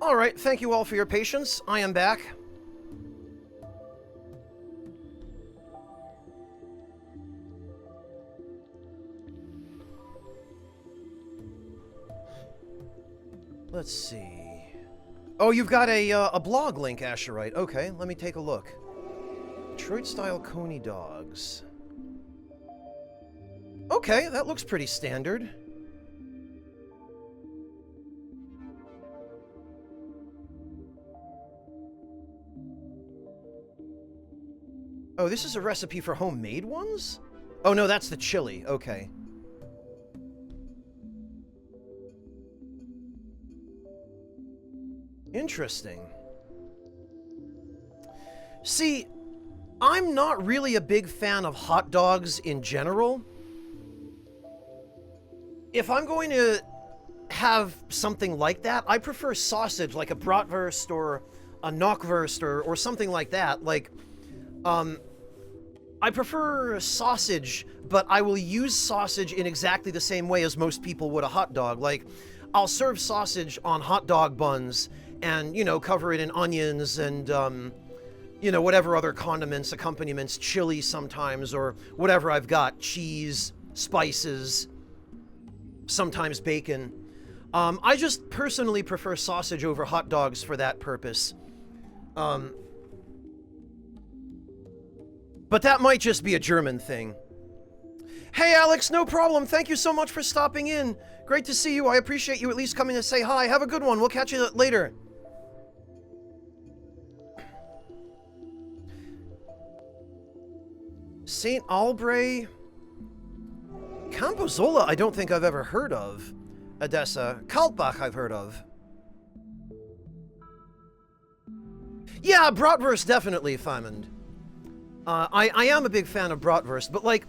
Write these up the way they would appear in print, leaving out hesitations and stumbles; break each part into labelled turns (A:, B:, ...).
A: Alright, thank you all for your patience. I am back. Let's see. Oh, you've got a blog link, Asherite. Okay, let me take a look. Detroit-style Coney dogs. Okay, that looks pretty standard. Oh, this is a recipe for homemade ones? Oh, no, that's the chili. Okay. Interesting. See, I'm not really a big fan of hot dogs in general. If I'm going to have something like that, I prefer sausage, like a bratwurst or a knockwurst or something like that. Like, I prefer sausage, but I will use sausage in exactly the same way as most people would a hot dog. Like, I'll serve sausage on hot dog buns and, you know, cover it in onions and, you know, whatever other condiments, accompaniments, chili sometimes, or whatever I've got, cheese, spices, sometimes bacon. I just personally prefer sausage over hot dogs for that purpose. But that might just be a German thing. Hey, Alex, no problem. Thank you so much for stopping in. Great to see you. I appreciate you at least coming to say hi. Have a good one. We'll catch you later. St. Albray... Campozola, I don't think I've ever heard of. Edessa. Kaltbach, I've heard of. Yeah, bratwurst, definitely, Famond. I am a big fan of bratwurst, but, like,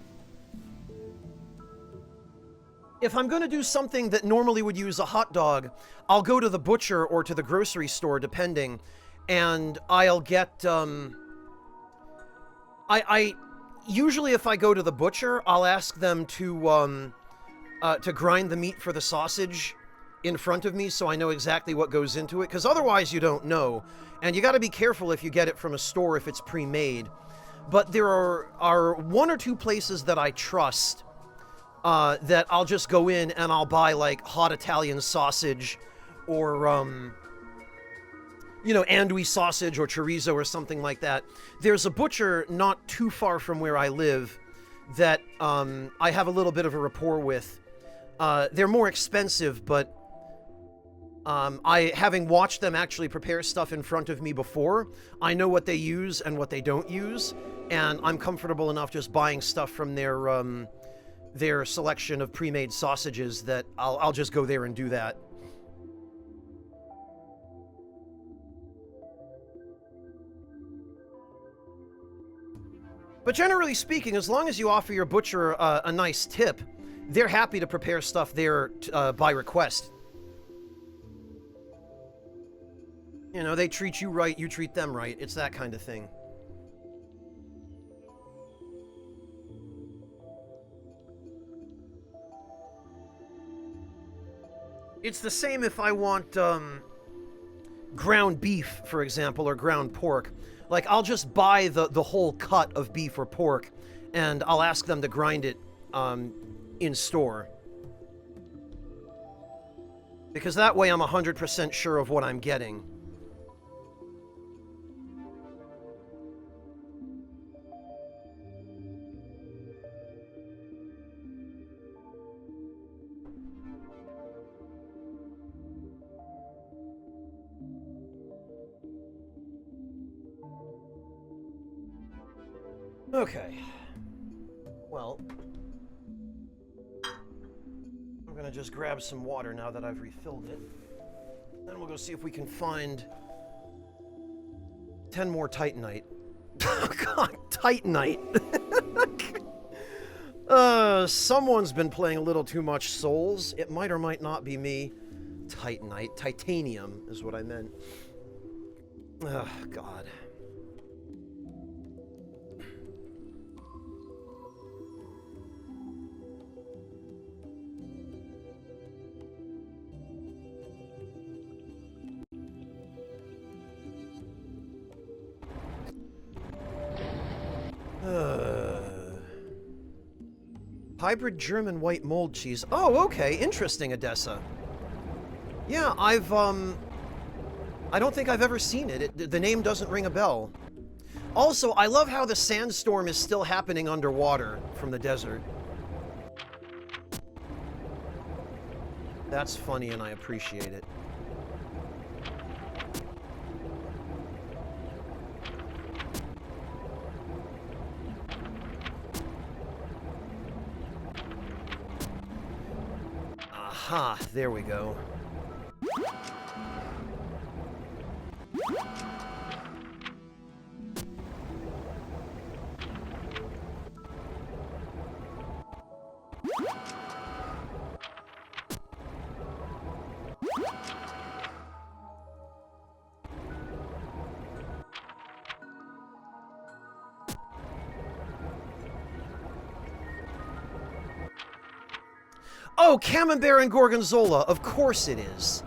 A: if I'm going to do something that normally would use a hot dog, I'll go to the butcher or to the grocery store, depending, and I'll get, usually if I go to the butcher, I'll ask them to grind the meat for the sausage in front of me so I know exactly what goes into it, because otherwise you don't know. And you got to be careful if you get it from a store if it's pre-made. But there are one or two places that I trust that I'll just go in and I'll buy, like, hot Italian sausage or, you know, andouille sausage or chorizo or something like that. There's a butcher not too far from where I live that I have a little bit of a rapport with. They're more expensive, but having watched them actually prepare stuff in front of me before, I know what they use and what they don't use, and I'm comfortable enough just buying stuff from their selection of pre-made sausages that I'll just go there and do that. But generally speaking, as long as you offer your butcher a nice tip, they're happy to prepare stuff there by request. You know, they treat you right, you treat them right. It's that kind of thing. It's the same if I want ground beef, for example, or ground pork. Like, I'll just buy the whole cut of beef or pork, and I'll ask them to grind it in store. Because that way I'm 100% sure of what I'm getting. Okay. Well, I'm gonna just grab some water now that I've refilled it. Then we'll go see if we can find 10 more Titanite. Oh god, Titanite! Someone's been playing a little too much Souls. It might or might not be me. Titanite. Titanium is what I meant. Oh god. Hybrid German white mold cheese. Oh, okay. Interesting, Odessa. Yeah, I don't think I've ever seen it. The name doesn't ring a bell. Also, I love how the sandstorm is still happening underwater from the desert. That's funny and I appreciate it. Aha, there we go. Oh, Camembert and Gorgonzola. Of course it is.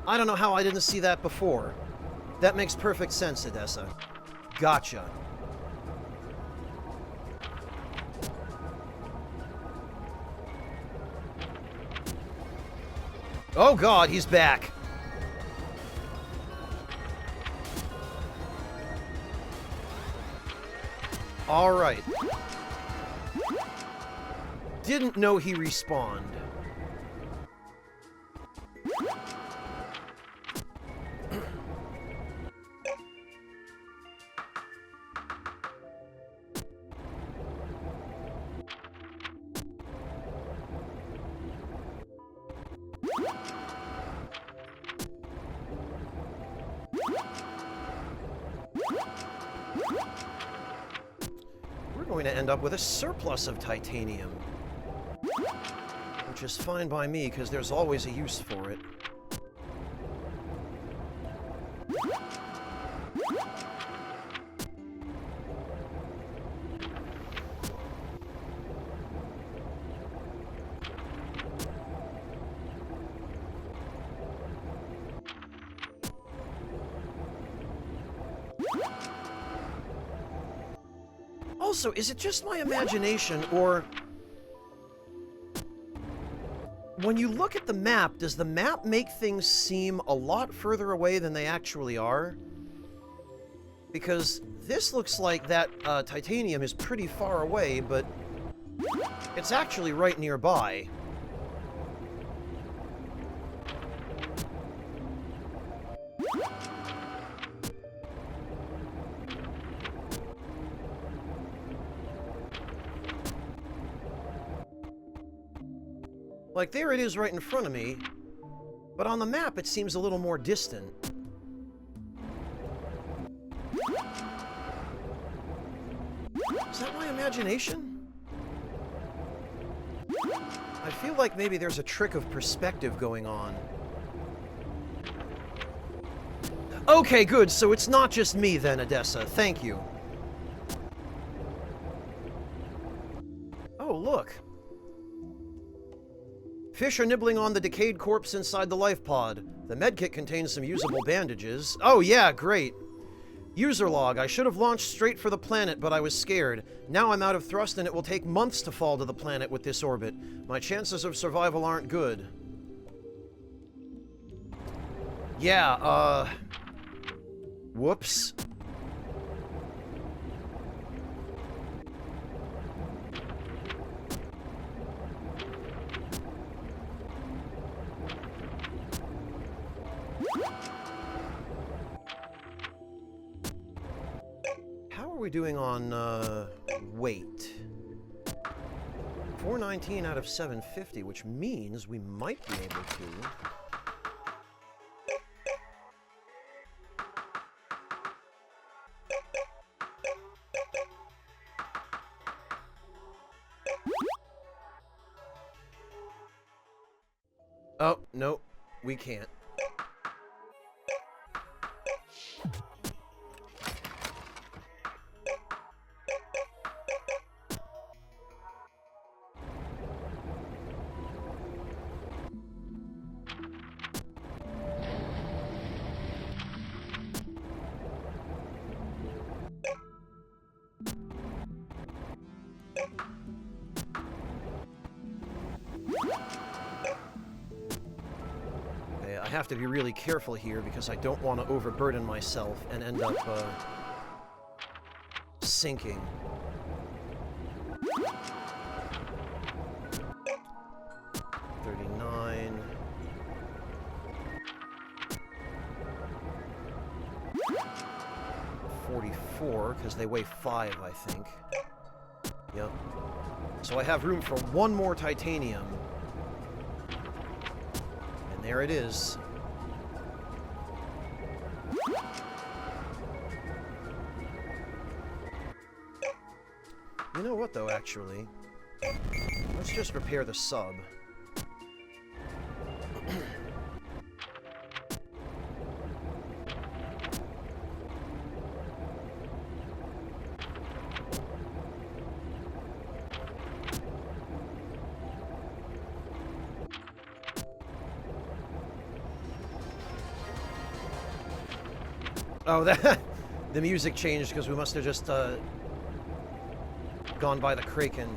A: I don't know how I didn't see that before. That makes perfect sense, Odessa. Gotcha. Oh god, he's back. All right. Didn't know he respawned. We're going to end up with a surplus of titanium. Which is fine by me, because there's always a use for it. Also, is it just my imagination, or... when you look at the map, does the map make things seem a lot further away than they actually are? Because this looks like that titanium is pretty far away, but it's actually right nearby. Like, there it is right in front of me, but on the map it seems a little more distant. Is that my imagination? I feel like maybe there's a trick of perspective going on. Okay, good, so it's not just me then, Odessa. Thank you. Oh, look. Fish are nibbling on the decayed corpse inside the life pod. The medkit contains some usable bandages. Oh yeah, great. User log. I should have launched straight for the planet, but I was scared. Now I'm out of thrust and it will take months to fall to the planet with this orbit. My chances of survival aren't good. Yeah, whoops. How are we doing on, weight? 419 out of 750, which means we might be able to... Oh, no, we can't. I have to be really careful here because I don't want to overburden myself and end up sinking. $39. $44, because they weigh 5, I think. Yep. So I have room for one more titanium. And there it is. You know what, though, actually? Let's just repair the sub. Oh, that the music changed because we must have just gone by the Kraken.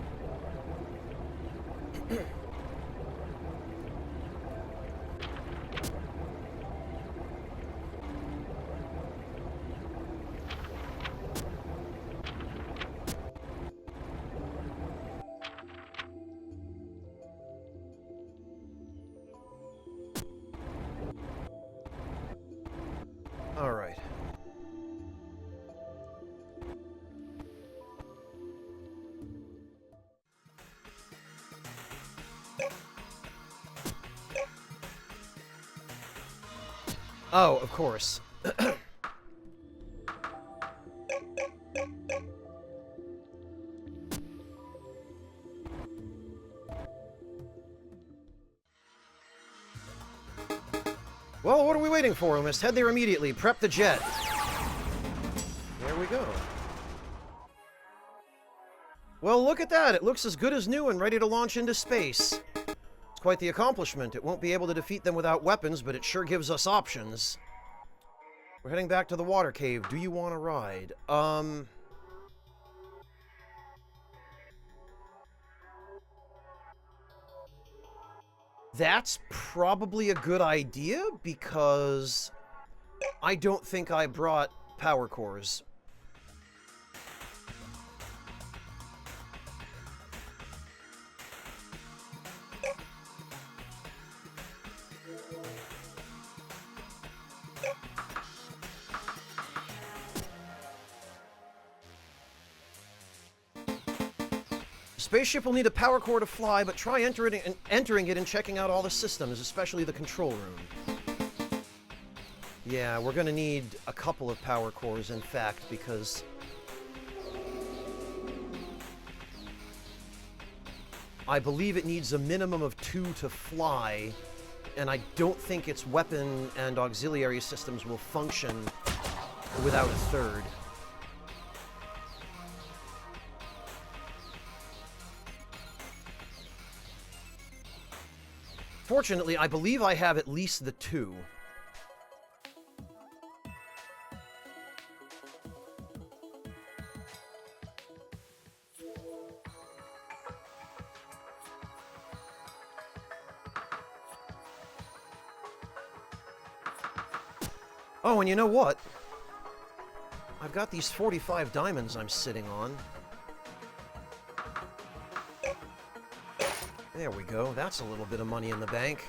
A: All right. Oh, of course. Well, what are we waiting for? We must head there immediately. Prep the jet. There we go. Well, look at that. It looks as good as new and ready to launch into space. It's quite the accomplishment. It won't be able to defeat them without weapons, but it sure gives us options. We're heading back to the water cave. Do you want to ride? That's probably a good idea, because I don't think I brought power cores. Spaceship will need a power core to fly, but try entering it and checking out all the systems, especially the control room. Yeah, we're gonna need a couple of power cores, in fact, because I believe it needs a minimum of 2 to fly, and I don't think its weapon and auxiliary systems will function without a third. Fortunately, I believe I have at least the 2. Oh, and you know what? I've got these 45 diamonds I'm sitting on. There we go. That's a little bit of money in the bank.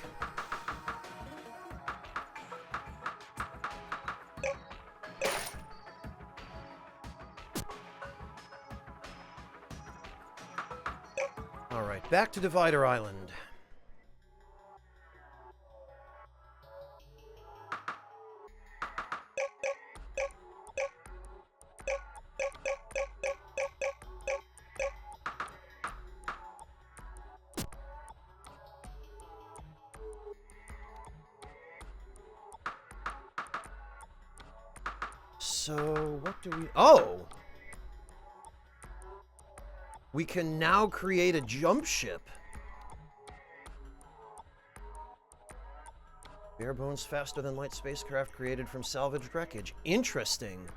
A: All right, back to Divider Island. So, what do we... Oh! We can now create a jump ship. Bare bones faster than light spacecraft created from salvaged wreckage. Interesting.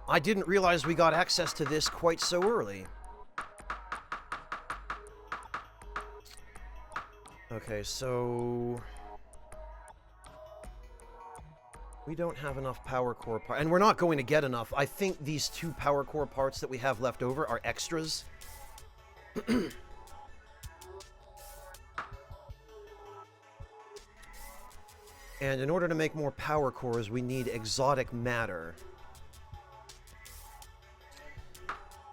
A: I didn't realize we got access to this quite so early. Okay, so... we don't have enough power core parts, and we're not going to get enough. I think these 2 power core parts that we have left over are extras. And in order to make more power cores, we need exotic matter.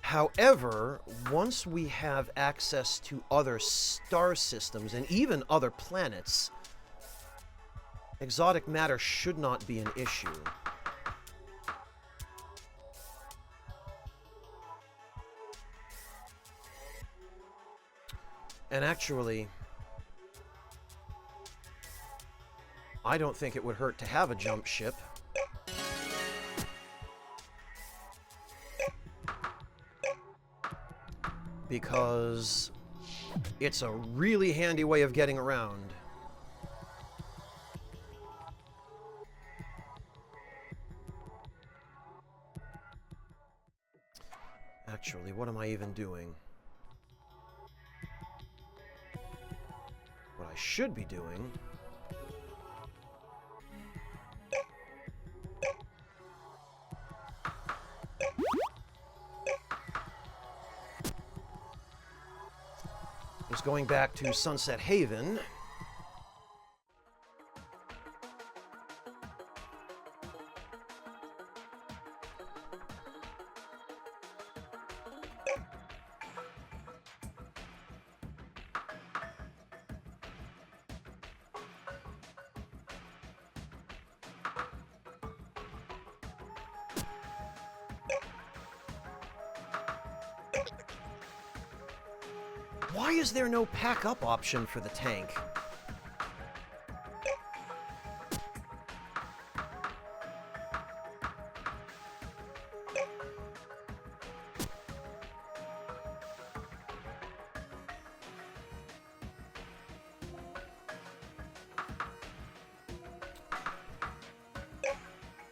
A: However, once we have access to other star systems and even other planets, exotic matter should not be an issue. And actually, I don't think it would hurt to have a jump ship. Because it's a really handy way of getting around. Actually, what am I even doing? What I should be doing is going back to Sunset Haven. Why is there no pack-up option for the tank?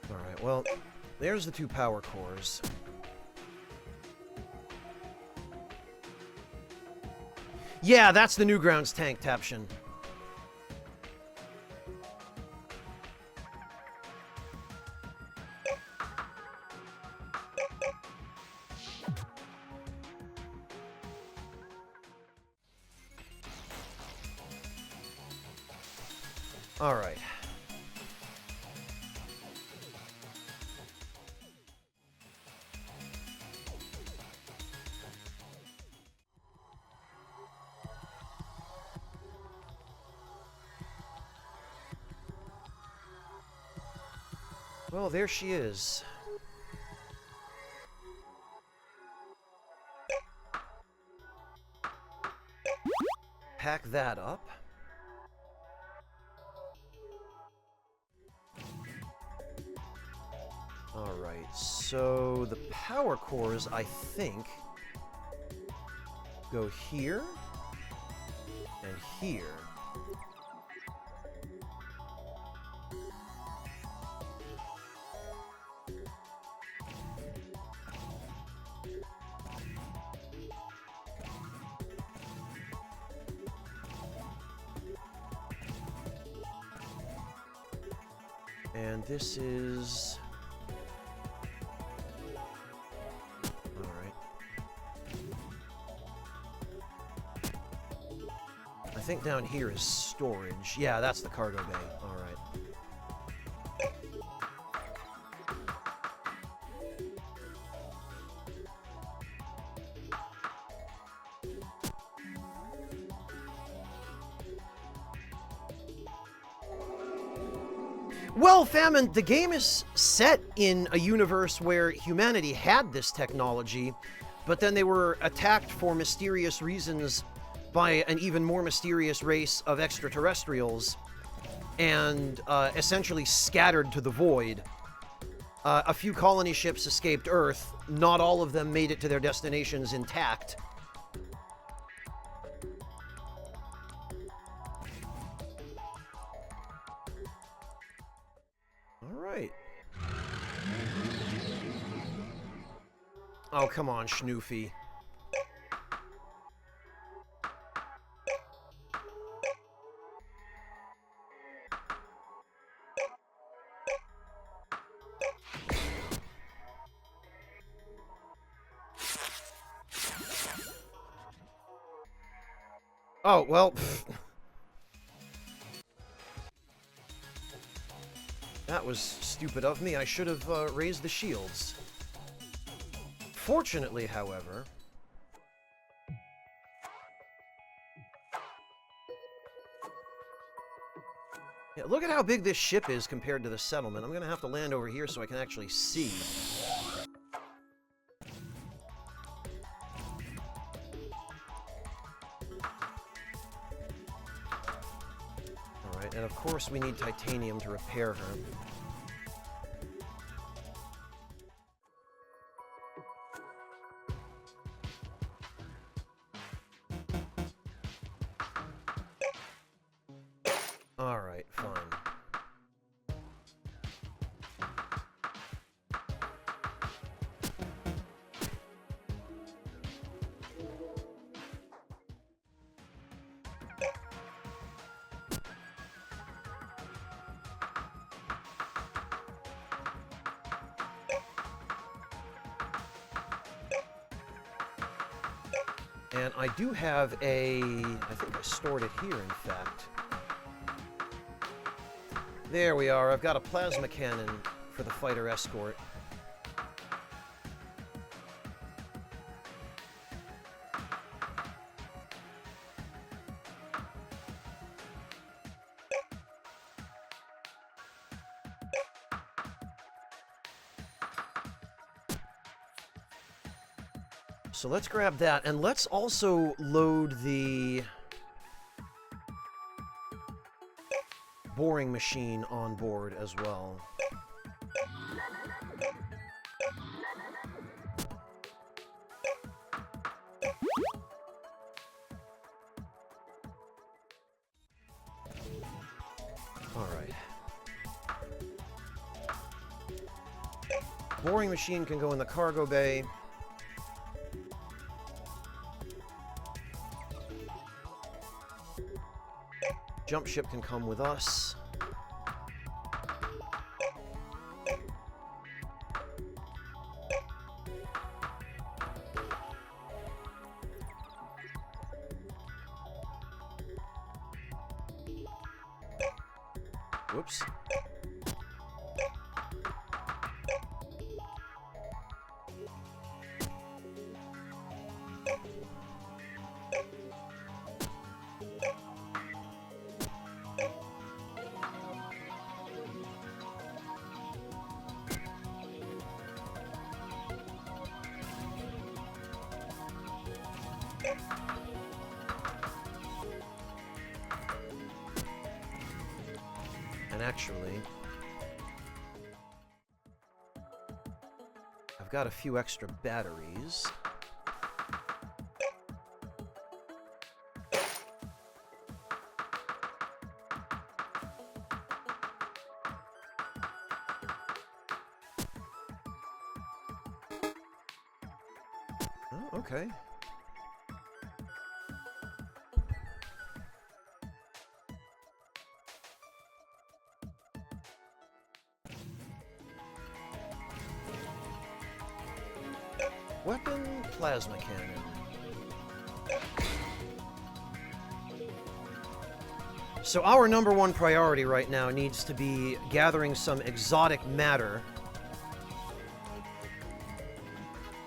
A: Alright, well, there's the 2 power cores. Yeah, that's the Newgrounds tank, Taption. All right. Well, there she is. Pack that up. All right, so the power cores, I think, go here and here. And this is... all right. I think down here is storage. Yeah, that's the cargo bay. All right. Well, Famine, the game is set in a universe where humanity had this technology, but then they were attacked for mysterious reasons by an even more mysterious race of extraterrestrials and essentially scattered to the void. A few colony ships escaped Earth. Not all of them made it to their destinations intact. Oh, come on, Schnoofy. Oh, well... Pfft. That was stupid of me. I should have raised the shields. Fortunately, however... Yeah, look at how big this ship is compared to the settlement. I'm going to have to land over here so I can actually see. Alright, and of course we need titanium to repair her. Alright, fine. And I do have a... I think I stored it here, in fact. There we are. I've got a plasma cannon for the fighter escort. So let's grab that, and let's also load the boring machine on board as well. All right. Boring machine can go in the cargo bay. Jump ship can come with us. Whoops. And actually, I've got a few extra batteries. Oh, okay. Weapon, plasma cannon. So our #1 priority right now needs to be gathering some exotic matter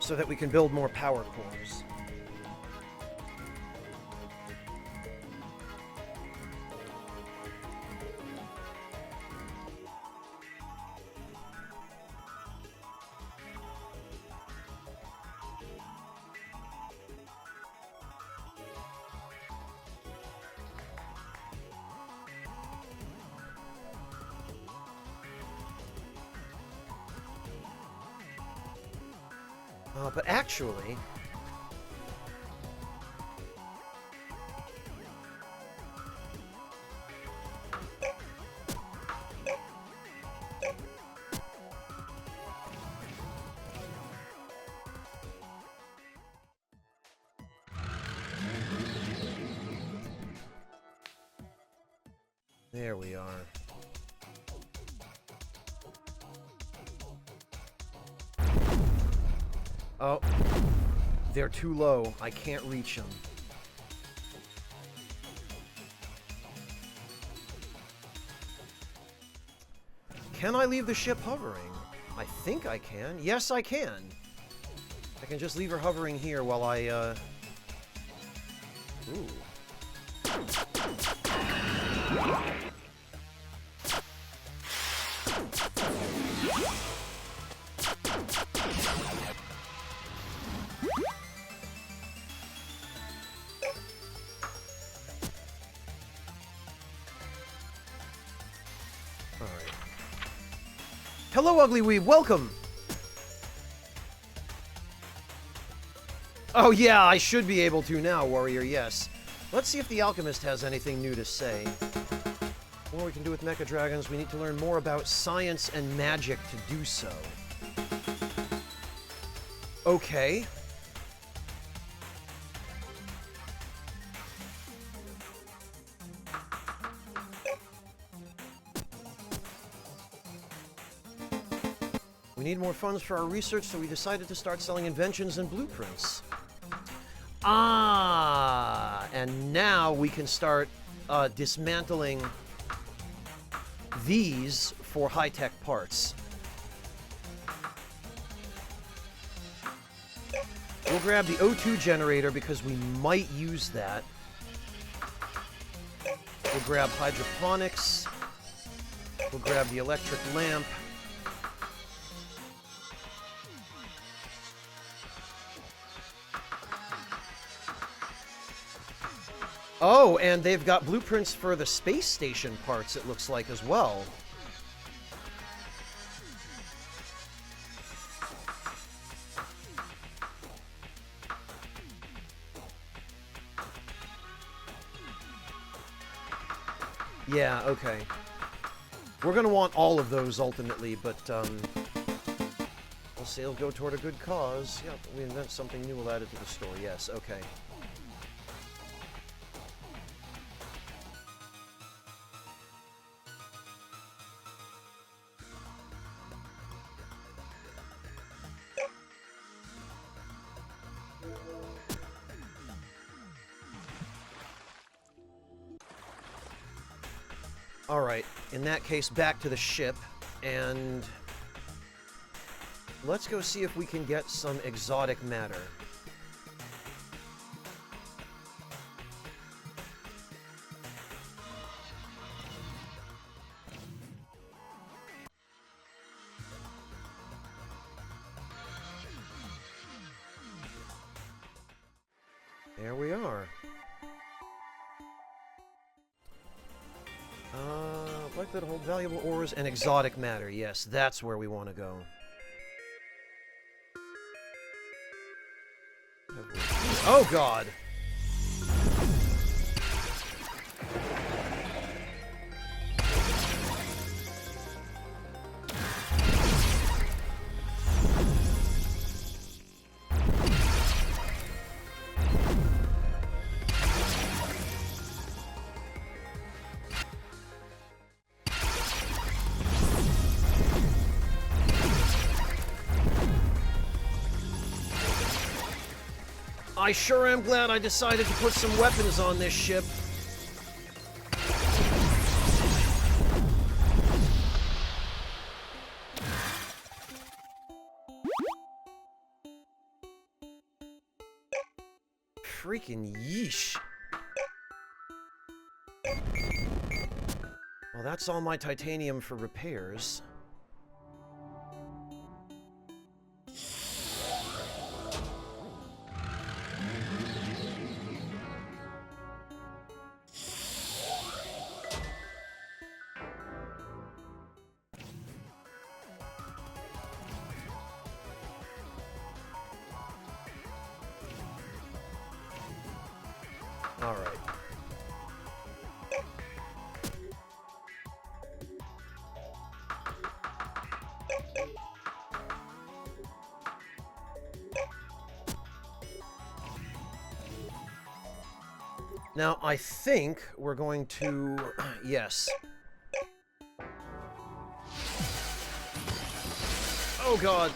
A: so that we can build more power cores. But actually... There we are. Oh. They're too low. I can't reach them. Can I leave the ship hovering? I think I can. Yes, I can. I can just leave her hovering here while I, Ooh. Alright. Hello, Ugly Weeb. Welcome! Oh yeah, I should be able to now, Warrior, yes. Let's see if the Alchemist has anything new to say. What we can do with Mecha Dragons, we need to learn more about science and magic to do so. Okay. We need more funds for our research, so we decided to start selling inventions and blueprints. Ah, and now we can start dismantling these for high-tech parts. We'll grab the O2 generator because we might use that. We'll grab hydroponics. We'll grab the electric lamp. Oh, and they've got blueprints for the space station parts, it looks like, as well. Yeah, okay. We're gonna want all of those, ultimately, but, we'll say it'll go toward a good cause. Yep, we invent something new, we'll add it to the store. Yes, okay. Alright, in that case, back to the ship, and let's go see if we can get some exotic matter. There we are. Likely to hold valuable ores and exotic matter. Yes, that's where we want to go. Oh, God! I sure am glad I decided to put some weapons on this ship. Freaking yeesh. Well, that's all my titanium for repairs. All right. Now, I think we're going to... yes. Oh, God.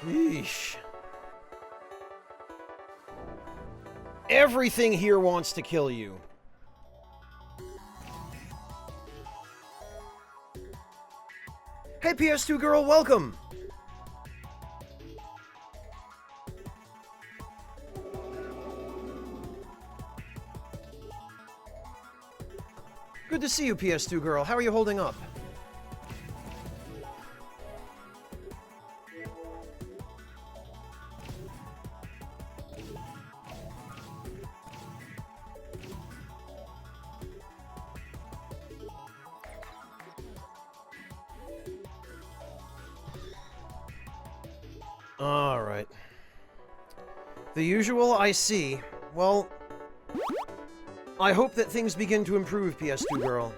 A: Yeesh. Everything here wants to kill you. Hey, PS2 girl, welcome! Good to see you, PS2 girl. How are you holding up? Alright. The usual, I see. Well, I hope that things begin to improve, PS2 girl.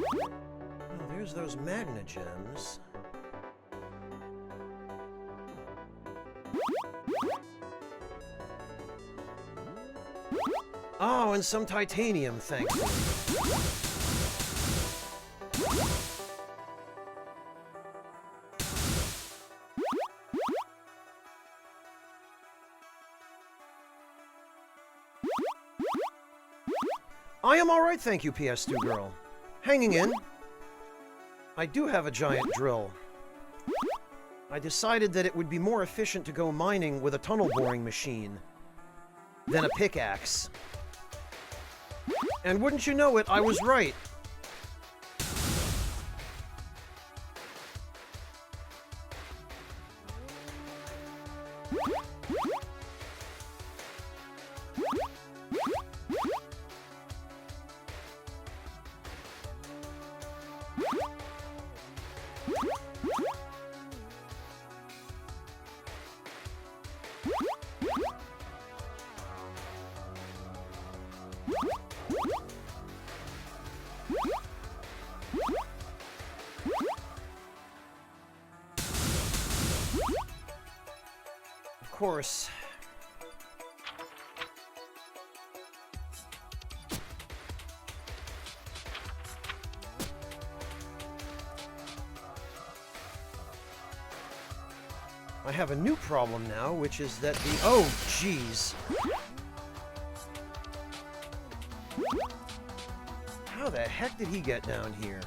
A: Oh, there's those magna gems. Oh, and some titanium, thank you. I am alright, thank you, PS2 girl. Hanging in. I do have a giant drill. I decided that it would be more efficient to go mining with a tunnel boring machine than a pickaxe. And wouldn't you know it, I was right. Of course. I have a new problem now, which is that the... Oh, jeez. How the heck did he get down here?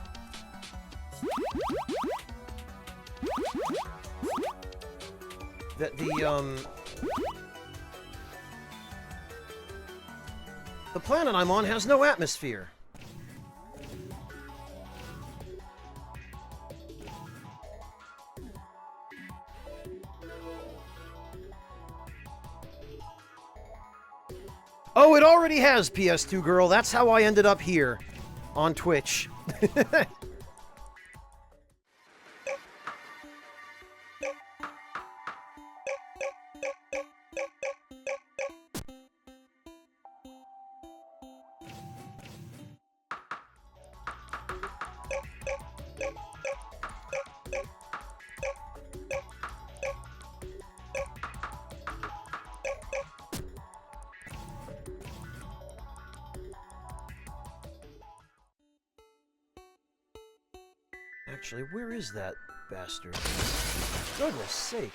A: That the planet I'm on has no atmosphere. Oh, it already has, PS2 girl. That's how I ended up here on Twitch. Actually, where is that bastard? Goodness sake.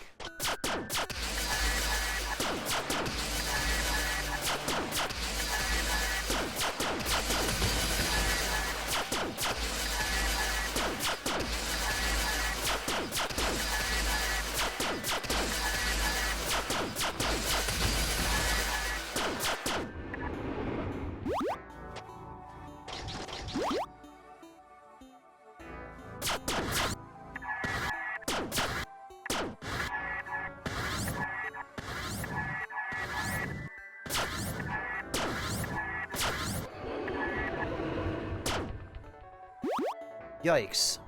A: Yikes.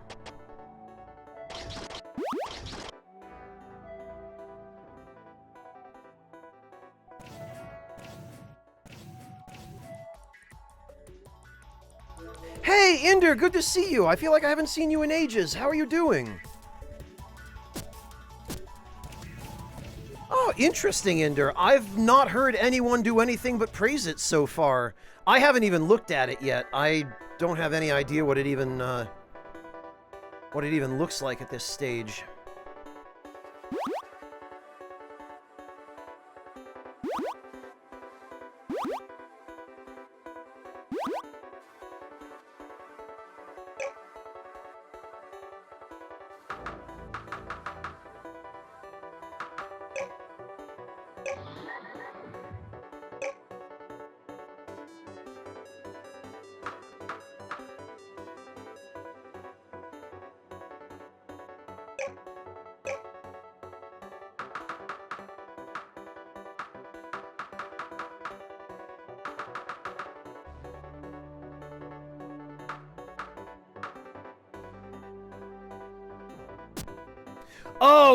A: Hey, Inder, good to see you. I feel like I haven't seen you in ages. How are you doing? Oh, interesting, Inder. I've not heard anyone do anything but praise it so far. I haven't even looked at it yet. I don't have any idea what it even looks like at this stage.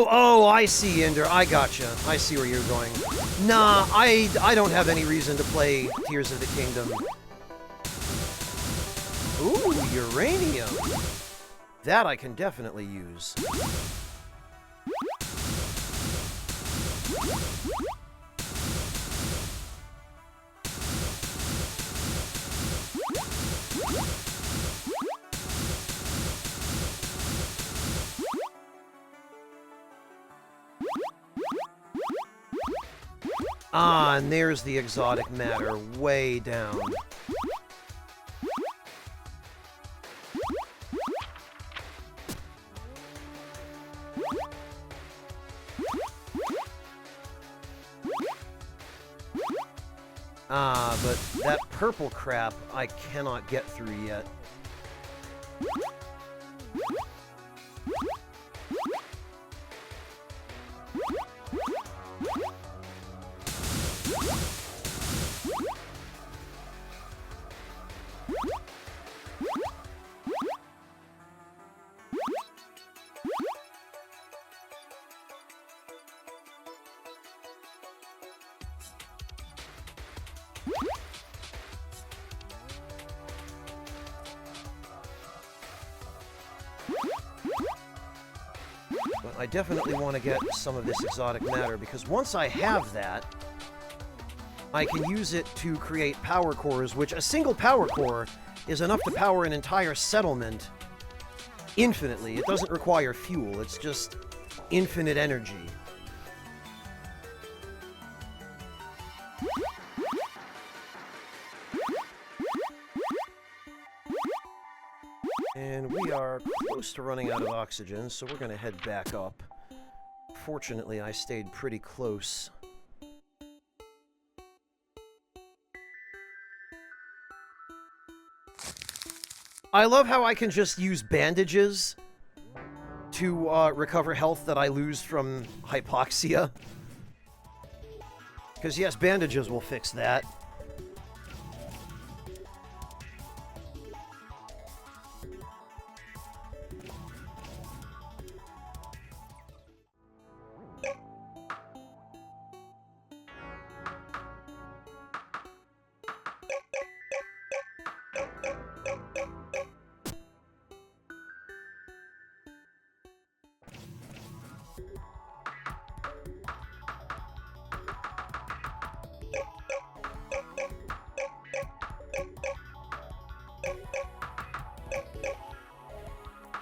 A: Oh, I see, Inder. I gotcha. I see where you're going. Nah, I don't have any reason to play Tears of the Kingdom. Ooh, uranium. That I can definitely use. Ah, and there's the exotic matter, way down. Ah, but that purple crap I cannot get through yet. But I definitely want to get some of this exotic matter, because once I have that, I can use it to create power cores, which a single power core is enough to power an entire settlement infinitely. It doesn't require fuel, it's just infinite energy. And we are close to running out of oxygen, so we're going to head back up. Fortunately, I stayed pretty close. I love how I can just use bandages to recover health that I lose from hypoxia. Because yes, bandages will fix that.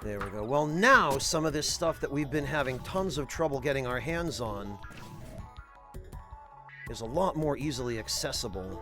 A: There we go. Well, now some of this stuff that we've been having tons of trouble getting our hands on is a lot more easily accessible.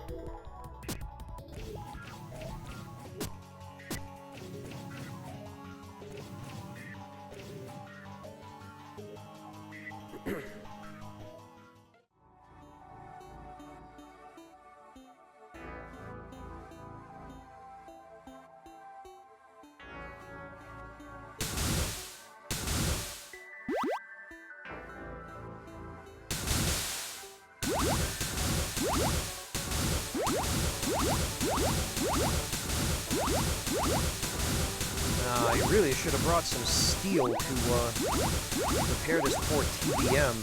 A: I really should have brought some steel to repair this poor TBM.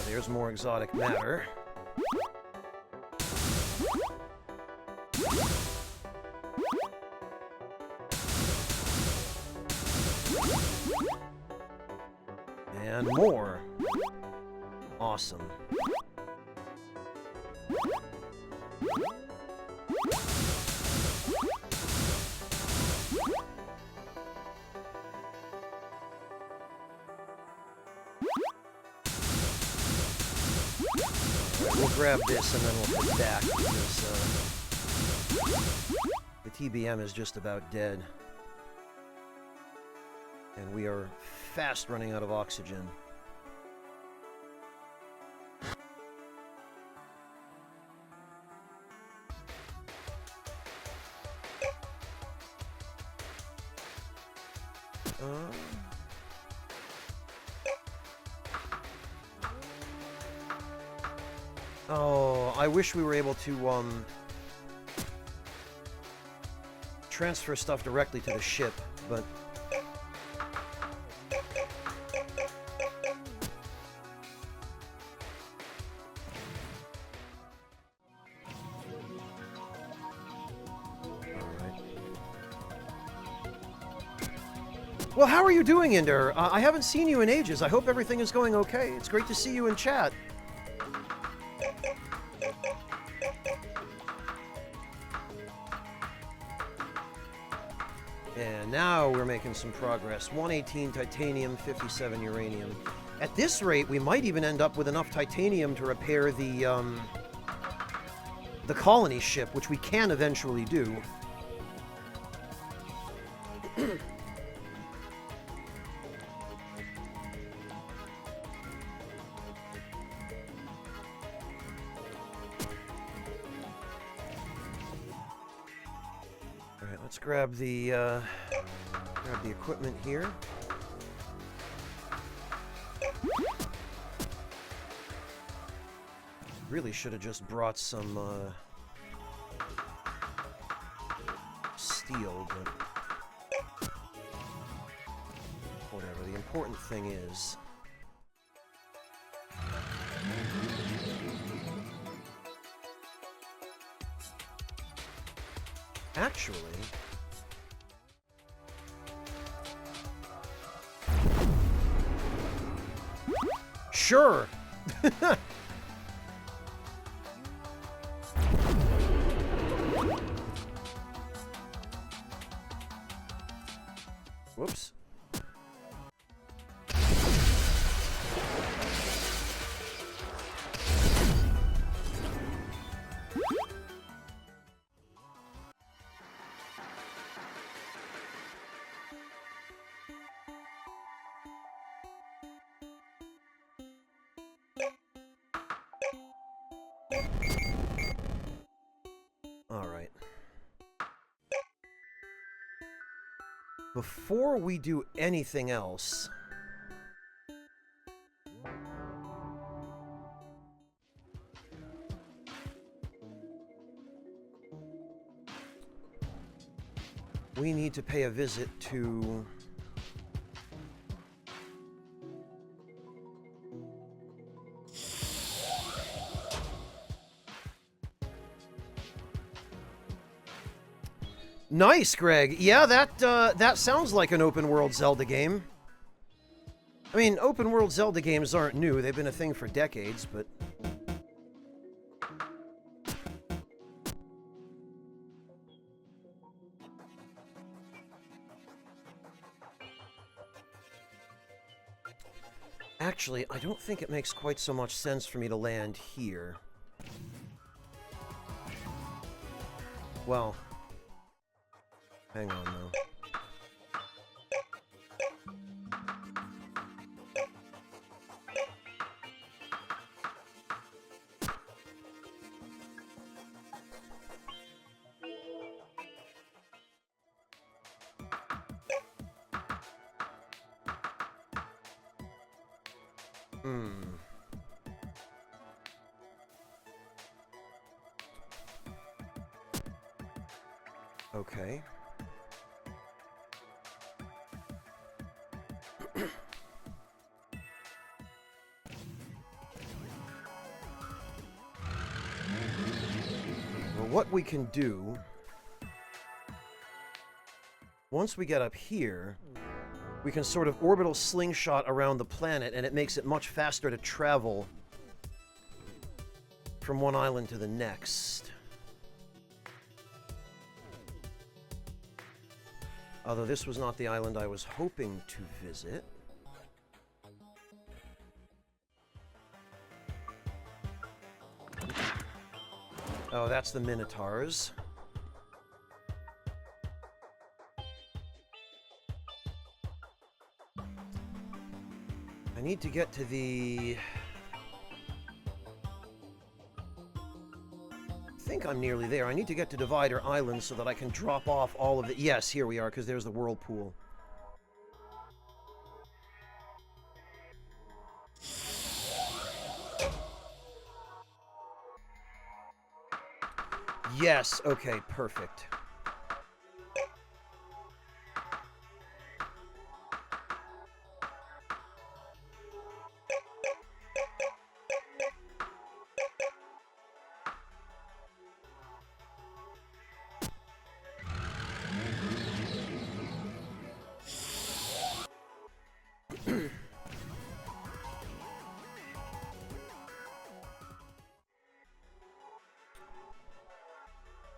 A: There's more exotic matter. And more. Awesome. We'll grab this and then we'll head back because the TBM is just about dead. And we are fast running out of oxygen. Oh, I wish we were able to transfer stuff directly to the ship, but well, how are you doing, Inder? I haven't seen you in ages. I hope everything is going okay. It's great to see you in chat. And now we're making some progress. 118 titanium, 57 uranium. At this rate, we might even end up with enough titanium to repair the colony ship, which we can eventually do. Let's grab the equipment here. Really should have just brought some steel, but whatever. The important thing is actually sure. Whoops. All right. Before we do anything else, we need to pay a visit to Nice, Greg. Yeah, that sounds like an open-world Zelda game. I mean, open-world Zelda games aren't new. They've been a thing for decades, but actually, I don't think it makes quite so much sense for me to land here. Well, hang on, though. Okay. Well, what we can do, once we get up here, we can sort of orbital slingshot around the planet, and it makes it much faster to travel from one island to the next. Although this was not the island I was hoping to visit. Oh, that's the Minotaurs. I need to get to the... I think I'm nearly there. I need to get to Divider Island so that I can drop off all of the... Yes, here we are, because there's the whirlpool. Yes, okay, perfect.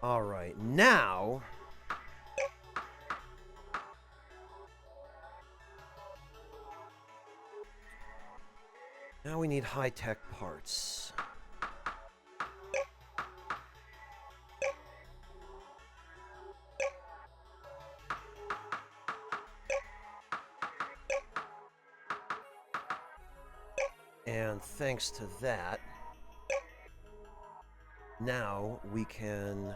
A: All right, now... Now we need high-tech parts. And thanks to that, now we can...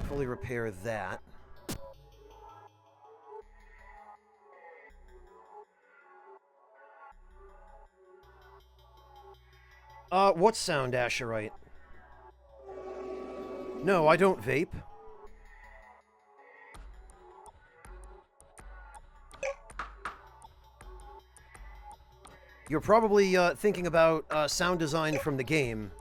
A: fully repair that. What sound, Asherite? No, I don't vape. You're probably thinking about sound design from the game.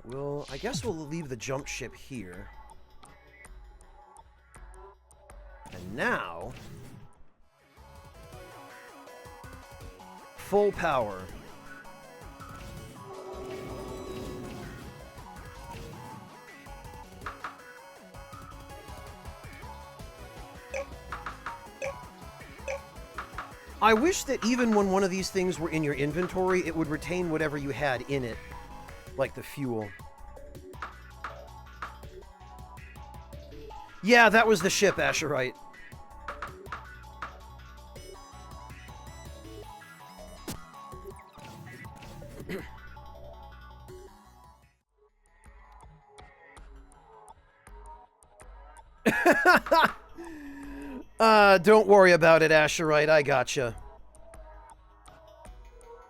A: Well, I guess we'll leave the jump ship here. And now... full power. I wish that even when one of these things were in your inventory, it would retain whatever you had in it, like the fuel. Yeah, that was the ship, Asherite. Don't worry about it, Asherite. I gotcha.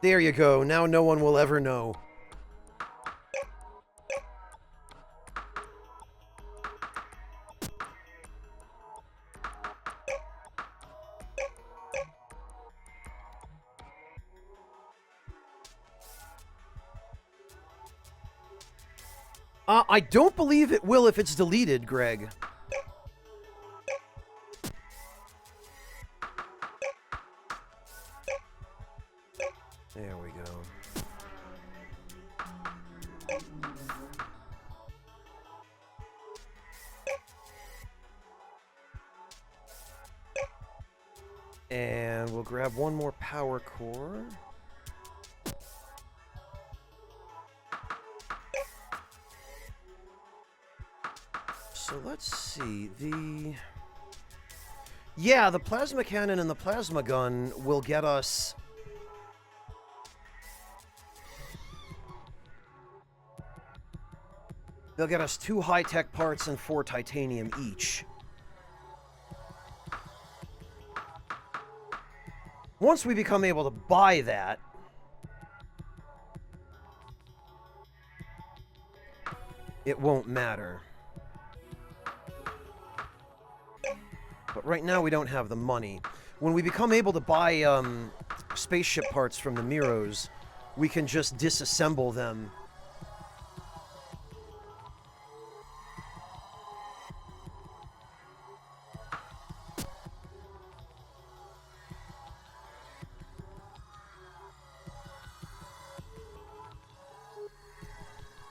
A: There you go. Now no one will ever know. I don't believe it will if it's deleted, Greg. And we'll grab one more power core. So let's see, yeah, the plasma cannon and the plasma gun will get us... They'll get us 2 high-tech parts and 4 titanium each. Once we become able to buy that, it won't matter. But right now we don't have the money. When we become able to buy spaceship parts from the Miros, we can just disassemble them.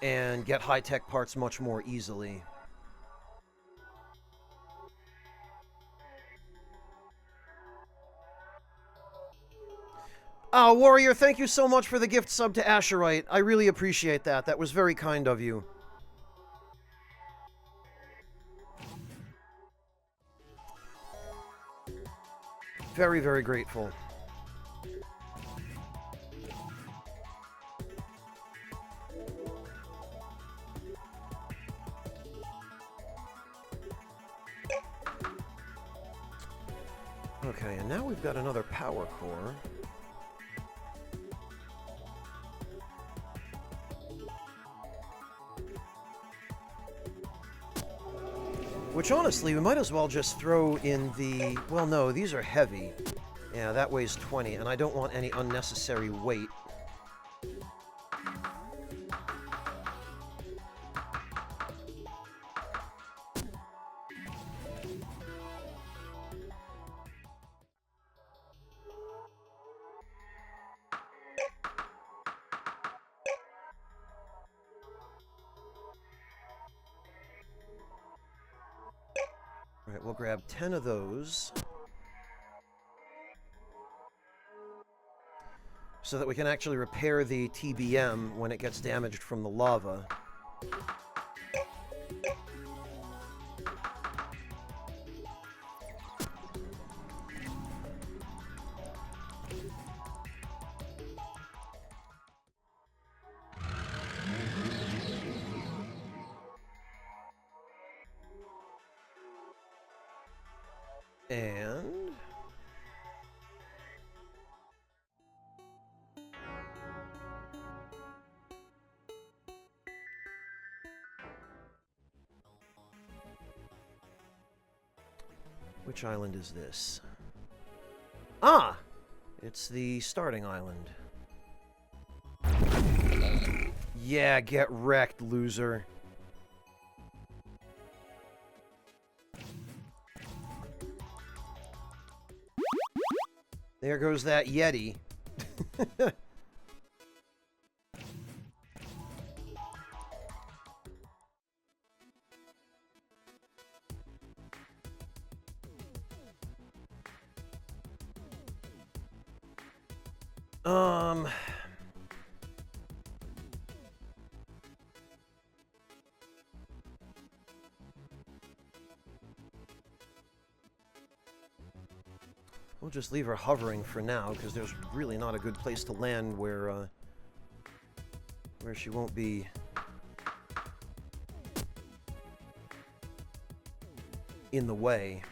A: And get high-tech parts much more easily. Warrior, thank you so much for the gift sub to Asherite. I really appreciate that. That was very kind of you. Very, very grateful. Okay, and now we've got another power core. Which, honestly, we might as well just throw in the... Well, no, these are heavy. Yeah, that weighs 20, and I don't want any unnecessary weight. Alright, we'll grab 10 of those. So that we can actually repair the TBM when it gets damaged from the lava. And... which island is this? Ah! It's the starting island. Yeah, get wrecked, loser. There goes that Yeti. We'll just leave her hovering for now, because there's really not a good place to land where she won't be in the way.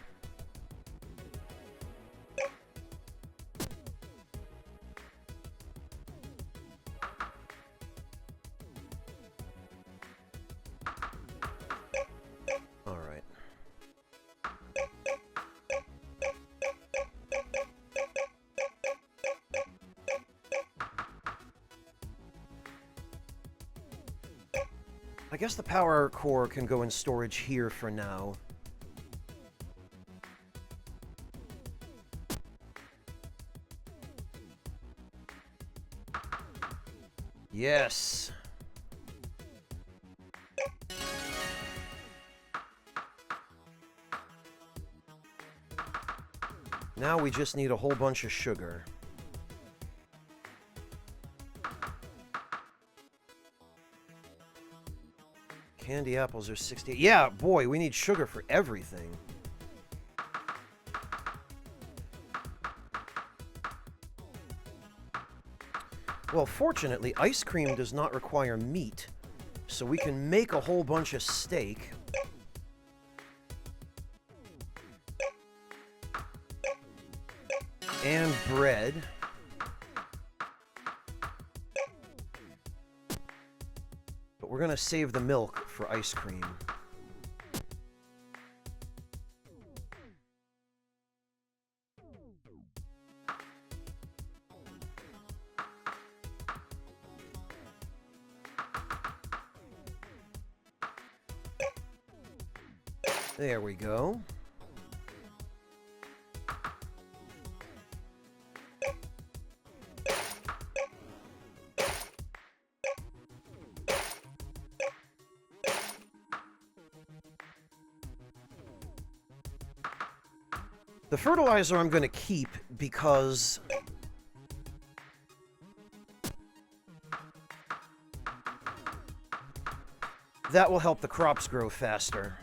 A: I guess the power core can go in storage here for now. Yes. Now we just need a whole bunch of sugar. Candy apples are 60. Yeah, boy, we need sugar for everything. Well, fortunately, ice cream does not require meat, so we can make a whole bunch of steak. And bread. But we're gonna save the milk for ice cream. There we go. The fertilizer I'm going to keep because that will help the crops grow faster.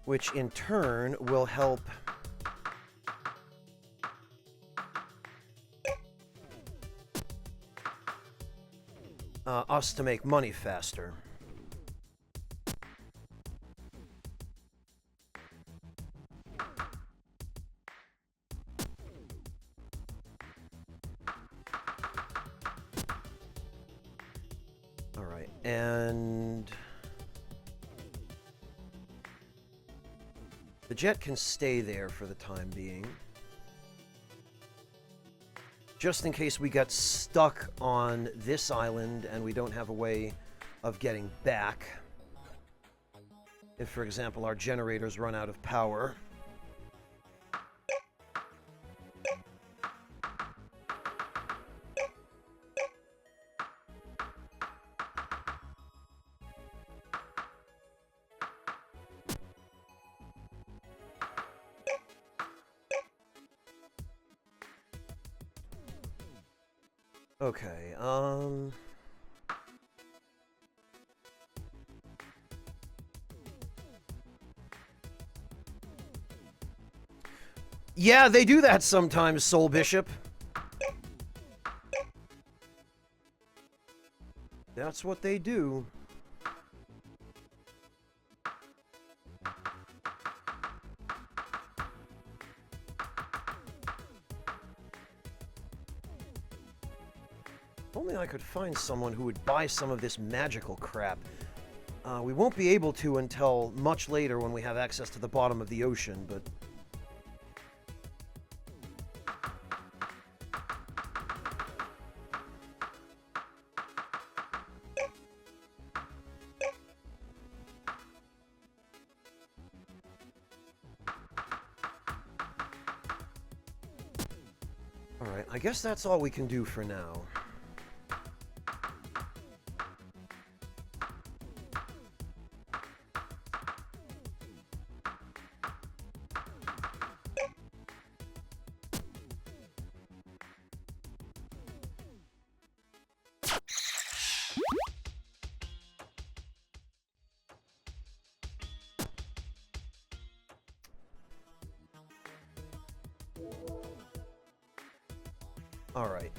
A: Which in turn will help us to make money faster. All right, and the jet can stay there for the time being. Just in case we get stuck on this island and we don't have a way of getting back. If, for example, our generators run out of power. Okay, yeah, they do that sometimes, Soul Bishop. That's what they do. Only I could find someone who would buy some of this magical crap. We won't be able to until much later when we have access to the bottom of the ocean, but... Alright, I guess that's all we can do for now. All right.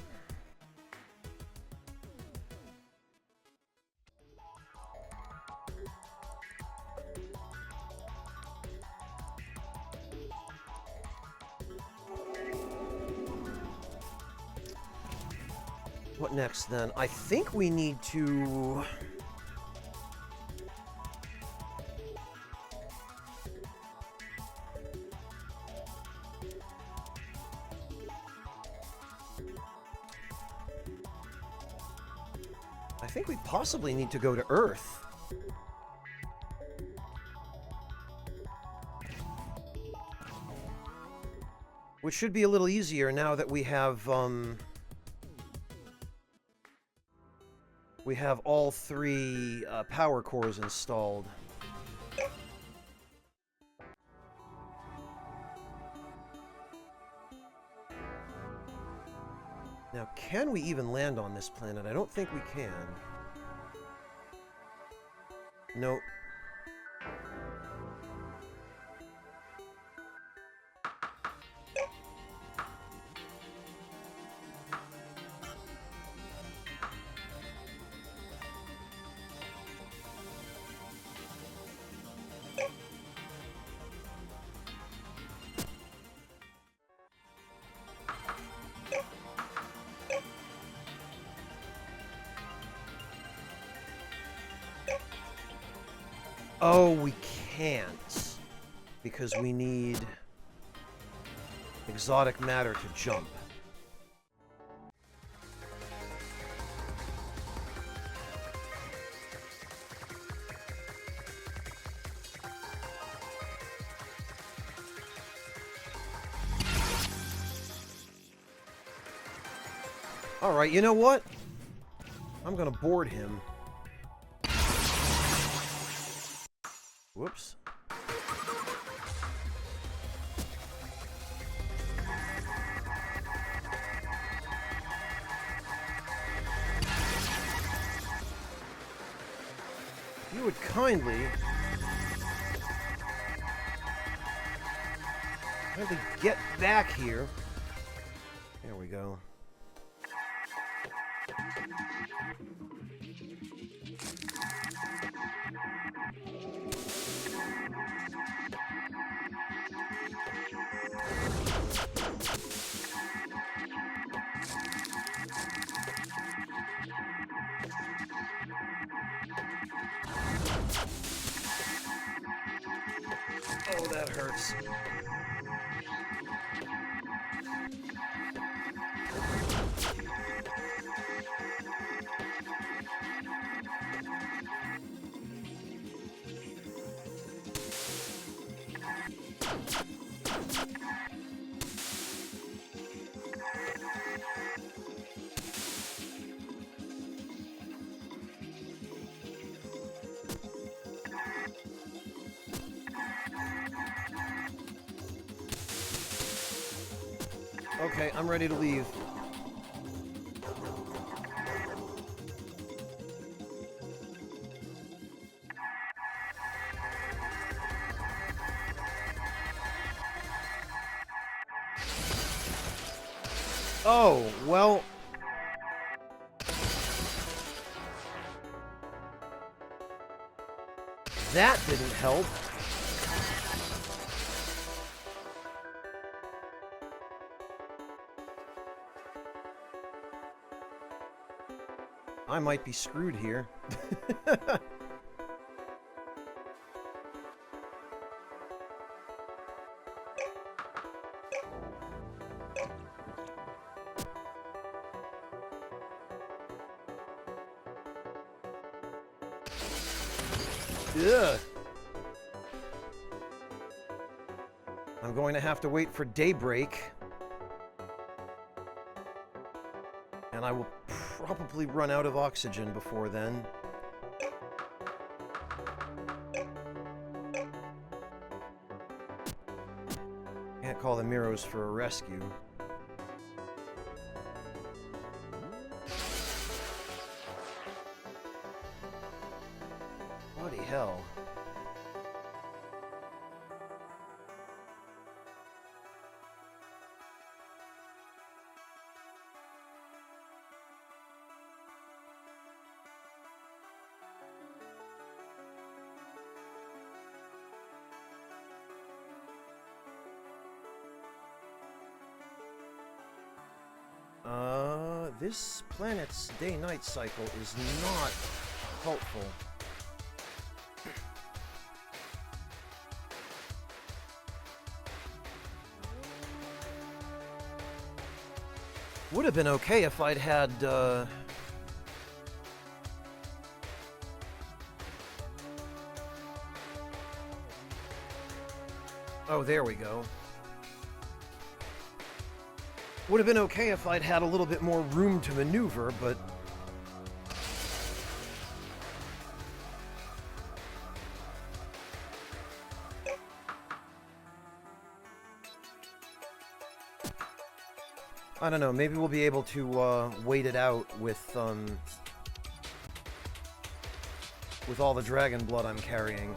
A: What next, then? I think we need to... I think we possibly need to go to Earth. Which should be a little easier now that we have we have all three power cores installed. Now, can we even land on this planet? I don't think we can. Nope. Oh, we can't. Because we need exotic matter to jump. Alright, you know what? I'm gonna board him. Whoops. If you would kindly get back here. There we go. Oh, that hurts. Okay, I'm ready to leave. Oh, well... that didn't help. I might be screwed here. Ugh. I'm going to have to wait for daybreak. And I will probably run out of oxygen before then. Can't call the Miros for a rescue. Bloody hell. This planet's day-night cycle is not helpful. Would have been okay if I'd had, Oh, there we go. Would have been okay if I'd had a little bit more room to maneuver, but I don't know, maybe we'll be able to wait it out with all the dragon blood I'm carrying.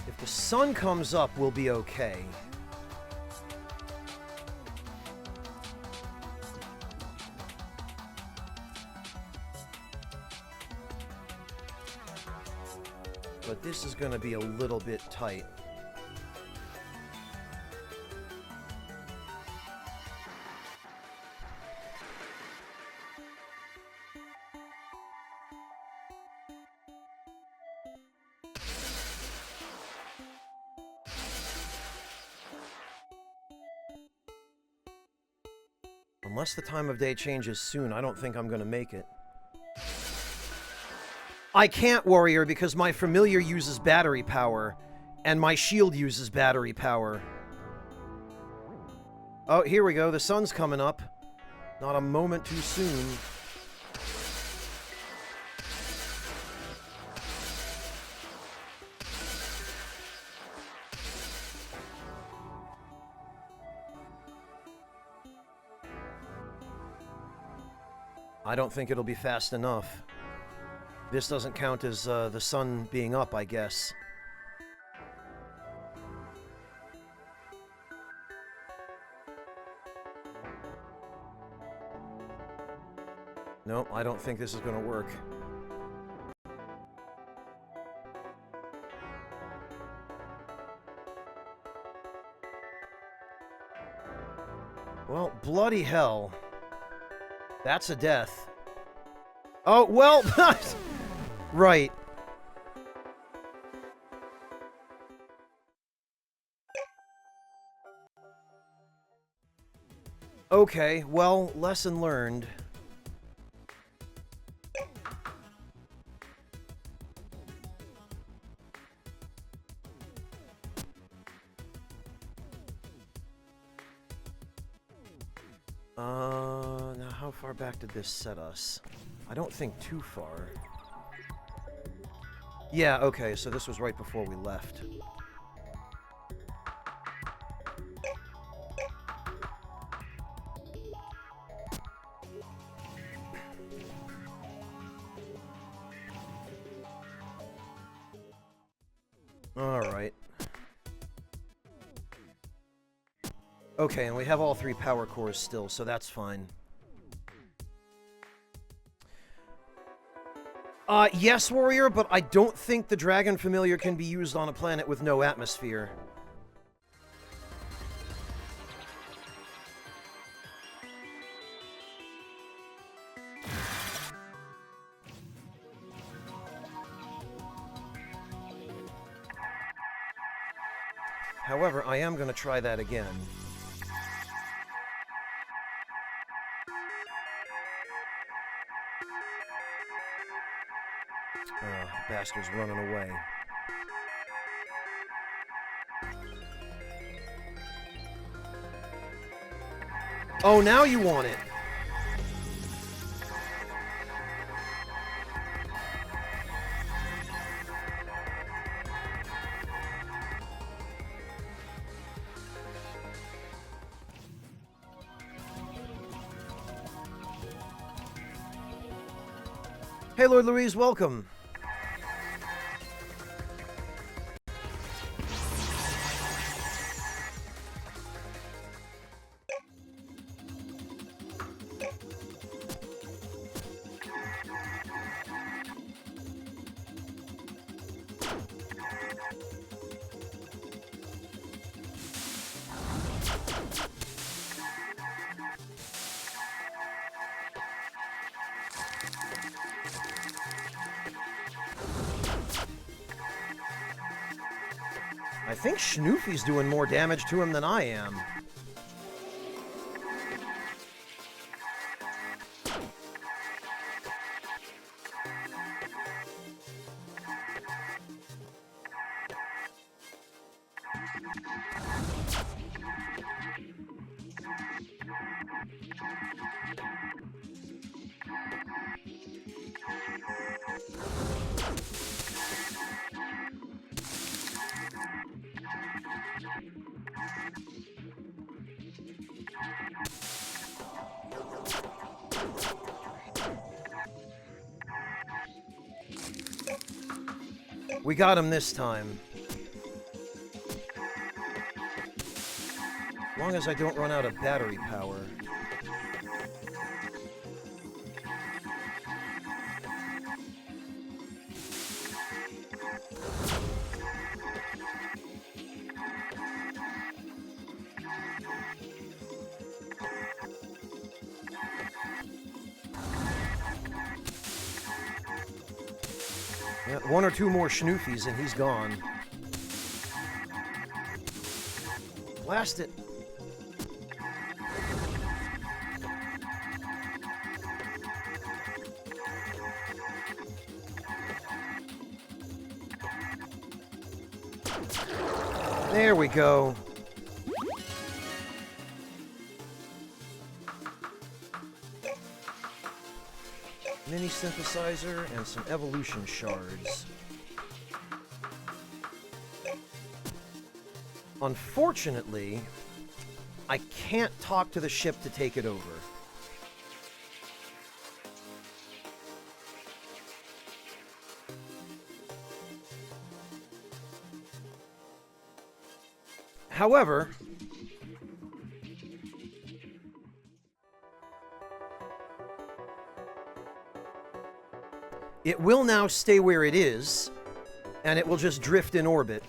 A: If the sun comes up, we'll be okay. But this is going to be a little bit tight. Unless the time of day changes soon, I don't think I'm going to make it. I can't, warrior, because my familiar uses battery power, and my shield uses battery power. Oh, here we go. The sun's coming up. Not a moment too soon. I don't think it'll be fast enough. This doesn't count as the sun being up, I guess. Nope, I don't think this is going to work. Well, bloody hell. That's a death. Oh, well, right. Okay, well, lesson learned. Now how far back did this set us? I don't think too far. Yeah, okay, so this was right before we left. Alright. Okay, and we have all 3 power cores still, so that's fine. Yes, warrior, but I don't think the dragon familiar can be used on a planet with no atmosphere. However, I am going to try that again. Bastard's running away. Oh, now you want it. Hey, Lord Louise, welcome. I think Schnoofy's doing more damage to him than I am. We got him this time. As long as I don't run out of battery power. Yeah, one or two more schnoofies and he's gone. Blast it. There we go. Mini synthesizer and some evolution shards. Unfortunately, I can't talk to the ship to take it over. However, it will now stay where it is, and it will just drift in orbit.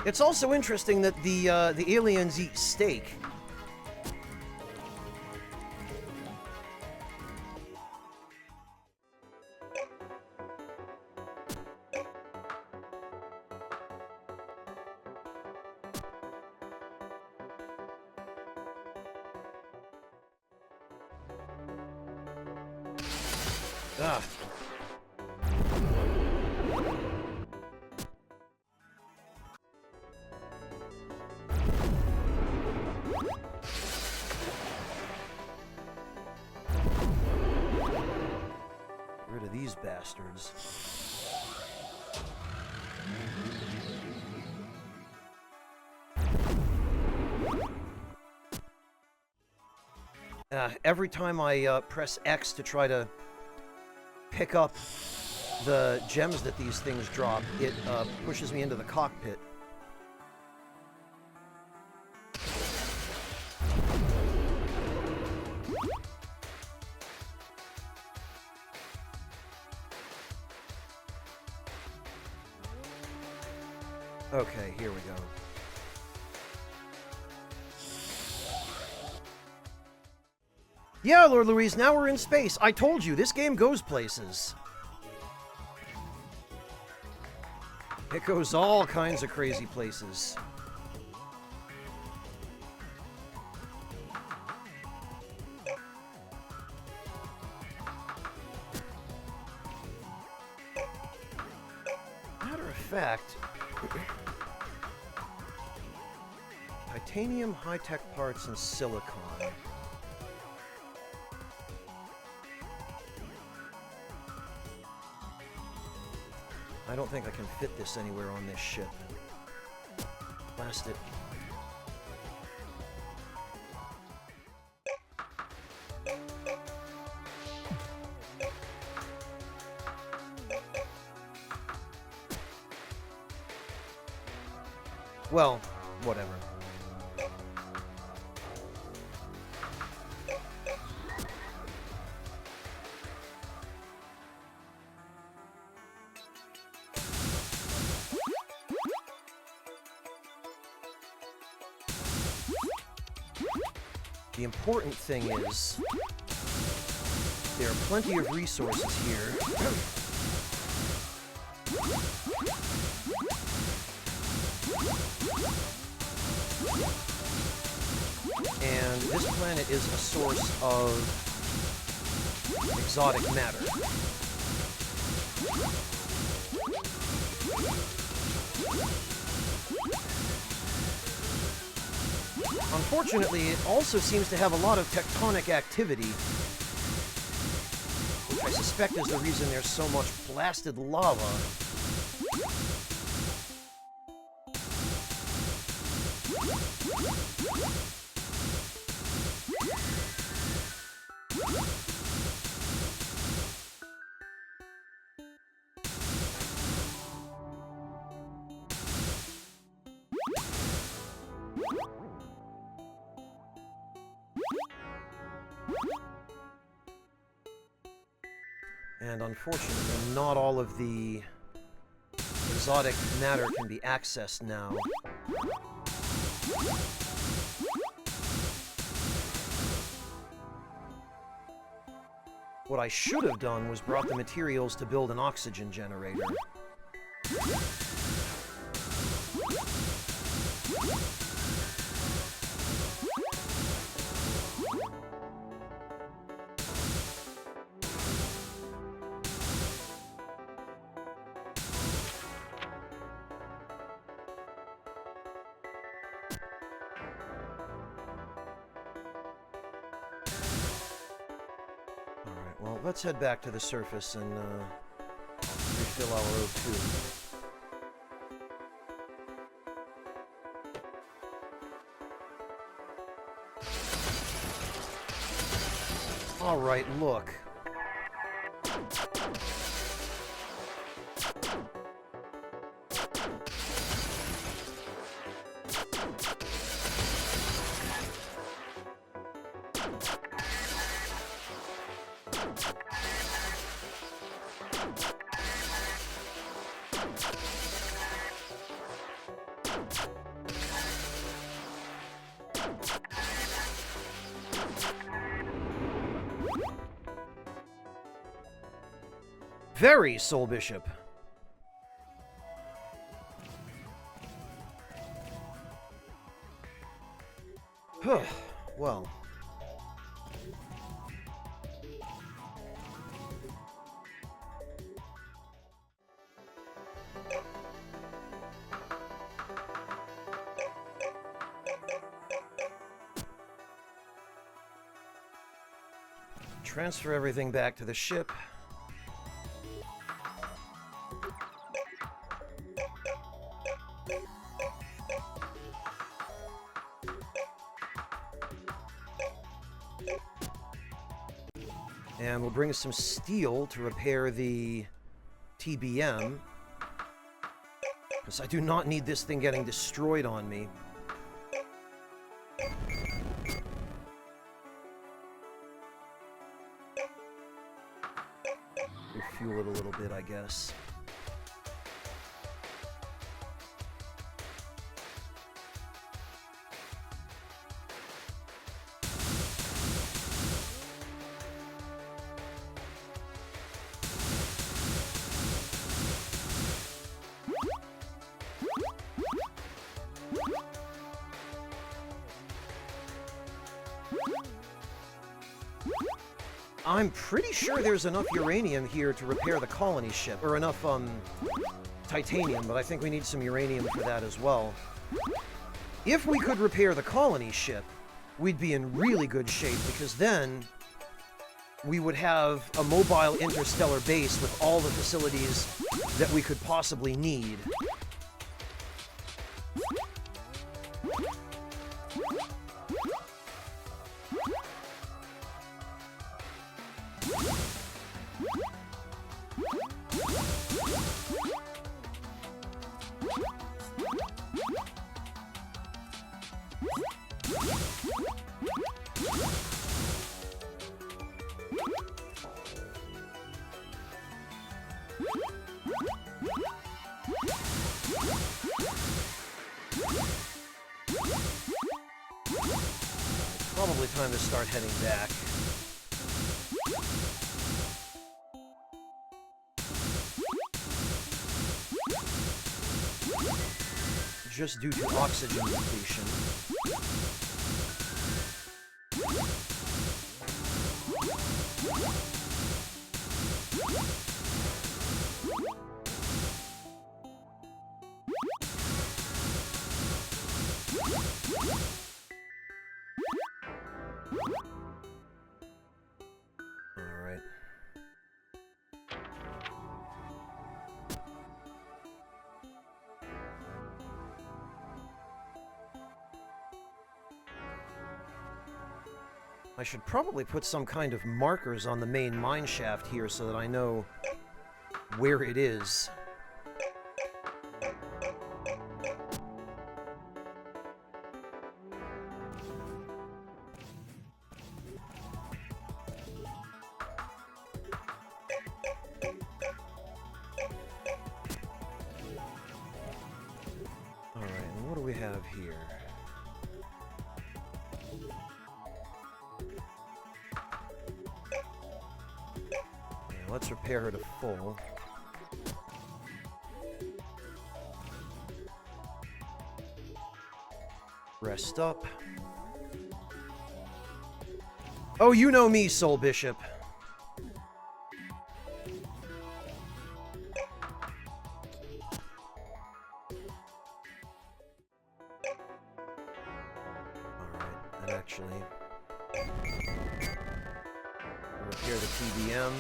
A: It's also interesting that the aliens eat steak. Ah. Rid of these bastards. Every time I press X to try to pick up the gems that these things drop, it pushes me into the cockpit. Okay, here we go. Yeah, Lord Louise, now we're in space. I told you, this game goes places. It goes all kinds of crazy places. Matter of fact, titanium, high-tech parts, and silicon. I don't think I can fit this anywhere on this ship. Blast it. Well, whatever. The important thing is, there are plenty of resources here. And this planet is a source of exotic matter. Unfortunately, it also seems to have a lot of tectonic activity, which I suspect is the reason there's so much blasted lava. And unfortunately, not all of the exotic matter can be accessed now. What I should have done was brought the materials to build an oxygen generator. Well, let's head back to the surface and refill our O2. All right, look. Very, Soul Bishop. Well. Transfer everything back to the ship. And we'll bring some steel to repair the TBM, because I do not need this thing getting destroyed on me. Refuel it a little bit, I guess. I'm pretty sure there's enough uranium here to repair the colony ship, or enough, titanium, but I think we need some uranium for that as well. If we could repair the colony ship, we'd be in really good shape, because then we would have a mobile interstellar base with all the facilities that we could possibly need. Probably time to start heading back. Just due to oxygen depletion. I should probably put some kind of markers on the main mine shaft here so that I know where it is. Alright, and what do we have here? Let's repair her to full. Rest up. Oh, you know me, Soul Bishop. Alright, and actually... repair the TBM.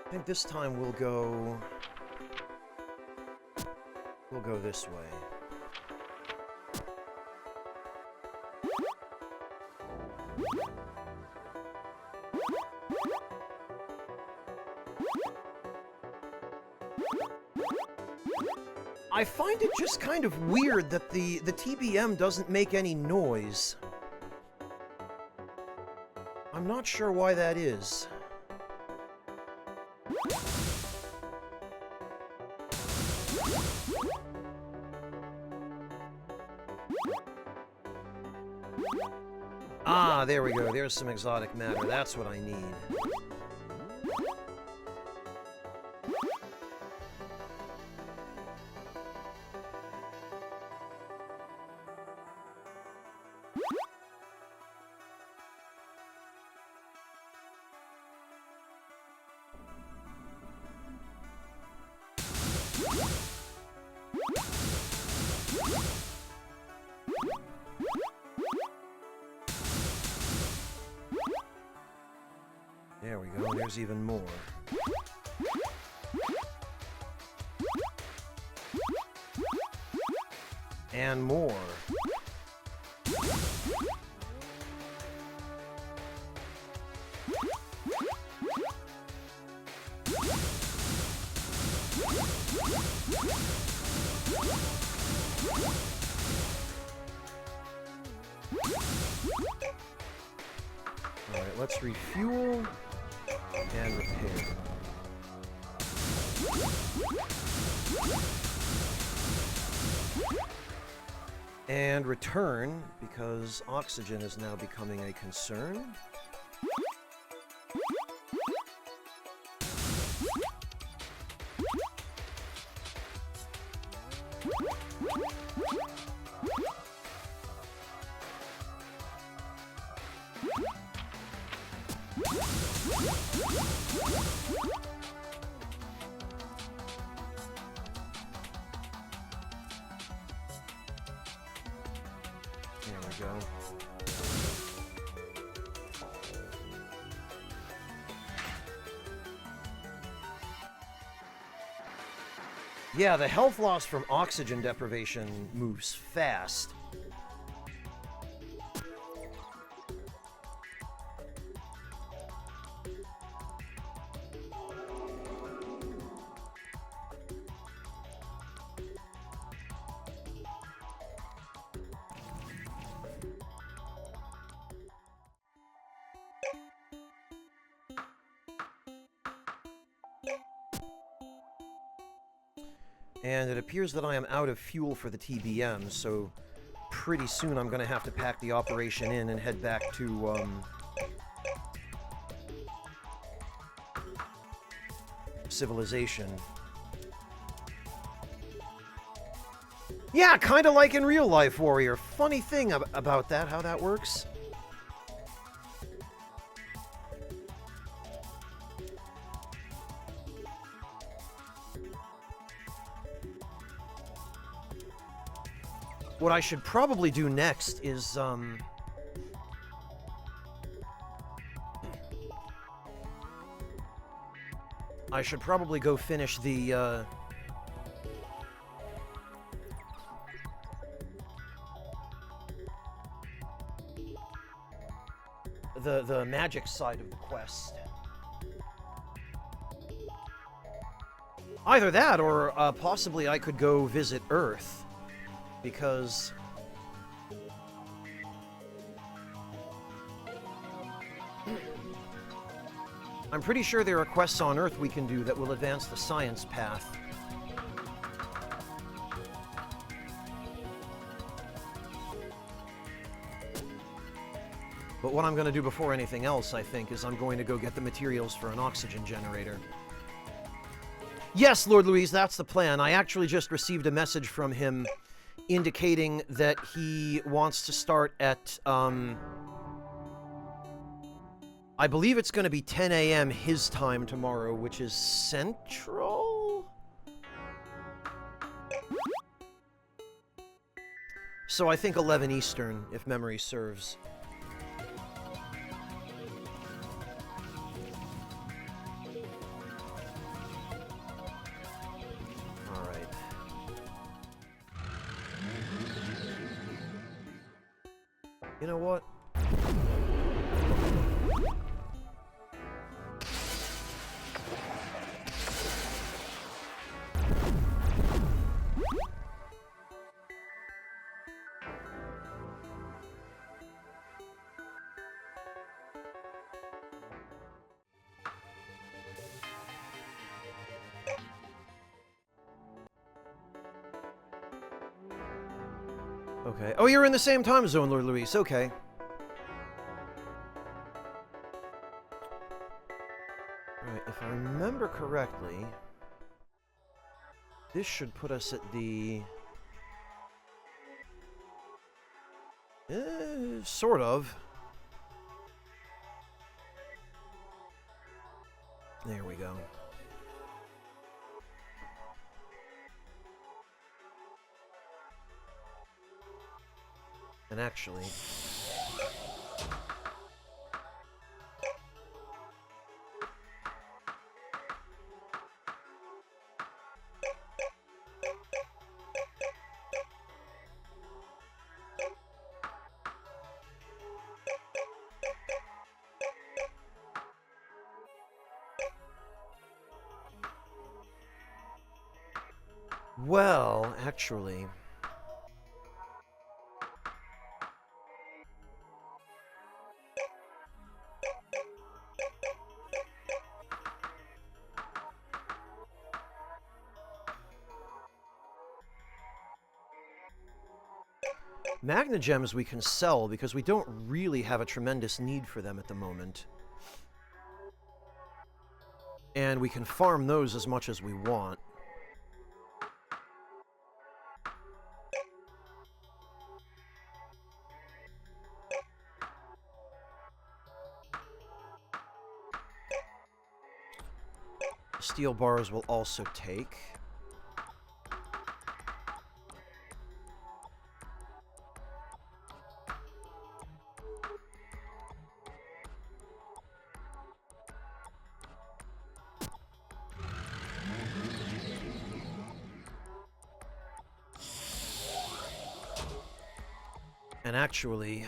A: I think this time we'll go this way. I find it just kind of weird that the TBM doesn't make any noise. I'm not sure why that is. Ah, there we go. There's some exotic matter. That's what I need. There we go, there's even more. And more. Alright, let's refuel and repair. And return, because oxygen is now becoming a concern. There we go. Yeah, the health loss from oxygen deprivation moves fast. And it appears that I am out of fuel for the TBM, so pretty soon I'm going to have to pack the operation in and head back to, civilization. Yeah, kind of like in real life, Warrior. Funny thing about that, how that works. What I should probably do next is, I should probably go finish the the magic side of the quest. Either that, or possibly I could go visit Earth, because I'm pretty sure there are quests on Earth we can do that will advance the science path. But what I'm going to do before anything else, I think, is I'm going to go get the materials for an oxygen generator. Yes, Lord Louise, that's the plan. I actually just received a message from him indicating that he wants to start at, I believe it's going to be 10 a.m. his time tomorrow, which is Central? So I think 11 Eastern, if memory serves. You know what? Okay. Oh, you're in the same time zone, Lord Luis. Okay. Right, if I remember correctly, this should put us at the... sort of. There we go. And actually... Well, actually... Magna Gems we can sell because we don't really have a tremendous need for them at the moment. And we can farm those as much as we want. Steel bars will also take. And actually...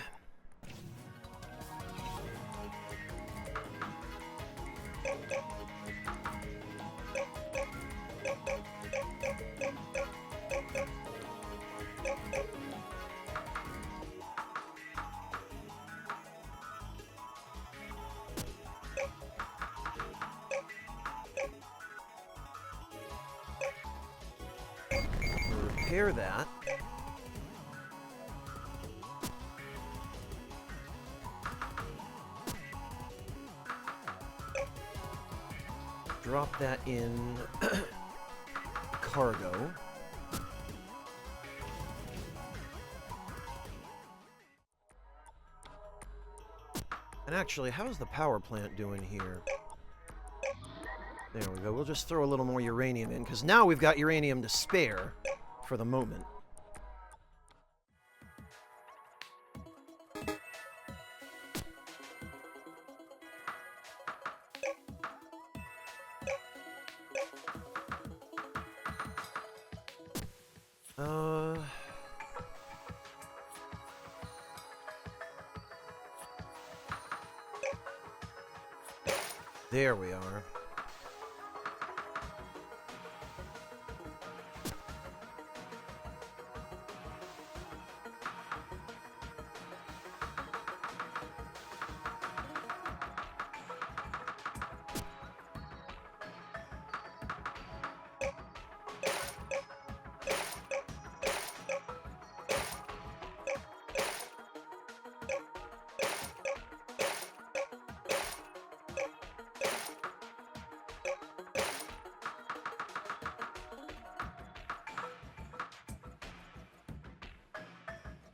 A: repair that. Drop that in cargo. And actually, how's the power plant doing here? There we go. We'll just throw a little more uranium in, because now we've got uranium to spare for the moment. There we are.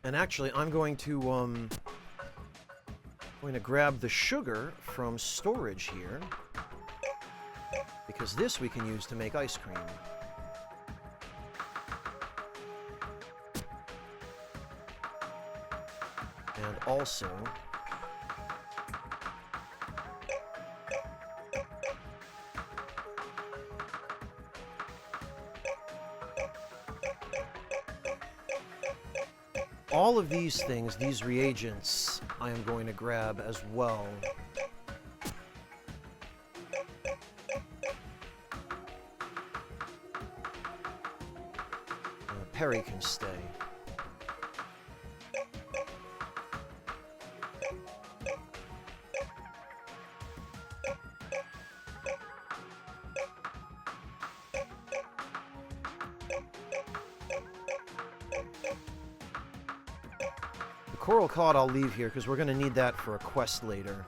A: And actually, I'm going to grab the sugar from storage here, because this we can use to make ice cream. And also, all of these things, these reagents, I am going to grab as well. Perry can stay. Coral cod I'll leave here because we're going to need that for a quest later.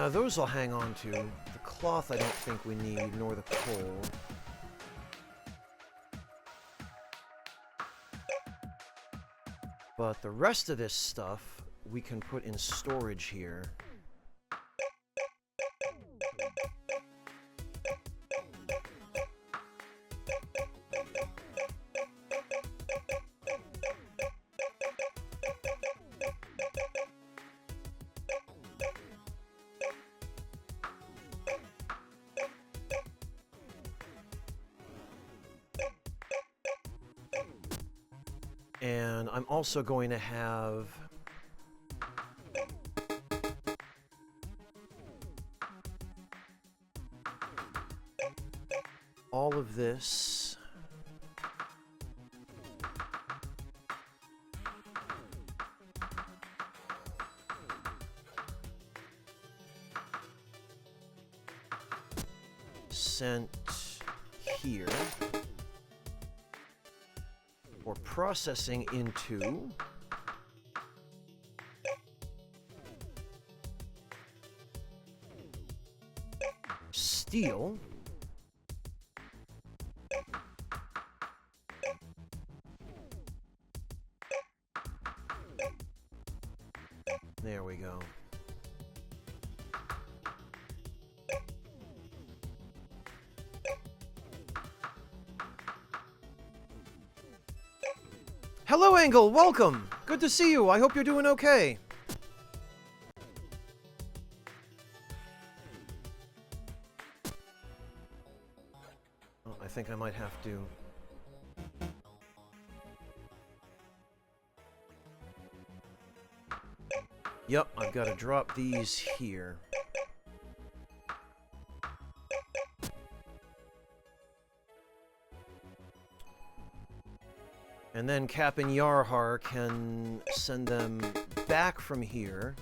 A: Those I'll hang on to. The cloth I don't think we need, nor the coal. But the rest of this stuff we can put in storage here. And I'm also going to have all of this sent here for processing into steel. There we go. Hello, Angle. Welcome. Good to see you. I hope you're doing okay. Oh, I think I might have to. Yep, I've got to drop these here. And then Cap and Yarhar can send them back from here.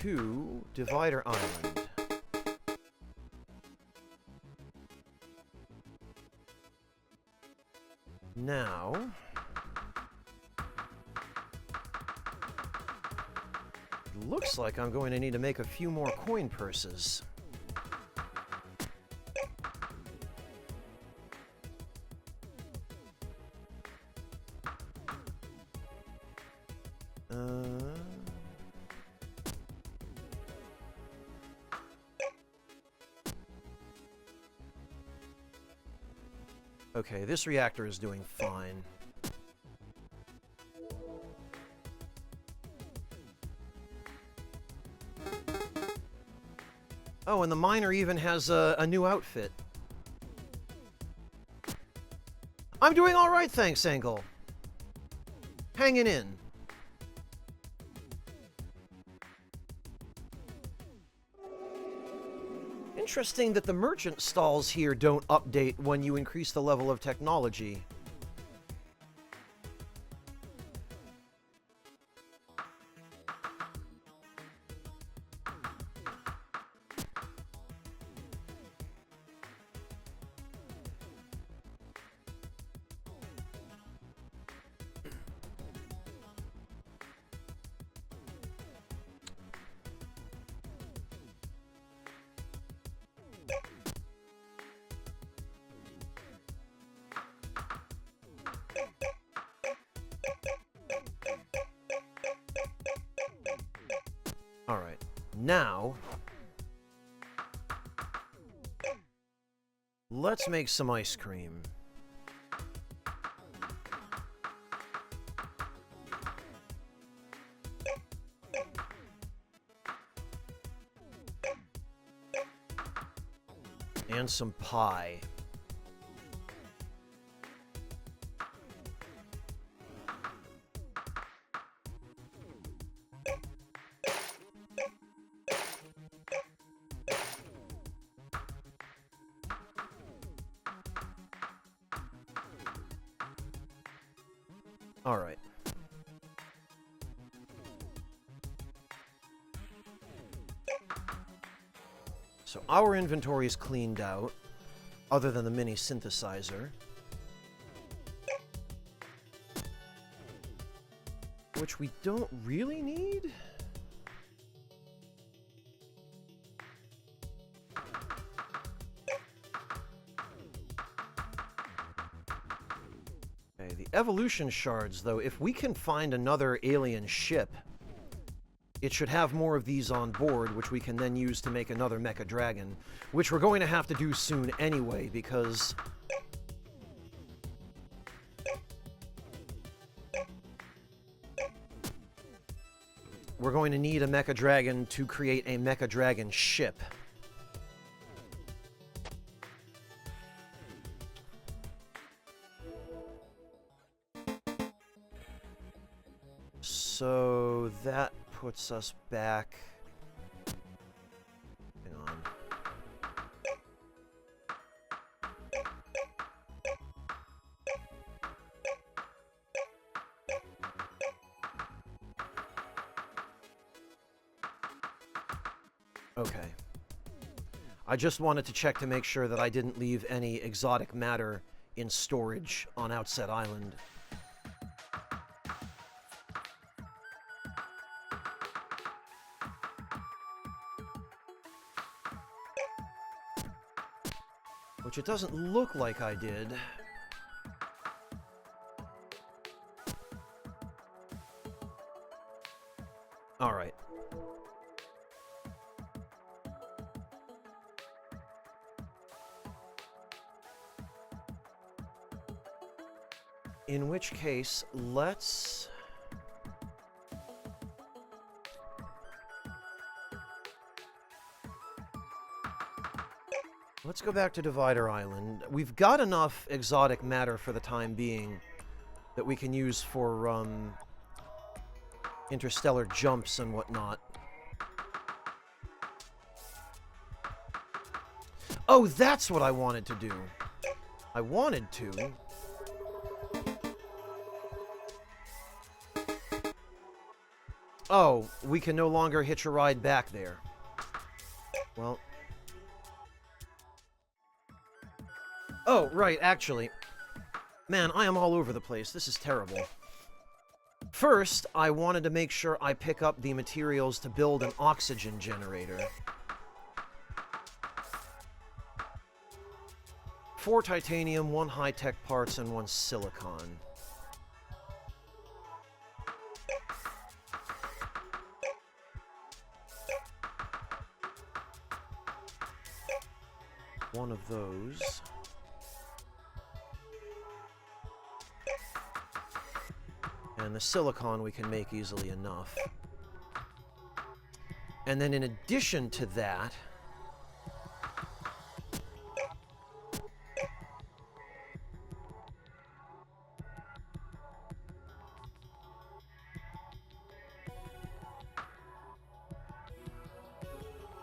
A: To Divider Island. Now, looks like I'm going to need to make a few more coin purses. Okay, this reactor is doing fine. Oh, and the miner even has a new outfit. I'm doing all right, thanks, Angle. Hanging in. Interesting that the merchant stalls here don't update when you increase the level of technology. Alright, now let's make some ice cream. And some pie. All right. So our inventory is cleaned out, other than the mini synthesizer. Which we don't really need? Okay, the evolution shards, though, if we can find another alien ship, it should have more of these on board, which we can then use to make another Mecha Dragon, which we're going to have to do soon anyway, because we're going to need a Mecha Dragon to create a Mecha Dragon ship. So that puts us back. Hang on. Okay. I just wanted to check to make sure that I didn't leave any exotic matter in storage on Outset Island. Which it doesn't look like I did. All right. In which case, let's go back to Divider Island. We've got enough exotic matter for the time being that we can use for interstellar jumps and whatnot. Oh, that's what I wanted to do. I wanted to. Oh, we can no longer hitch a ride back there. Well. Oh, right, actually. Man, I am all over the place. This is terrible. First, I wanted to make sure I pick up the materials to build an oxygen generator. 4 titanium, 1 high-tech parts, and 1 silicon. One of those. And the silicon we can make easily enough. And then in addition to that,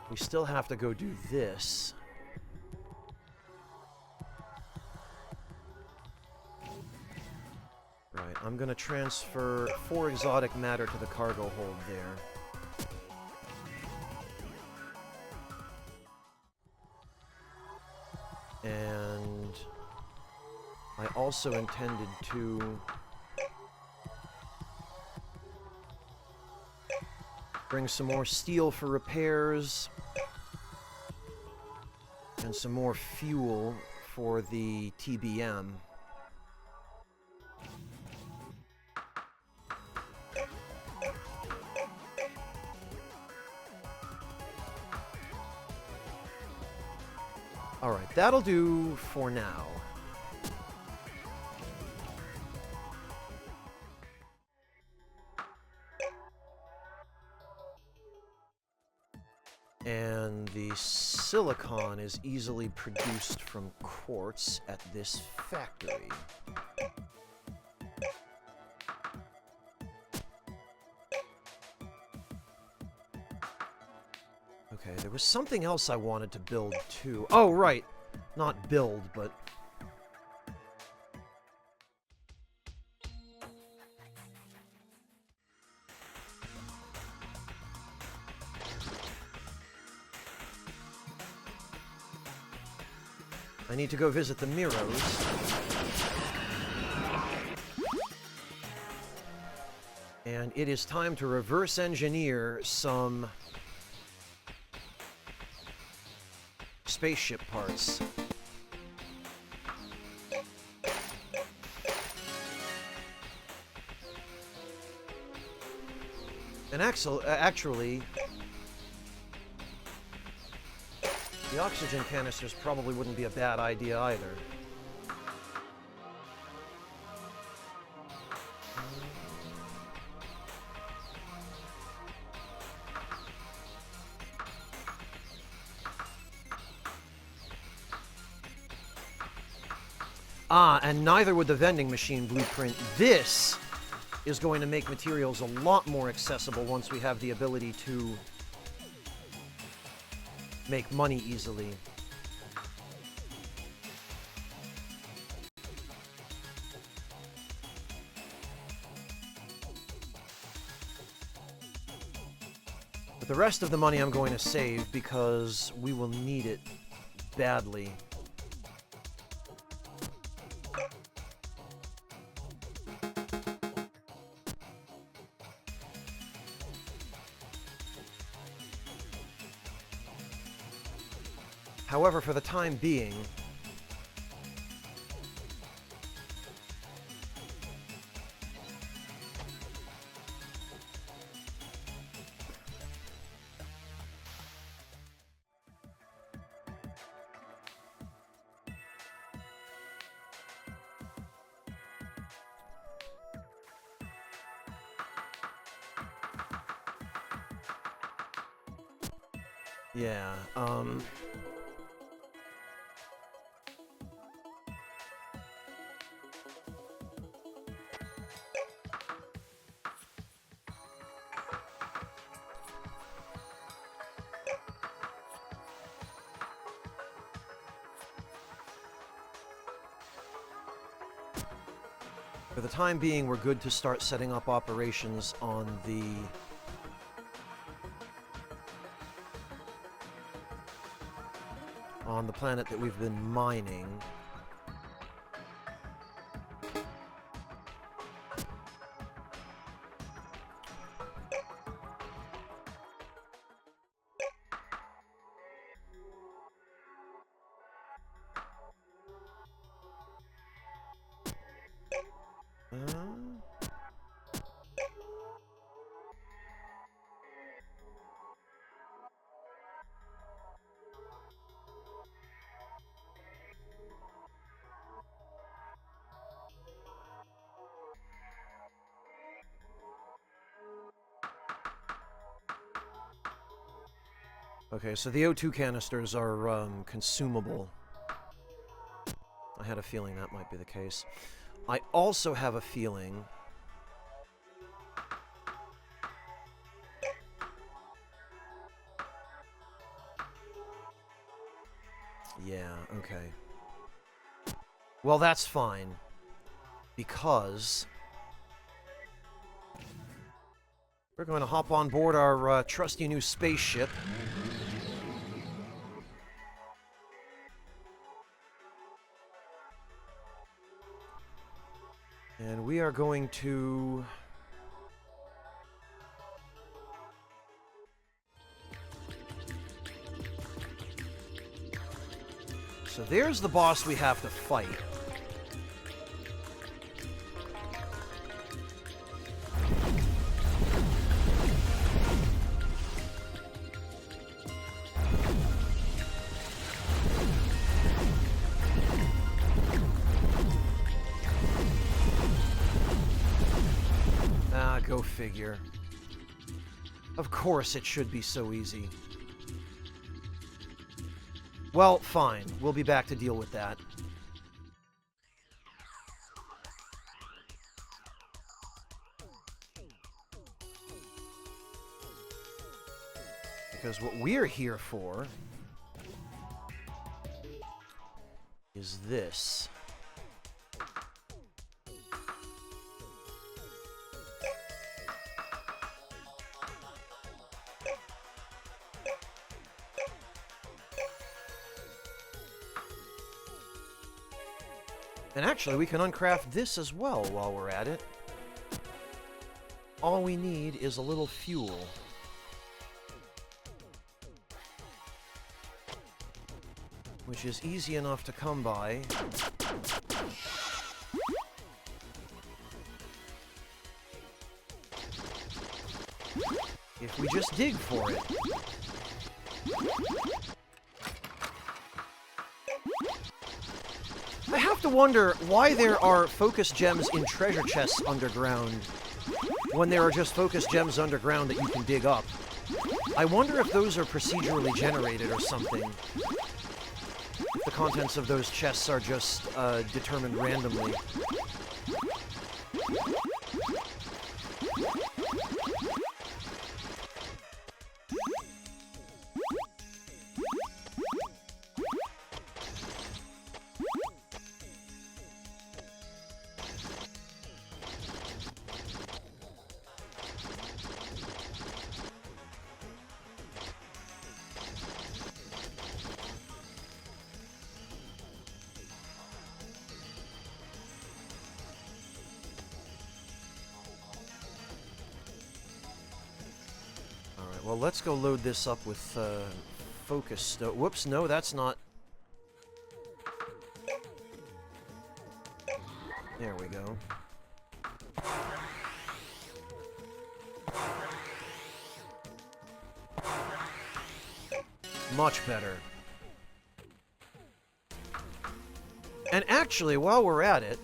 A: we still have to go do this. Right, I'm gonna transfer 4 exotic matter to the cargo hold there. And I also intended to bring some more steel for repairs and some more fuel for the TBM. Alright, that'll do for now. And the silicon is easily produced from quartz at this factory. Okay, there was something else I wanted to build too. Oh, right. Not build, but... I need to go visit the Miros. And it is time to reverse engineer some spaceship parts. And actually, the oxygen canisters probably wouldn't be a bad idea either. Ah, and neither would the vending machine blueprint. This is going to make materials a lot more accessible once we have the ability to make money easily. But the rest of the money I'm going to save because we will need it badly. However, for the time being, yeah, for the time being, we're good to start setting up operations on the planet that we've been mining. Okay, so the O2 canisters are consumable. I had a feeling that might be the case. I also have a feeling... Yeah, okay. Well, that's fine. Because... we're going to hop on board our trusty new spaceship. And we are going to... so there's the boss we have to fight. Go figure. Of course it should be so easy. Well, fine. We'll be back to deal with that. Because what we're here for is this. And actually, we can uncraft this as well while we're at it. All we need is a little fuel. Which is easy enough to come by. If we just dig for it. I have to wonder why there are focus gems in treasure chests underground when there are just focus gems underground that you can dig up. I wonder if those are procedurally generated or something. The contents of those chests are just determined randomly. Well, let's go load this up with focus stone. Whoops, no, that's not. There we go. Much better. And actually, while we're at it,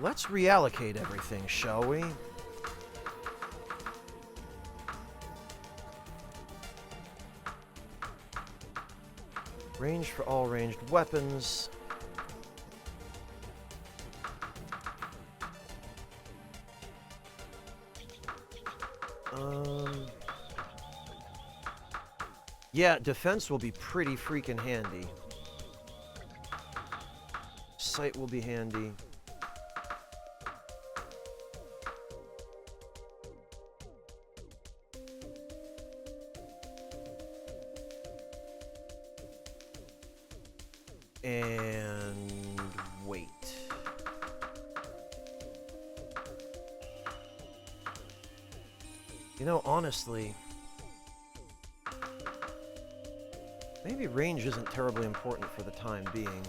A: let's reallocate everything, shall we? Range for all ranged weapons. Yeah, defense will be pretty freaking handy. Sight will be handy. And wait. You know, honestly, maybe range isn't terribly important for the time being.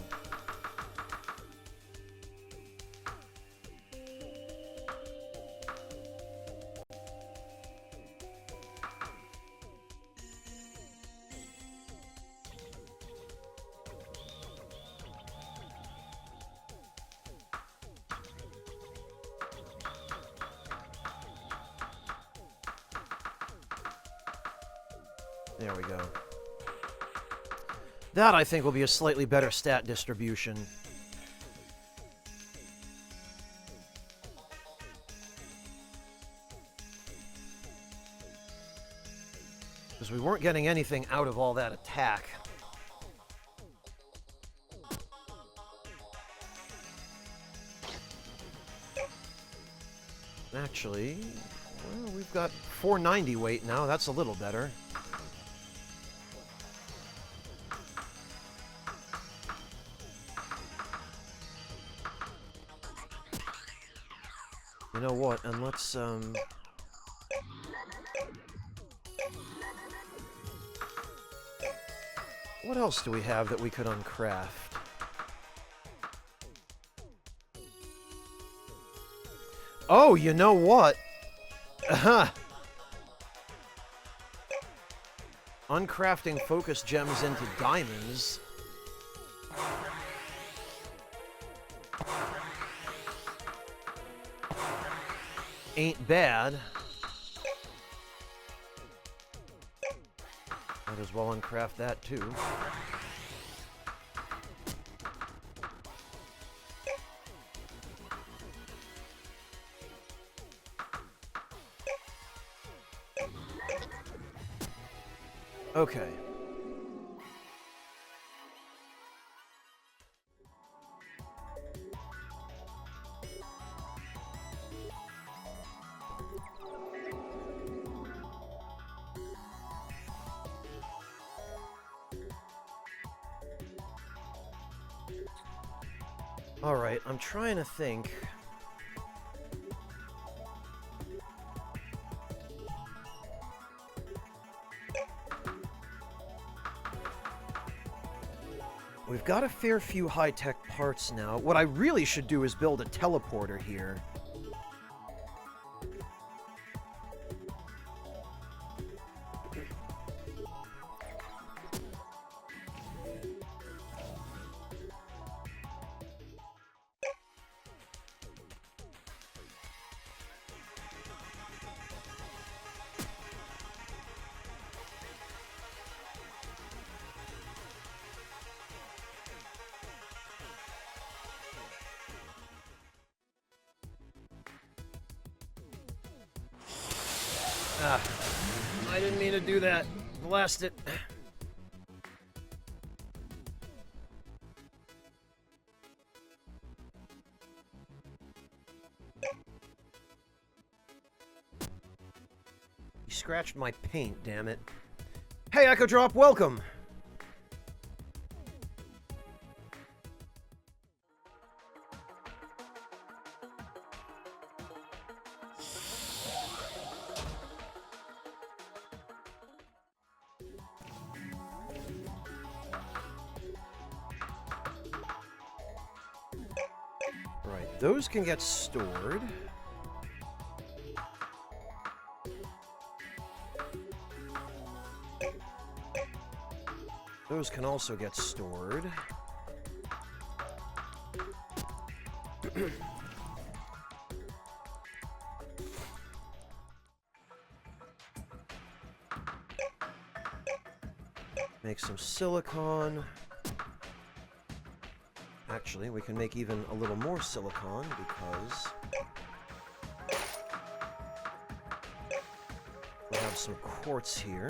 A: There we go. That, I think, will be a slightly better stat distribution. Because we weren't getting anything out of all that attack. Actually, well, we've got 490 weight now. That's a little better. You know what? And let's, what else do we have that we could uncraft? Oh, you know what? Uncrafting focus gems into diamonds. Ain't bad. Might as well uncraft that too. Okay. All right, I'm trying to think. We've got a fair few high-tech parts now. What I really should do is build a teleporter here. Ah, I didn't mean to do that. Blast it. You scratched my paint, damn it. Hey, Echo Drop, welcome! Right, those can get stored. Those can also get stored. Make some silicon. Actually, we can make even a little more silicon because we have some quartz here.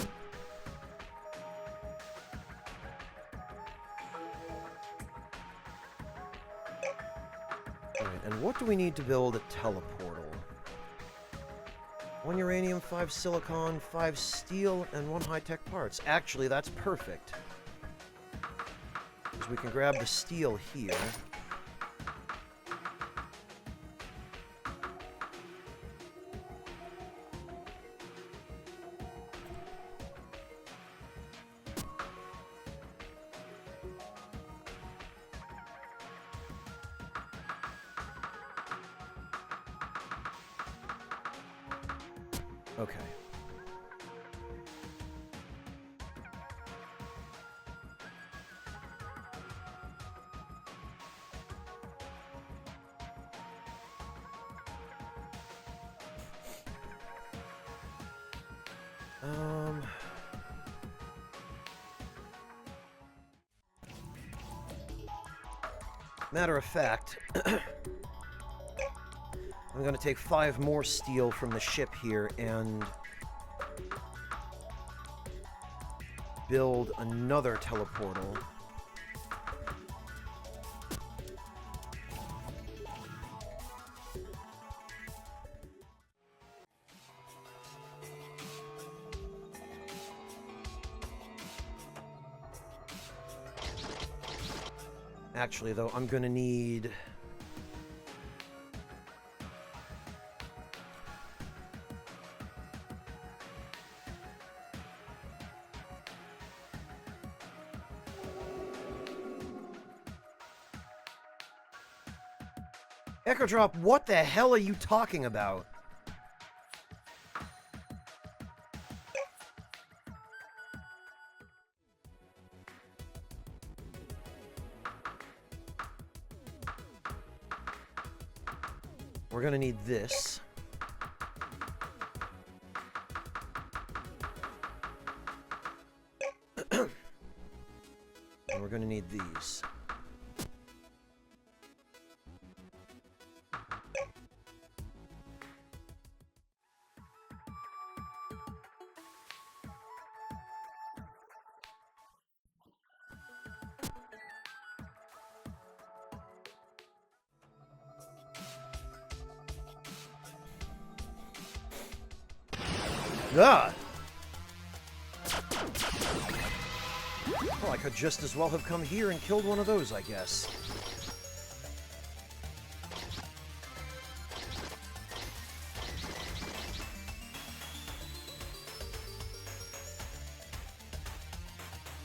A: Alright, and what do we need to build a teleportal? 1 uranium, 5 silicon, 5 steel, and 1 high-tech parts. Actually, that's perfect. Because we can grab the steel here. Okay. Matter of fact, I'm going to take 5 more steel from the ship here and build another teleportal. Actually, though, I'm going to need... Echo Drop, what the hell are you talking about? We're gonna need this. And we're gonna need these. Ah! Well, I could just as well have come here and killed one of those, I guess.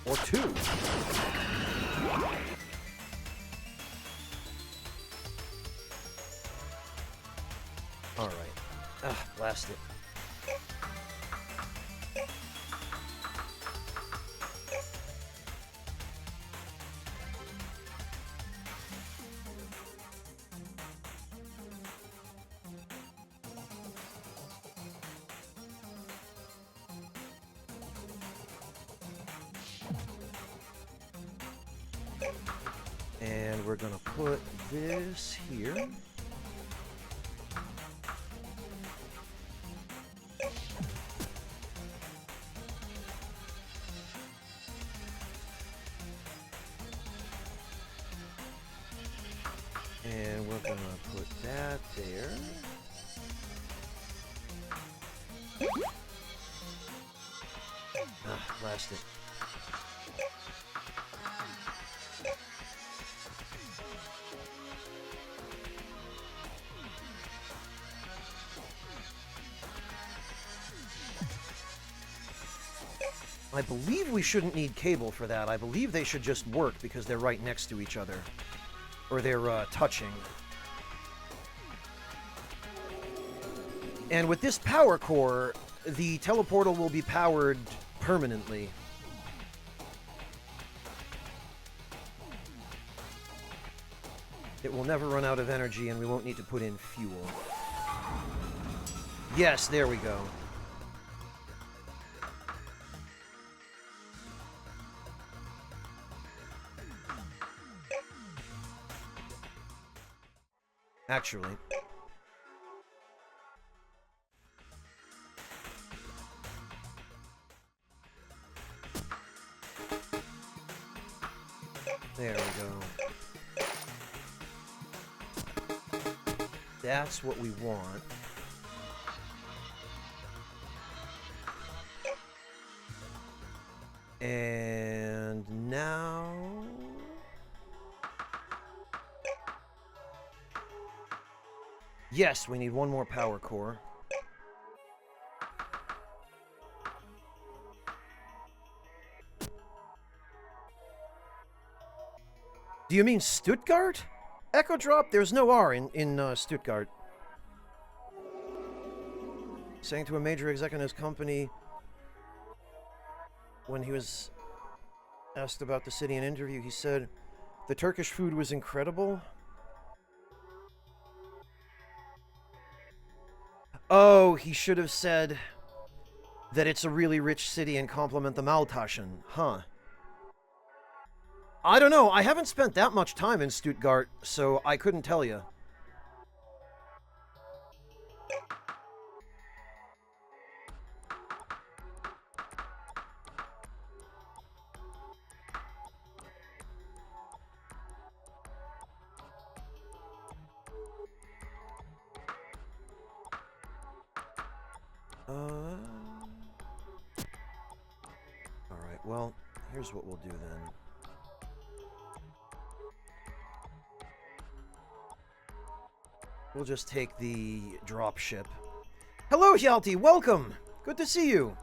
A: Or 2. Alright. Ah, blast it. And we're gonna put this here. And we're gonna put that there. Ah, blast it. I believe we shouldn't need cable for that. I believe they should just work because they're right next to each other. Or they're touching. And with this power core, the teleportal will be powered permanently. It will never run out of energy and we won't need to put in fuel. Yes, there we go. Actually. There we go. That's what we want. And now... Yes, we need one more power core. Do you mean Stuttgart? Echo Drop, there's no R in Stuttgart. Saying to a major exec in his company when he was asked about the city in an interview, he said, the Turkish food was incredible. Oh, he should have said that it's a really rich city and compliment the Maltaschen, huh? I don't know. I haven't spent that much time in Stuttgart, so I couldn't tell you. Alright, well, here's what we'll do then. We'll just take the drop ship. Hello, Hjalti! Welcome! Good to see you!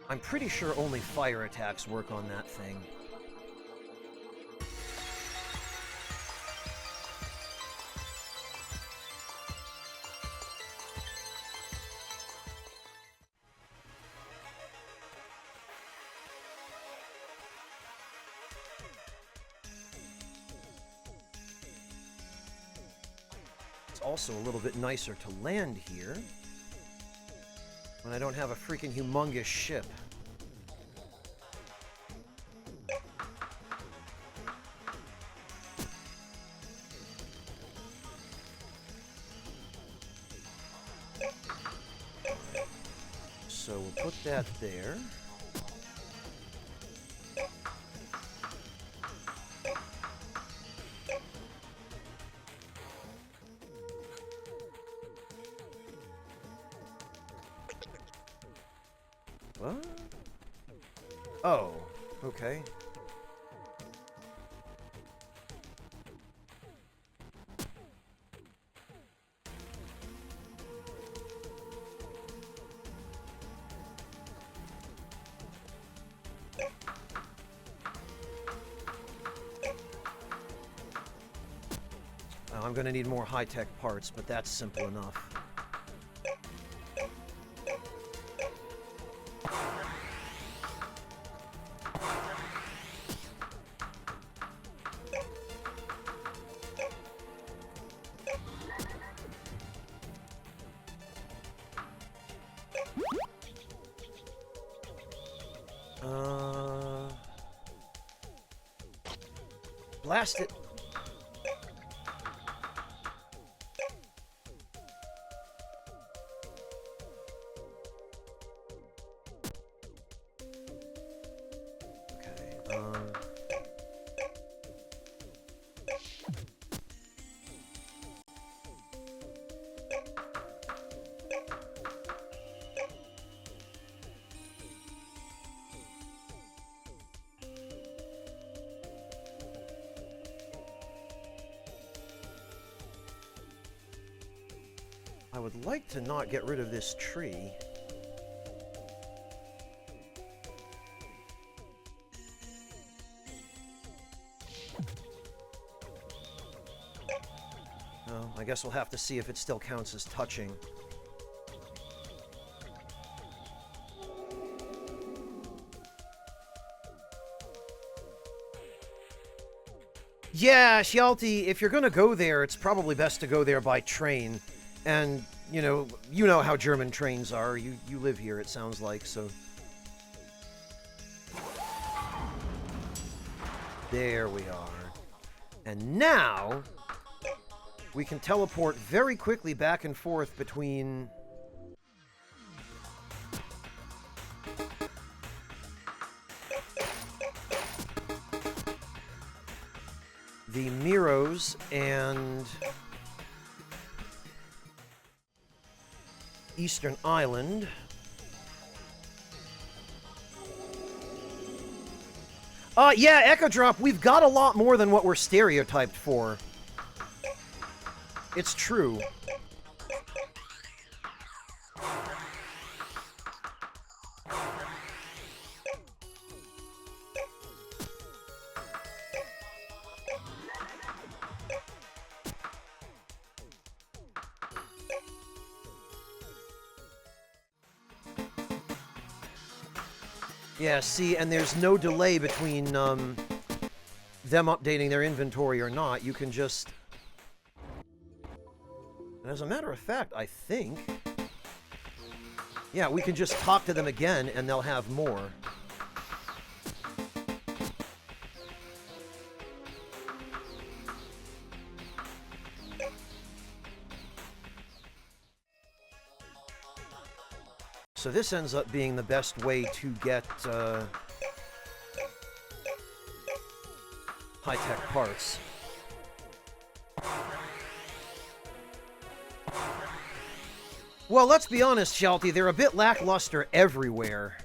A: I'm pretty sure only fire attacks work on that thing. It's also a little bit nicer to land here when I don't have a freaking humongous ship. So we'll put that there. What? Oh, okay. I'm gonna need more high-tech parts, but that's simple enough. Blast it! I would like to not get rid of this tree. Well, I guess we'll have to see if it still counts as touching. Yeah, Hjalti, if you're gonna go there, it's probably best to go there by train. And, you know how German trains are. You live here, it sounds like, so... There we are. And now, we can teleport very quickly back and forth between... the Miros and... Eastern Island. Yeah, Echo Drop, we've got a lot more than what we're stereotyped for. It's true. Yeah, see, and there's no delay between, them updating their inventory or not, you can just... And as a matter of fact, I think... Yeah, we can just talk to them again, and they'll have more. So this ends up being the best way to get high-tech parts. Well, let's be honest, Shelty, they're a bit lackluster everywhere.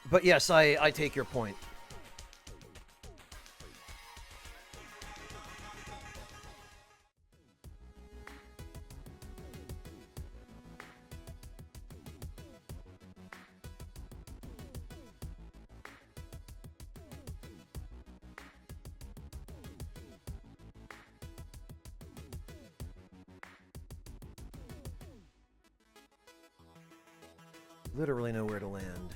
A: But yes, I take your point. Literally nowhere to land.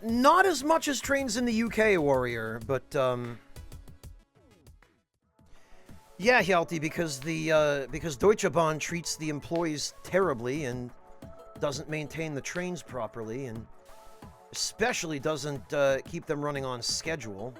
A: Not as much as trains in the UK, Warrior, but, yeah, Hjalti, because because Deutsche Bahn treats the employees terribly and doesn't maintain the trains properly, and especially doesn't keep them running on schedule.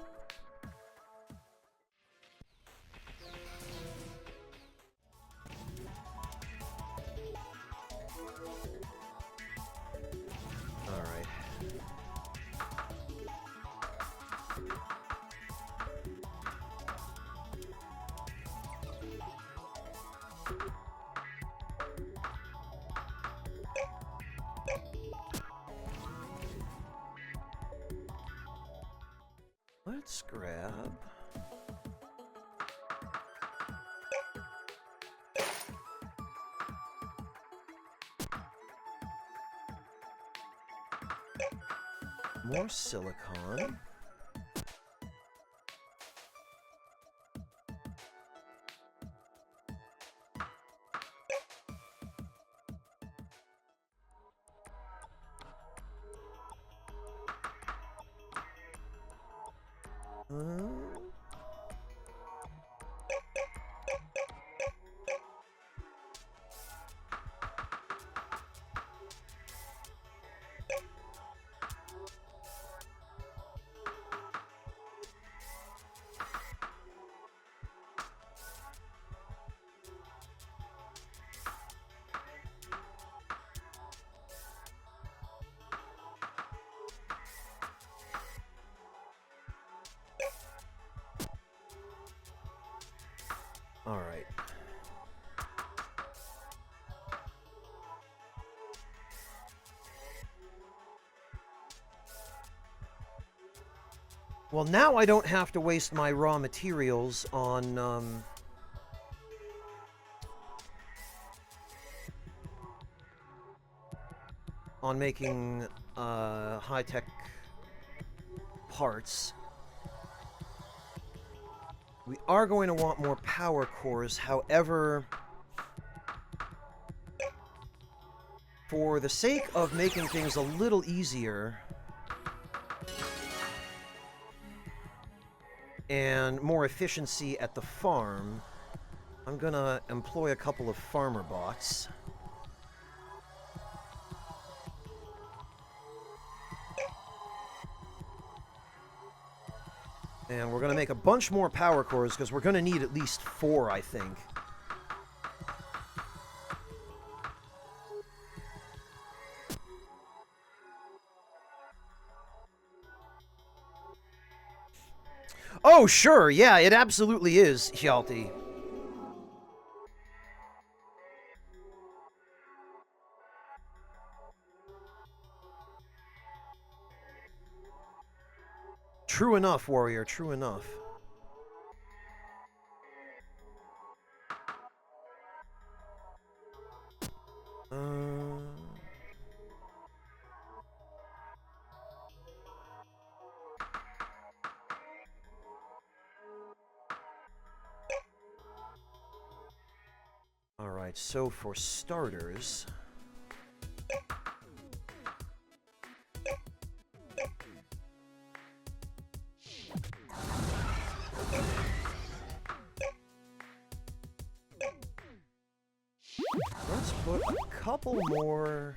A: Let's grab... more silicon. All right. Well, now I don't have to waste my raw materials on, making, high-tech parts. We are going to want more power cores, however, for the sake of making things a little easier and more efficiency at the farm, I'm gonna employ a couple of farmer bots. And we're going to make a bunch more power cores, because we're going to need at least 4, I think. Oh, sure, yeah, it absolutely is, Hjalti. True enough, warrior, true enough. Alright, so for starters... let's put a couple more...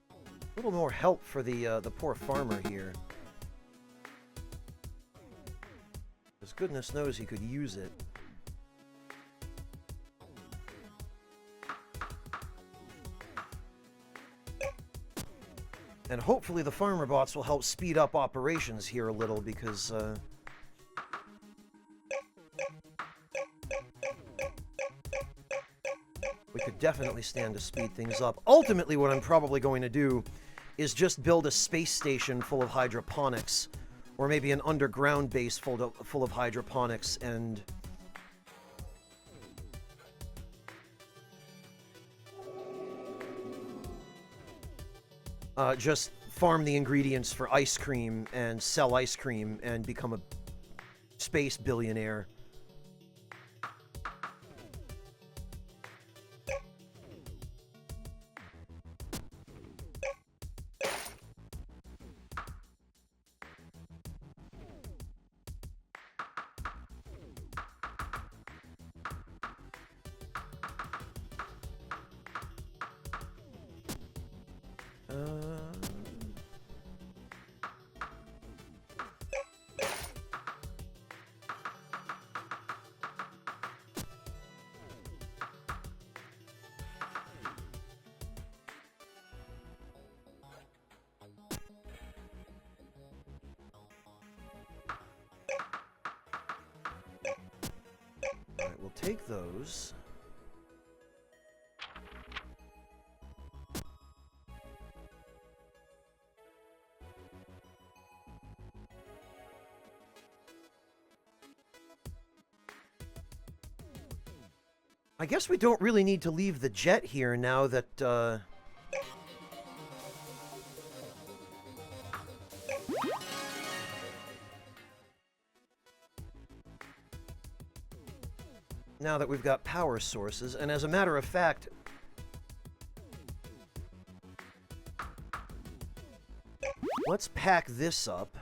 A: a little more help for the poor farmer here. Because goodness knows he could use it. And hopefully the farmer bots will help speed up operations here a little, because, we could definitely stand to speed things up. Ultimately, what I'm probably going to do is just build a space station full of hydroponics, or maybe an underground base full of hydroponics, and... just farm the ingredients for ice cream and sell ice cream and become a space billionaire. Alright, we'll take those. I guess we don't really need to leave the jet here now that, now that we've got power sources, and as a matter of fact, let's pack this up.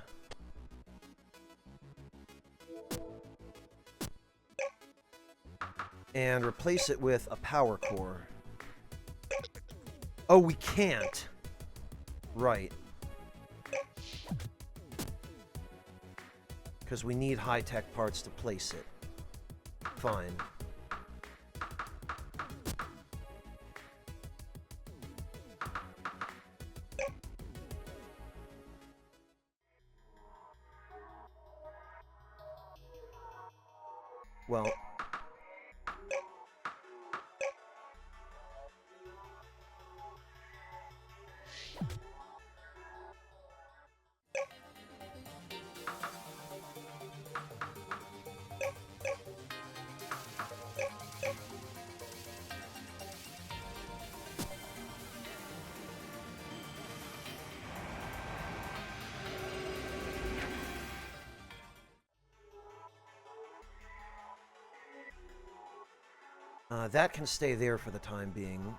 A: And replace it with a power core. Oh, we can't. Right. Because we need high-tech parts to place it. Fine. Well... that can stay there for the time being.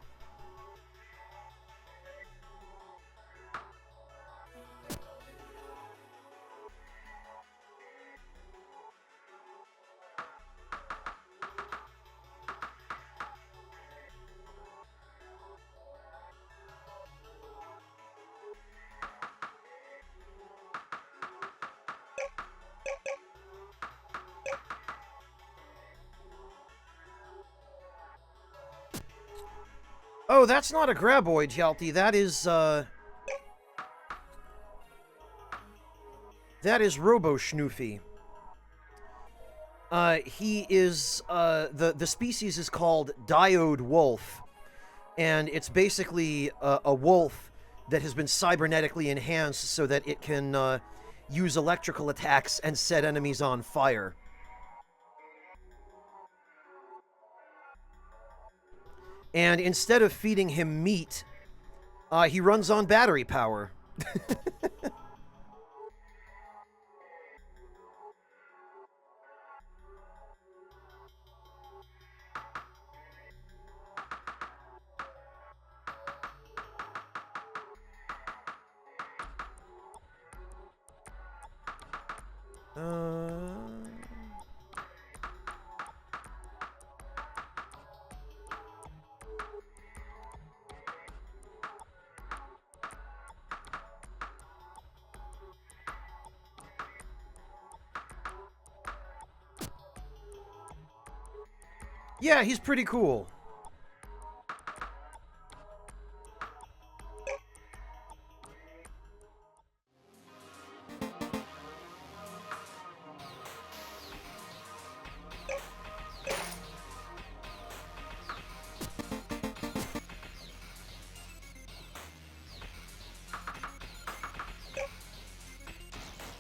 A: Oh, that's not a graboid, Hjalti. That is Robo-Schnoofy. He is, the species is called Diode Wolf, and it's basically a wolf that has been cybernetically enhanced so that it can use electrical attacks and set enemies on fire. And instead of feeding him meat, he runs on battery power. Yeah, he's pretty cool.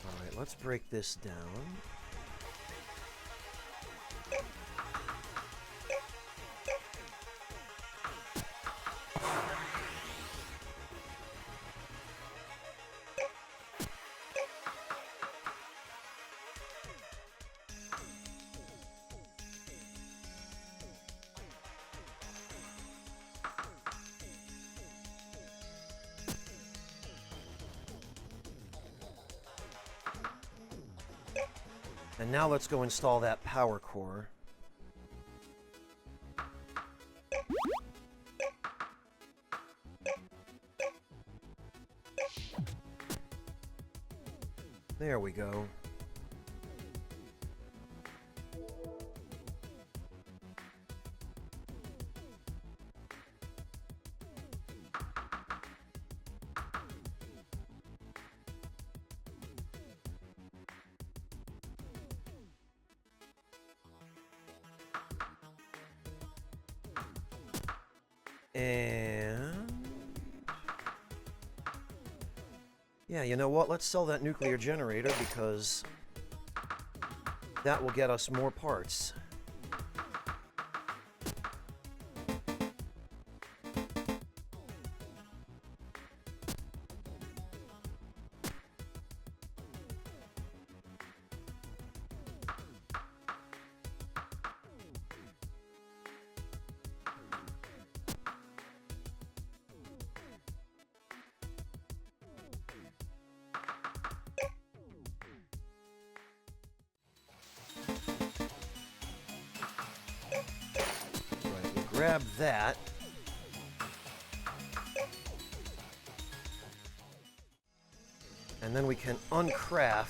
A: Alright, let's break this down. And now let's go install that power core. There we go. And yeah, you know what? Let's sell that nuclear generator because that will get us more parts. Grab that. And then we can uncraft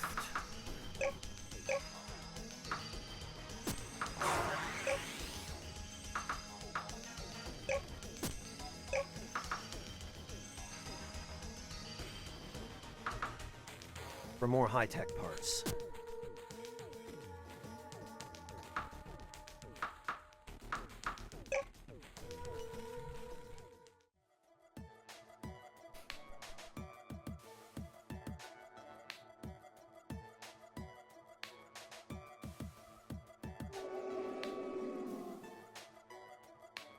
A: for more high-tech parts.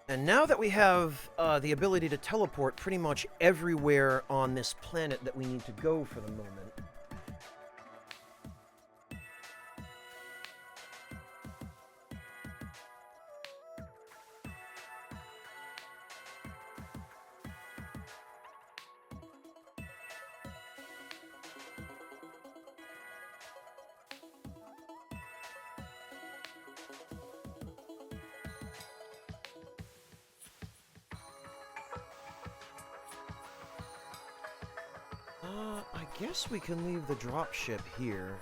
A: And now that we have the ability to teleport pretty much everywhere on this planet that we need to go for the moment, I guess we can leave the dropship here.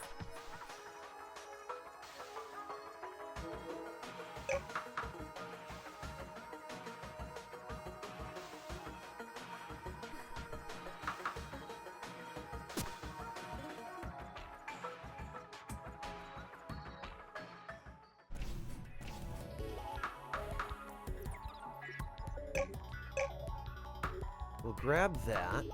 A: We'll grab that.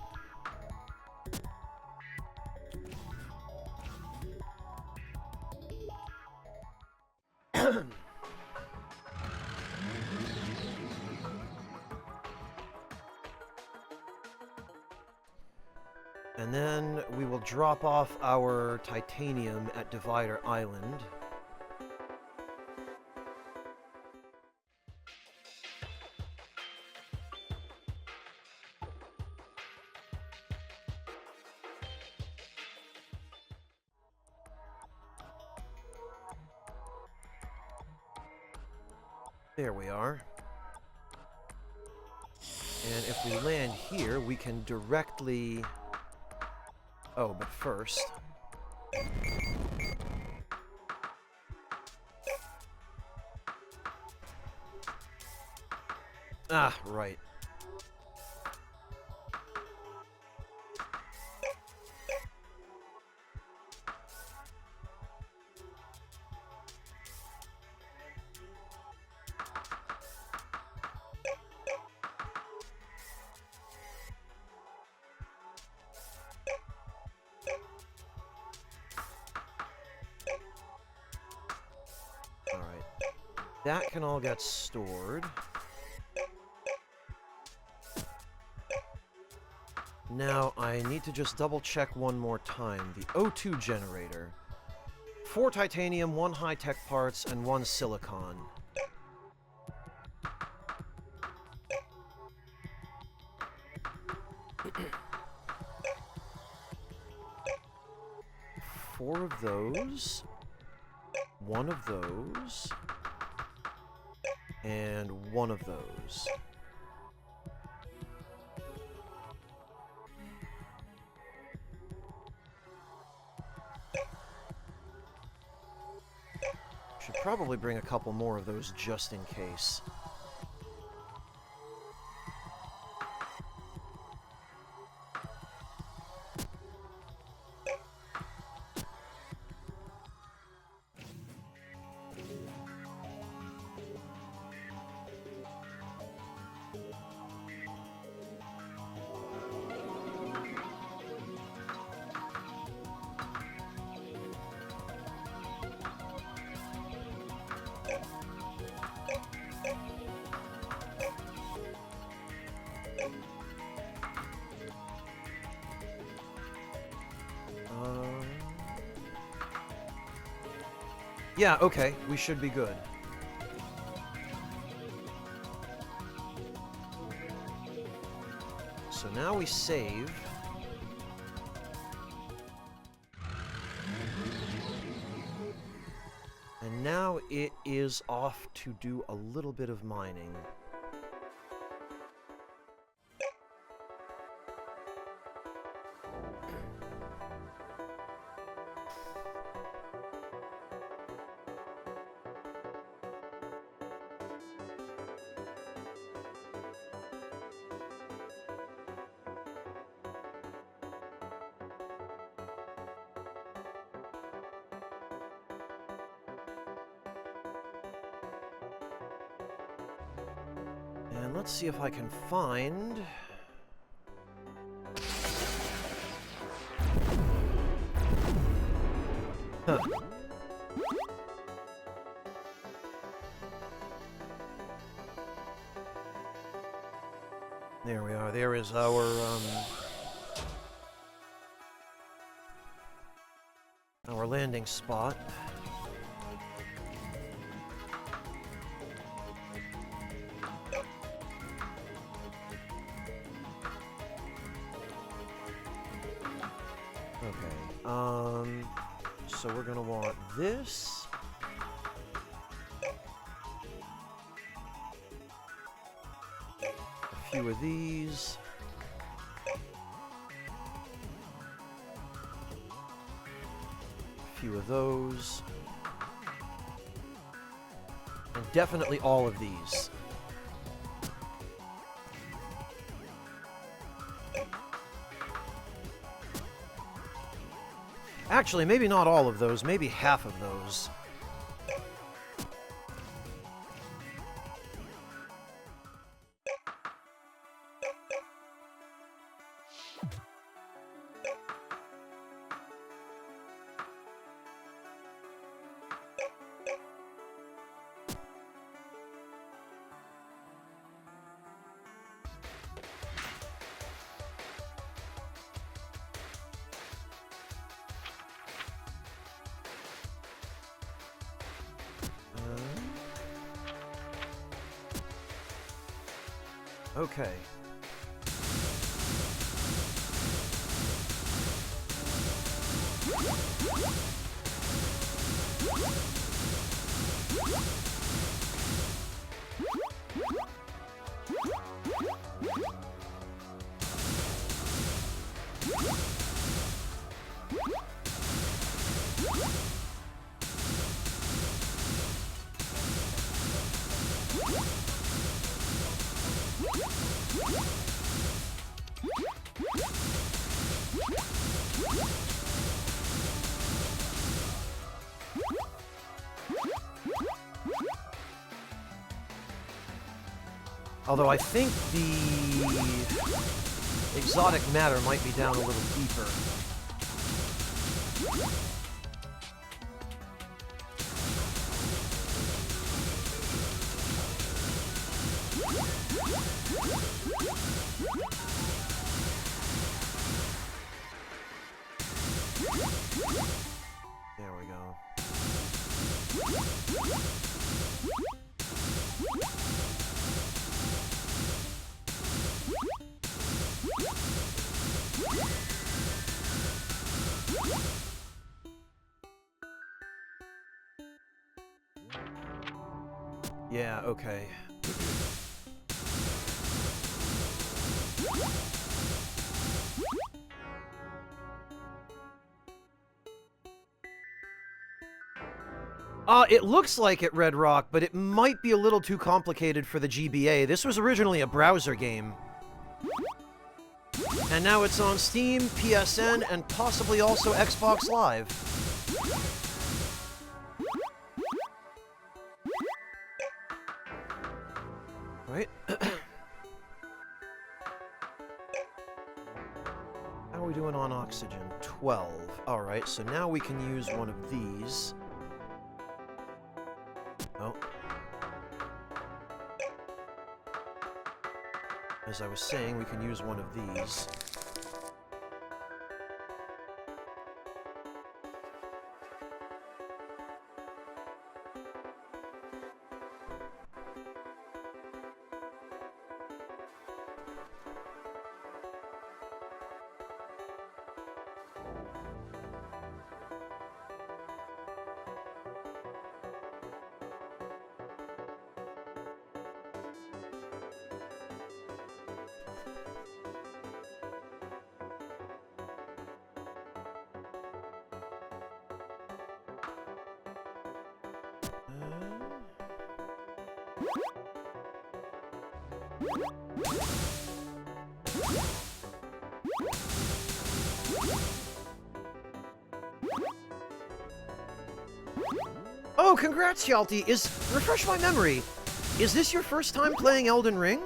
A: And then we will drop off our titanium at Divider Island. There we are. And if we land here, we can directly... Oh, but first... Ah, right. That can all get stored. Now, I need to just double check one more time. The O2 generator. 4 titanium, 1 high-tech parts, and 1 silicon. Four of those. 1 of those. And 1 of those. Should probably bring a couple more of those just in case. Yeah, okay, we should be good. So now we save. And now it is off to do a little bit of mining. And let's see if I can find... Huh. There we are. There is our landing spot. So we're gonna want this. A few of these. A few of those. And definitely all of these. Actually, maybe not all of those, maybe half of those. Okay. Although I think the exotic matter might be down a little deeper. There we go. Yeah, okay. It looks like it, Red Rock, but it might be a little too complicated for the GBA. This was originally a browser game. And now it's on Steam, PSN, and possibly also Xbox Live. Right? How are we doing on oxygen? 12. Alright, so now we can use one of these. Oh. As I was saying, we can use one of these. Oh, congrats, Hjalti! Refresh my memory. Is this your first time playing Elden Ring?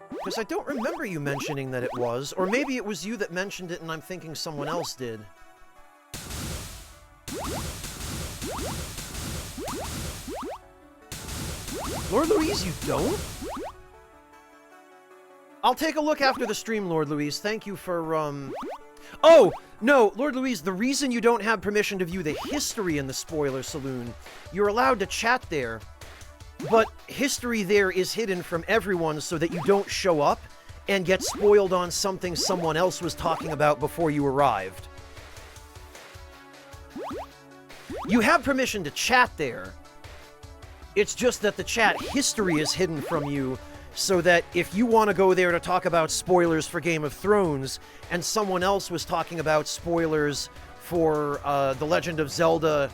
A: Because I don't remember you mentioning that it was, or maybe it was you that mentioned it and I'm thinking someone else did. Lord Louise, you don't? I'll take a look after the stream, Lord Louise. Thank you for, Oh! No, Lord Louise, the reason you don't have permission to view the history in the Spoiler Saloon, you're allowed to chat there, but history there is hidden from everyone so that you don't show up and get spoiled on something someone else was talking about before you arrived. You have permission to chat there. It's just that the chat history is hidden from you, so that if you want to go there to talk about spoilers for Game of Thrones, and someone else was talking about spoilers for The Legend of Zelda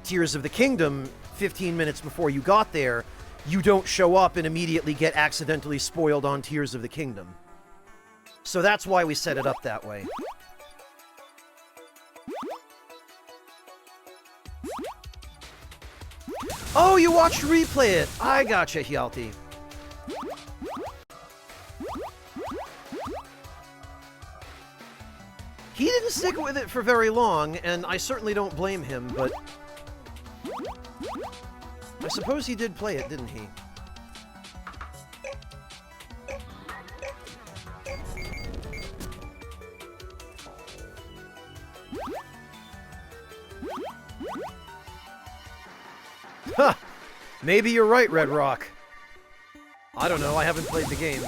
A: Tears of the Kingdom 15 minutes before you got there, you don't show up and immediately get accidentally spoiled on Tears of the Kingdom. So that's why we set it up that way. Oh, you watched replay it! I gotcha, Hjalti. He didn't stick with it for very long, and I certainly don't blame him, but... I suppose he did play it, didn't he? Huh! Maybe you're right, Red Rock. I don't know, I haven't played the game.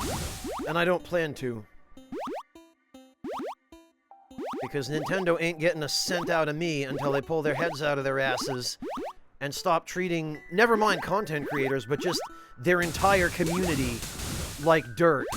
A: And I don't plan to. Because Nintendo ain't getting a cent out of me until they pull their heads out of their asses and stop treating, never mind content creators, but just their entire community like dirt.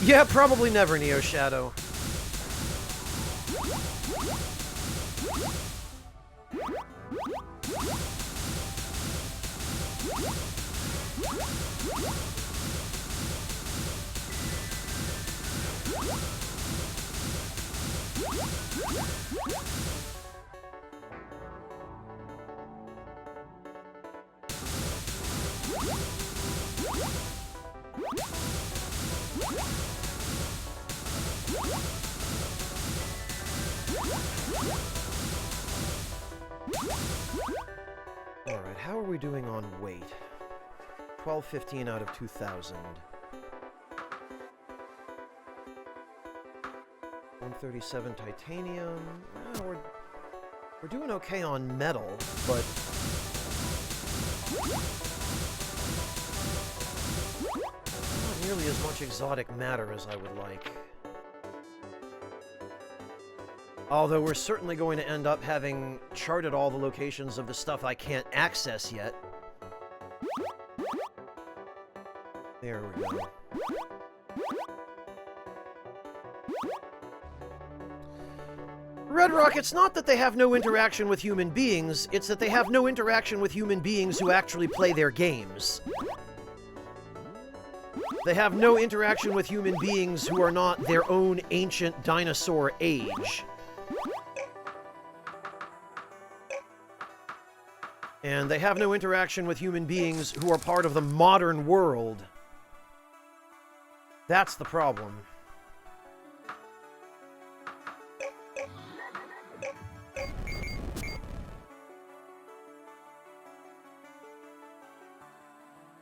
A: Yeah, probably never, Neo Shadow. Alright, how are we doing on weight? 1215 out of 2000. 137 titanium. We're doing okay on metal, but not nearly as much exotic matter as I would like. Although we're certainly going to end up having charted all the locations of the stuff I can't access yet. There we go. Red Rock, it's not that they have no interaction with human beings, it's that they have no interaction with human beings who actually play their games. They have no interaction with human beings who are not their own ancient dinosaur age. And they have no interaction with human beings who are part of the modern world. That's the problem.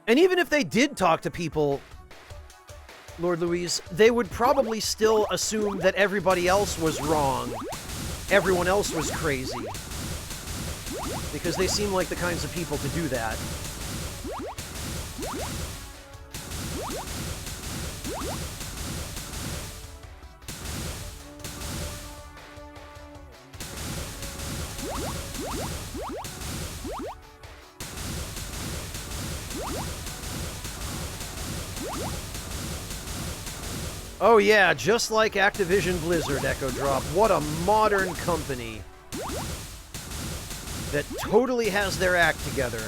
A: And even if they did talk to people, Lord Louise, they would probably still assume that everybody else was wrong. Everyone else was crazy. Because they seem like the kinds of people to do that. Oh yeah, just like Activision Blizzard, Echo Drop. What a modern company that totally has their act together.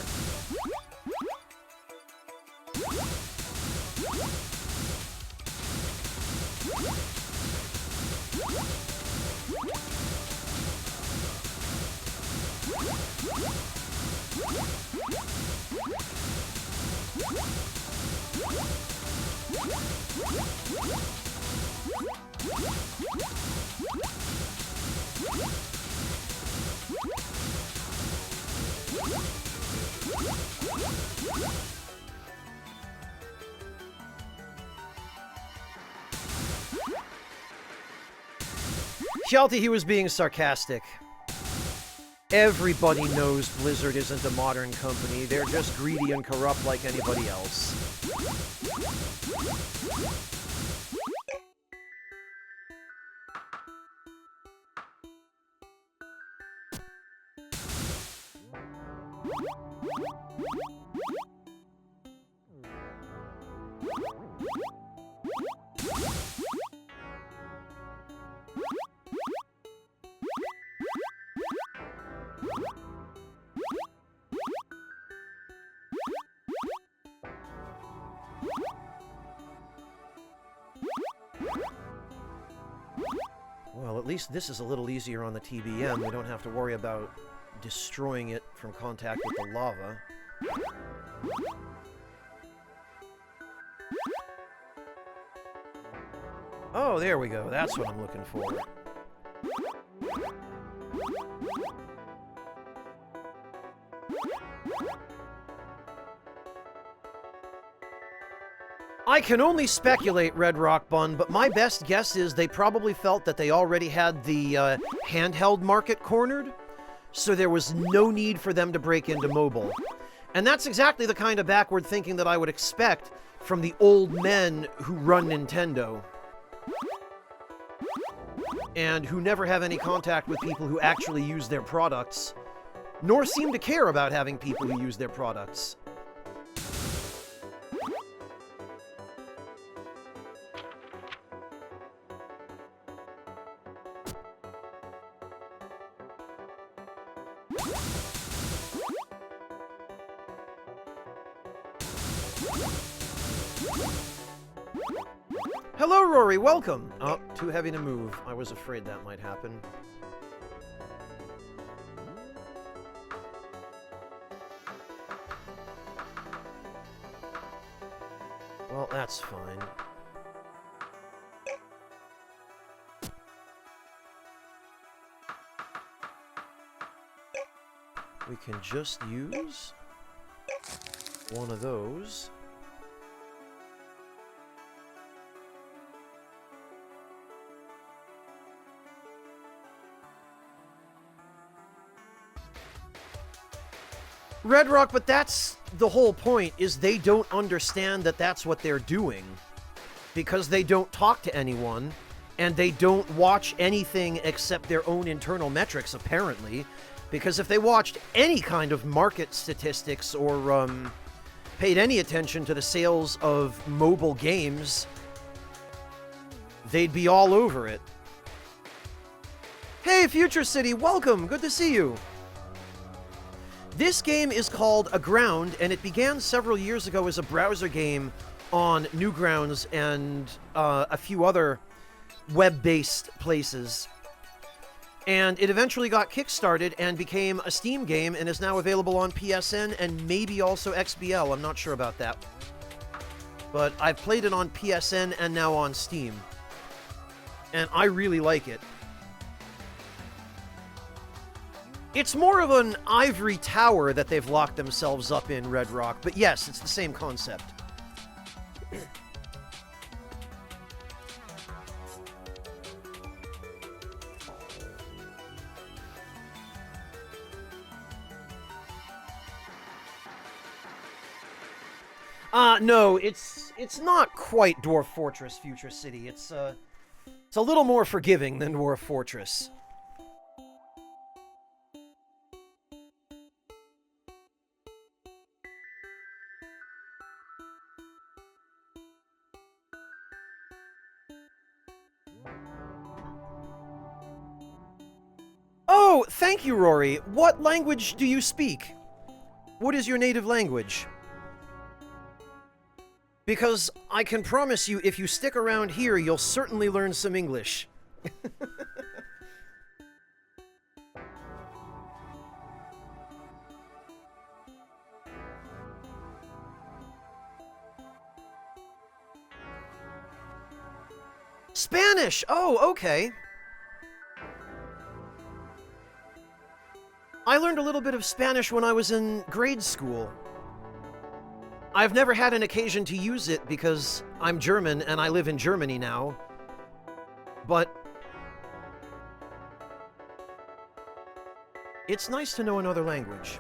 A: Shelty, he was being sarcastic. Everybody knows Blizzard isn't a modern company. They're just greedy and corrupt like anybody else. Well, at least this is a little easier on the TBM. We don't have to worry about destroying it from contact with the lava. Oh, there we go. That's what I'm looking for. I can only speculate, Red Rock Bun, but my best guess is they probably felt that they already had the handheld market cornered, so there was no need for them to break into mobile. And that's exactly the kind of backward thinking that I would expect from the old men who run Nintendo. And who never have any contact with people who actually use their products, nor seem to care about having people who use their products. Hello, Rory, welcome! Oh, too heavy to move. I was afraid that might happen. Well, that's fine. We can just use one of those. Red Rock, but that's the whole point, is they don't understand that that's what they're doing. Because they don't talk to anyone, and they don't watch anything except their own internal metrics, apparently. Because if they watched any kind of market statistics or paid any attention to the sales of mobile games, they'd be all over it. Hey, Future City, welcome! Good to see you! This game is called Aground, and it began several years ago as a browser game on Newgrounds and a few other web-based places. And it eventually got kickstarted and became a Steam game and is now available on PSN and maybe also XBL. I'm not sure about that. But I've played it on PSN and now on Steam. And I really like it. It's more of an ivory tower that they've locked themselves up in, Red Rock, but yes, it's the same concept. No, it's not quite Dwarf Fortress Future City. It's a little more forgiving than Dwarf Fortress. Oh, thank you, Rory. What language do you speak? What is your native language? Because I can promise you, if you stick around here, you'll certainly learn some English. Spanish! Oh, okay. I learned a little bit of Spanish when I was in grade school. I've never had an occasion to use it because I'm German and I live in Germany now. But it's nice to know another language.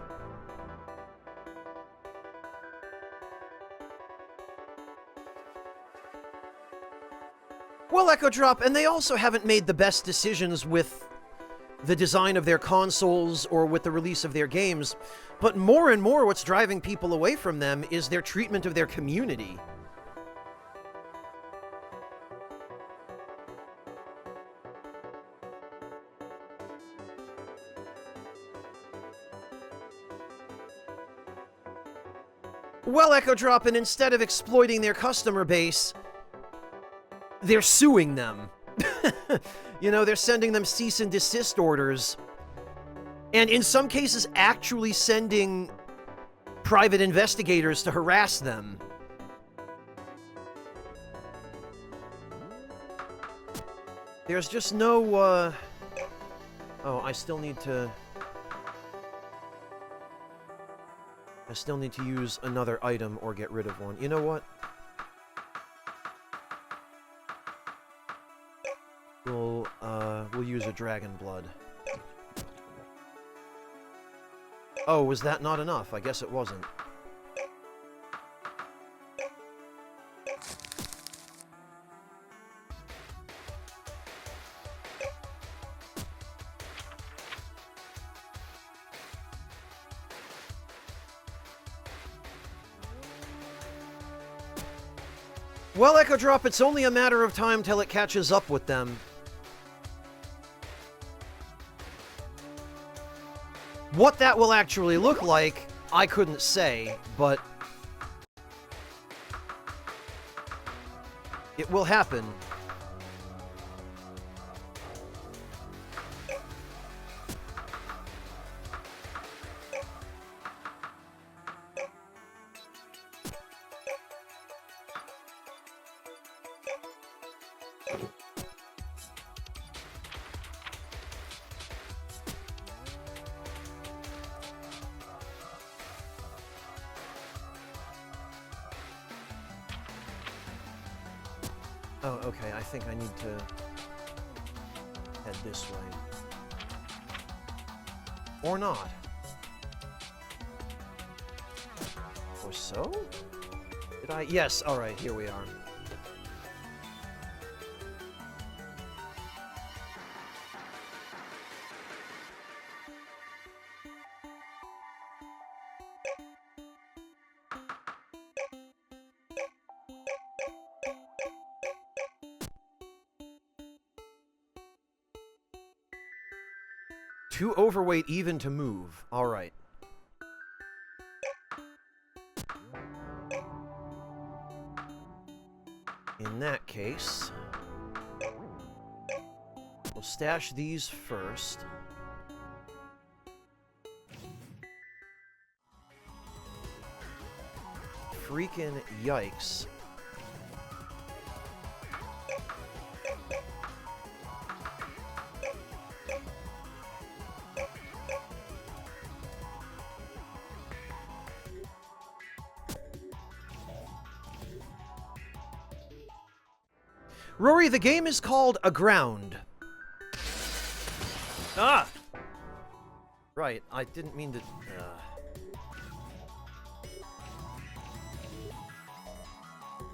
A: Well, Echo Drop, and they also haven't made the best decisions with the design of their consoles or with the release of their games, but more and more what's driving people away from them is their treatment of their community. Well, Echo Drop, and instead of exploiting their customer base, they're suing them. You know, they're sending them cease and desist orders. And in some cases, actually sending private investigators to harass them. There's just no, Oh, I still need to use another item or get rid of one. You know what? We'll use a dragon blood. Oh, was that not enough? I guess it wasn't. Well, Echo Drop, it's only a matter of time till it catches up with them. What that will actually look like, I couldn't say, but it will happen. Oh, okay, I think I need to head this way. Or not. Or so? Did I? Yes, alright, here we are. Too overweight even to move. Alright. In that case, we'll stash these first. Freaking yikes. Rory, the game is called Aground. Ah! Right, I didn't mean to...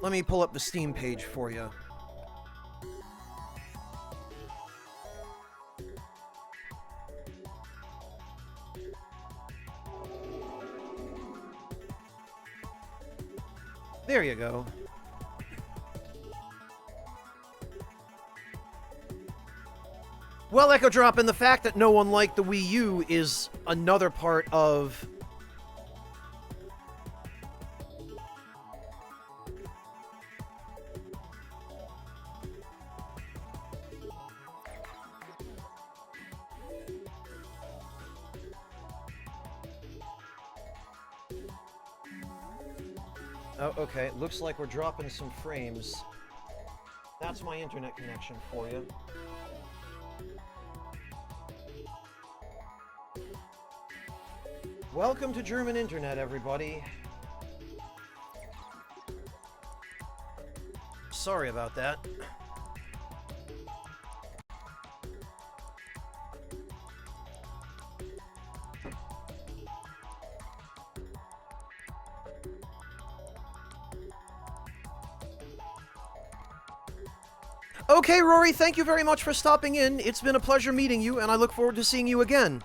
A: Let me pull up the Steam page for you. There you go. Well, Echo Drop, and the fact that no one liked the Wii U is another part of... Oh, okay. Looks like we're dropping some frames. That's my internet connection for you. Welcome to German Internet, everybody. Sorry about that. Okay, Rory, thank you very much for stopping in. It's been a pleasure meeting you, and I look forward to seeing you again.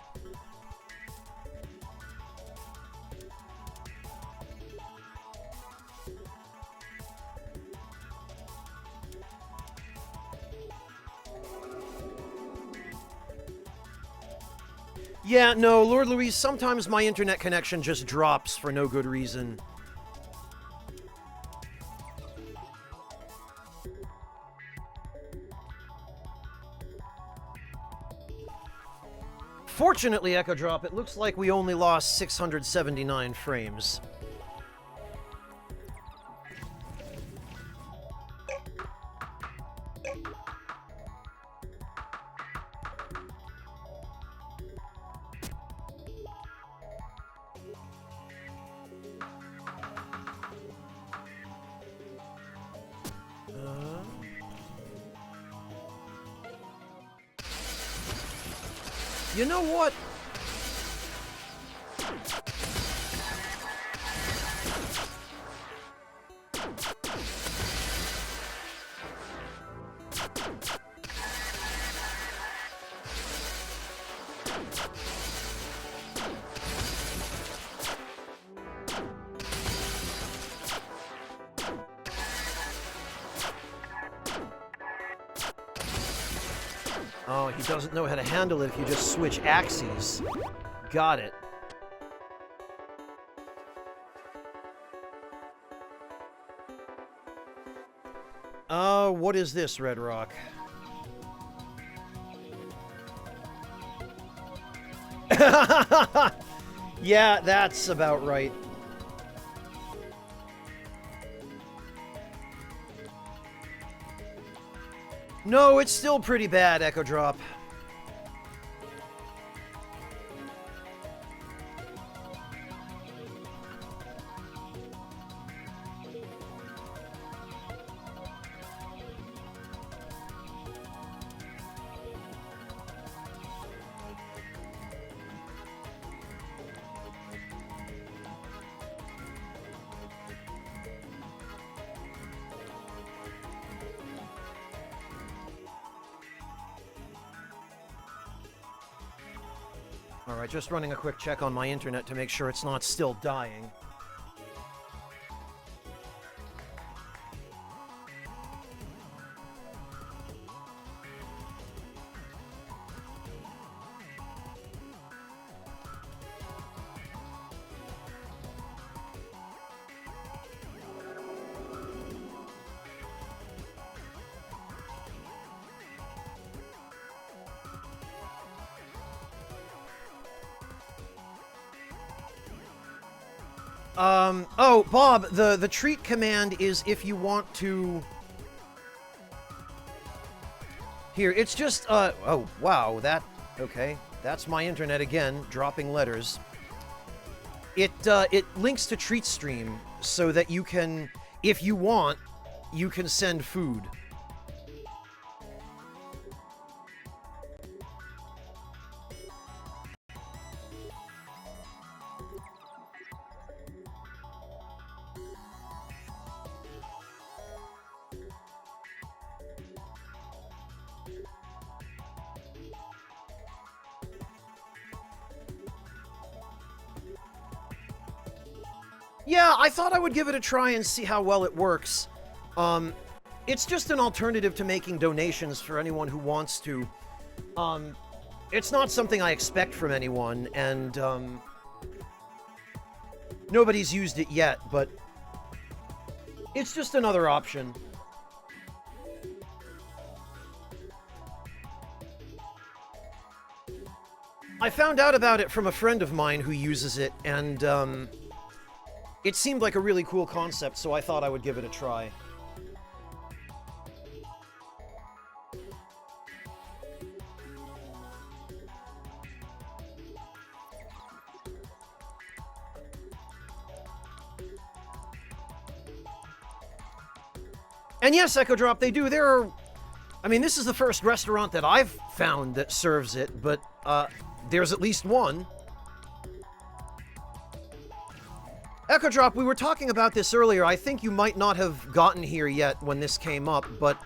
A: Yeah, no, Lord Louise, sometimes my internet connection just drops for no good reason. Fortunately, Echo Drop, it looks like we only lost 679 frames. You know what? Oh, he doesn't know how to handle it if you just switch axes. Got it. What is this, Red Rock? Yeah, that's about right. No, it's still pretty bad, Echo Drop. Alright, just running a quick check on my internet to make sure it's not still dying. Oh, Bob, the treat command is if you want to... Here, it's just, oh, wow, okay. That's my internet again, dropping letters. It links to Treat Stream so that you can, if you want, you can send food. Yeah, I thought I would give it a try and see how well it works. It's just an alternative to making donations for anyone who wants to. It's not something I expect from anyone, and, nobody's used it yet, but it's just another option. I found out about it from a friend of mine who uses it, and, it seemed like a really cool concept, so I thought I would give it a try. And yes, Echo Drop, they do. There are... I mean, this is the first restaurant that I've found that serves it, but, there's at least one. Echo Drop, we were talking about this earlier. I think you might not have gotten here yet when this came up, but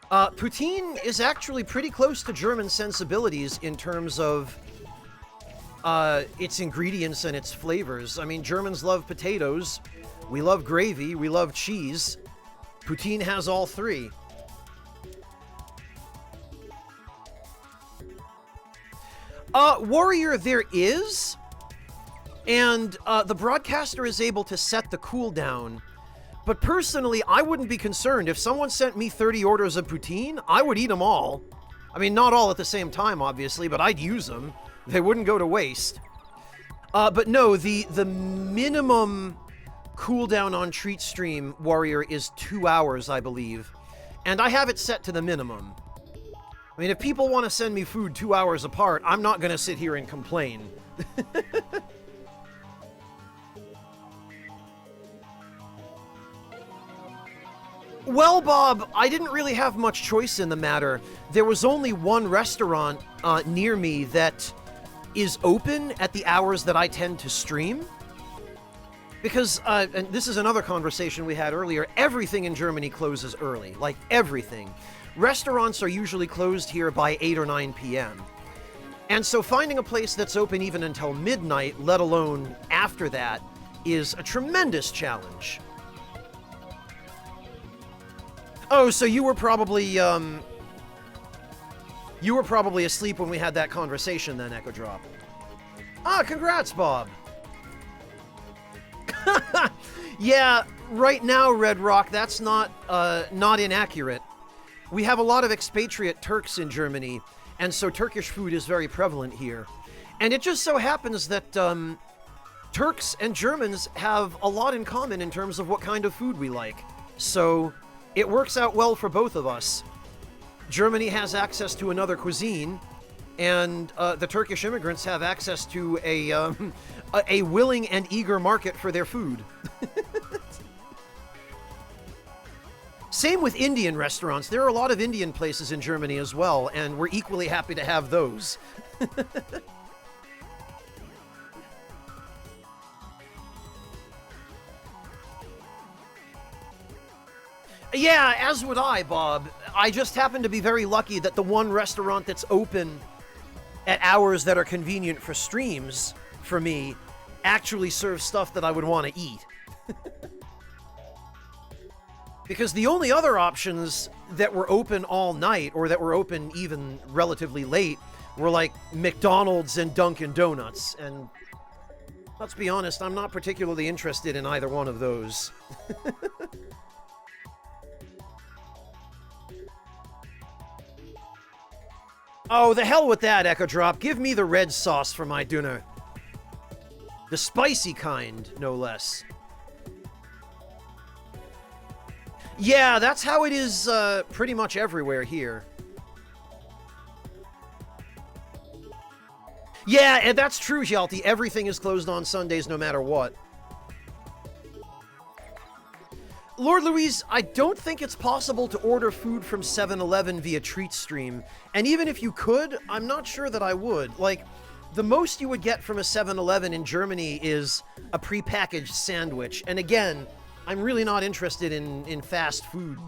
A: poutine is actually pretty close to German sensibilities in terms of its ingredients and its flavors. I mean, Germans love potatoes, we love gravy, we love cheese. Poutine has all three. Warrior, there is... And the broadcaster is able to set the cooldown. But personally, I wouldn't be concerned. If someone sent me 30 orders of poutine, I would eat them all. I mean, not all at the same time, obviously, but I'd use them. They wouldn't go to waste. But no, the minimum cooldown on Treat Stream, Warrior, is 2 hours, I believe. And I have it set to the minimum. I mean, if people want to send me food 2 hours apart, I'm not going to sit here and complain. Well, Bob, I didn't really have much choice in the matter. There was only one restaurant near me that is open at the hours that I tend to stream. Because, and this is another conversation we had earlier, everything in Germany closes early. Like, everything. Restaurants are usually closed here by 8 or 9 p.m. And so finding a place that's open even until midnight, let alone after that, is a tremendous challenge. Oh, so you were probably asleep when we had that conversation then, Echo Drop. Ah, congrats, Bob. Yeah, right now, Red Rock, that's not inaccurate. We have a lot of expatriate Turks in Germany, and so Turkish food is very prevalent here. And it just so happens that Turks and Germans have a lot in common in terms of what kind of food we like. So it works out well for both of us. Germany has access to another cuisine, and the Turkish immigrants have access to a willing and eager market for their food. Same with Indian restaurants. There are a lot of Indian places in Germany as well, and we're equally happy to have those. Yeah, as would I, Bob. I just happen to be very lucky that the one restaurant that's open at hours that are convenient for streams, for me, actually serves stuff that I would want to eat. Because the only other options that were open all night, or that were open even relatively late, were like McDonald's and Dunkin' Donuts. And let's be honest, I'm not particularly interested in either one of those. Oh, the hell with that, Echo Drop. Give me the red sauce for my dinner. The spicy kind, no less. Yeah, that's how it is pretty much everywhere here. Yeah, and that's true, Hjalti. Everything is closed on Sundays no matter what. Lord Louise, I don't think it's possible to order food from 7-Eleven via TreatStream. And even if you could, I'm not sure that I would. Like, the most you would get from a 7-Eleven in Germany is a prepackaged sandwich. And again, I'm really not interested in fast food.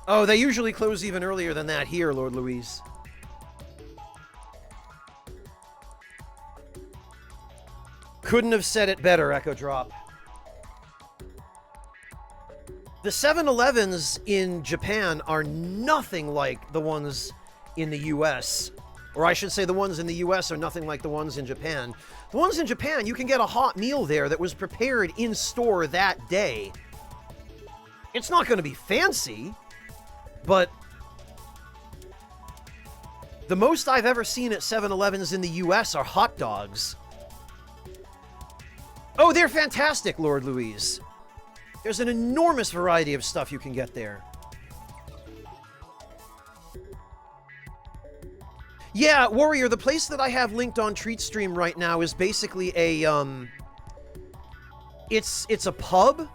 A: Oh, they usually close even earlier than that here, Lord Louise. Couldn't have said it better, Echo Drop. The 7-Elevens in Japan are nothing like the ones in the US. Or I should say the ones in the US are nothing like the ones in Japan. The ones in Japan, you can get a hot meal there that was prepared in store that day. It's not going to be fancy, but the most I've ever seen at 7-Elevens in the US are hot dogs. Oh, they're fantastic, Lord Louise. There's an enormous variety of stuff you can get there. Yeah, Warrior, the place that I have linked on TreatStream right now is basically a, it's a pub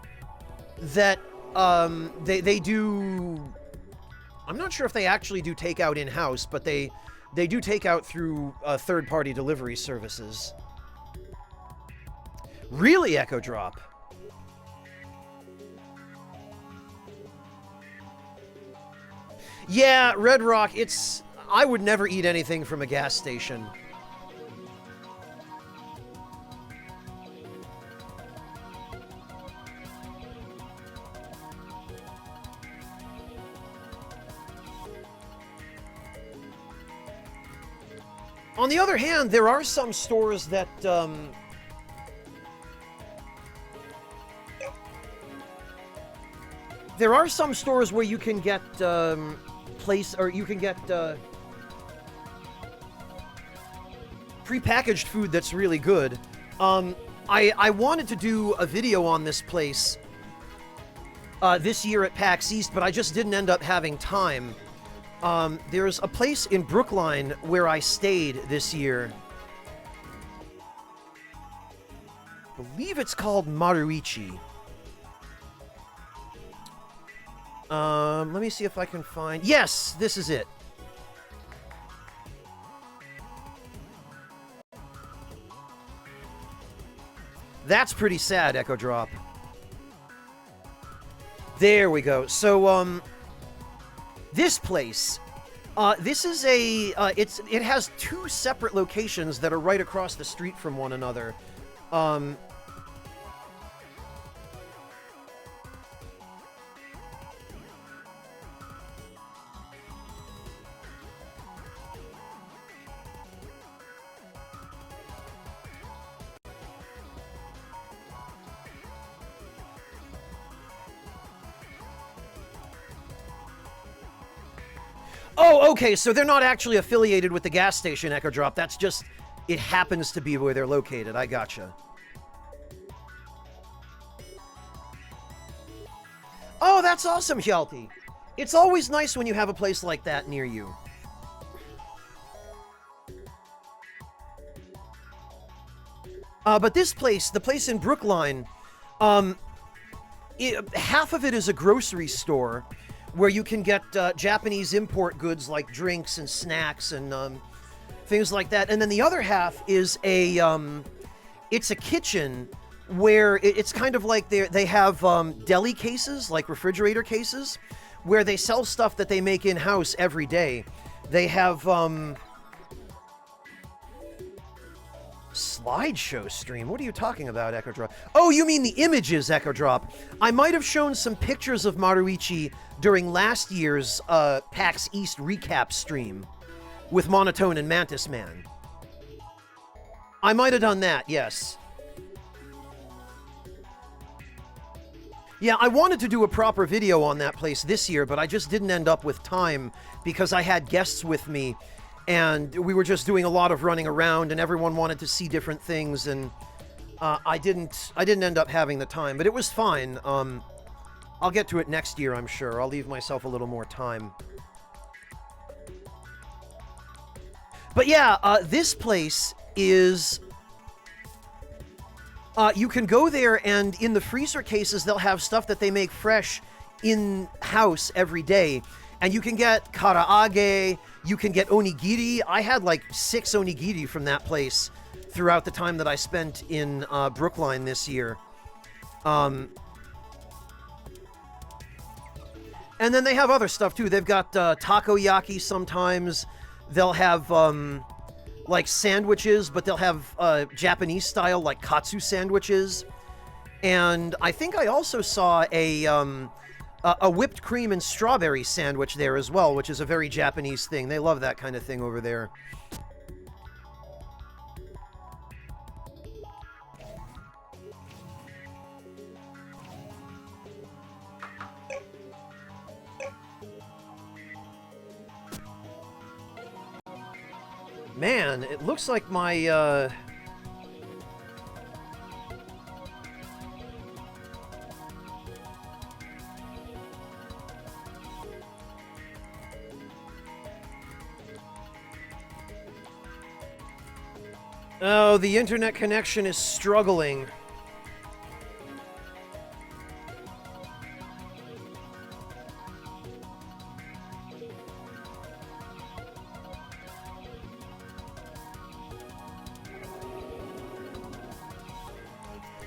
A: that, they do, I'm not sure if they actually do takeout in-house, but they do takeout through, third-party delivery services. Really, Echo Drop? Yeah, Red Rock, I would never eat anything from a gas station. On the other hand, there are some stores that, there are some stores where you can get, prepackaged food that's really good. I wanted to do a video on this place, this year at PAX East, but I just didn't end up having time. There's a place in Brookline where I stayed this year. believe it's called Maruichi. Let me see if I can find... Yes, this is it. That's pretty sad, Echo Drop. There we go. So, this place, this is a, it has two separate locations that are right across the street from one another. Oh, okay, so they're not actually affiliated with the gas station, Echo Drop. That's just, it happens to be where they're located. I gotcha. Oh, that's awesome, Hjalti. It's always nice when you have a place like that near you. But this place, the place in Brookline, half of it is a grocery store where you can get Japanese import goods like drinks and snacks and things like that. And then the other half is it's a kitchen where it's kind of like they have deli cases, like refrigerator cases, where they sell stuff that they make in-house every day. They have slideshow stream. What are you talking about, Echo Drop? Oh, you mean the images, Echo Drop. I might have shown some pictures of Maruichi during last year's PAX East recap stream with Monotone and Mantis Man. I might have done that, yes. Yeah, I wanted to do a proper video on that place this year, but I just didn't end up with time because I had guests with me and we were just doing a lot of running around and everyone wanted to see different things, and I didn't end up having the time, but it was fine. I'll get to it next year, I'm sure. I'll leave myself a little more time. But yeah, this place is... you can go there, and in the freezer cases, they'll have stuff that they make fresh in-house every day. And you can get karaage, you can get onigiri. I had like 6 onigiri from that place throughout the time that I spent in Brookline this year. And then they have other stuff too. They've got takoyaki sometimes. They'll have like sandwiches, but they'll have Japanese style like katsu sandwiches. And I think I also saw a whipped cream and strawberry sandwich there as well, which is a very Japanese thing. They love that kind of thing over there. Man, it looks like my, Oh, the internet connection is struggling.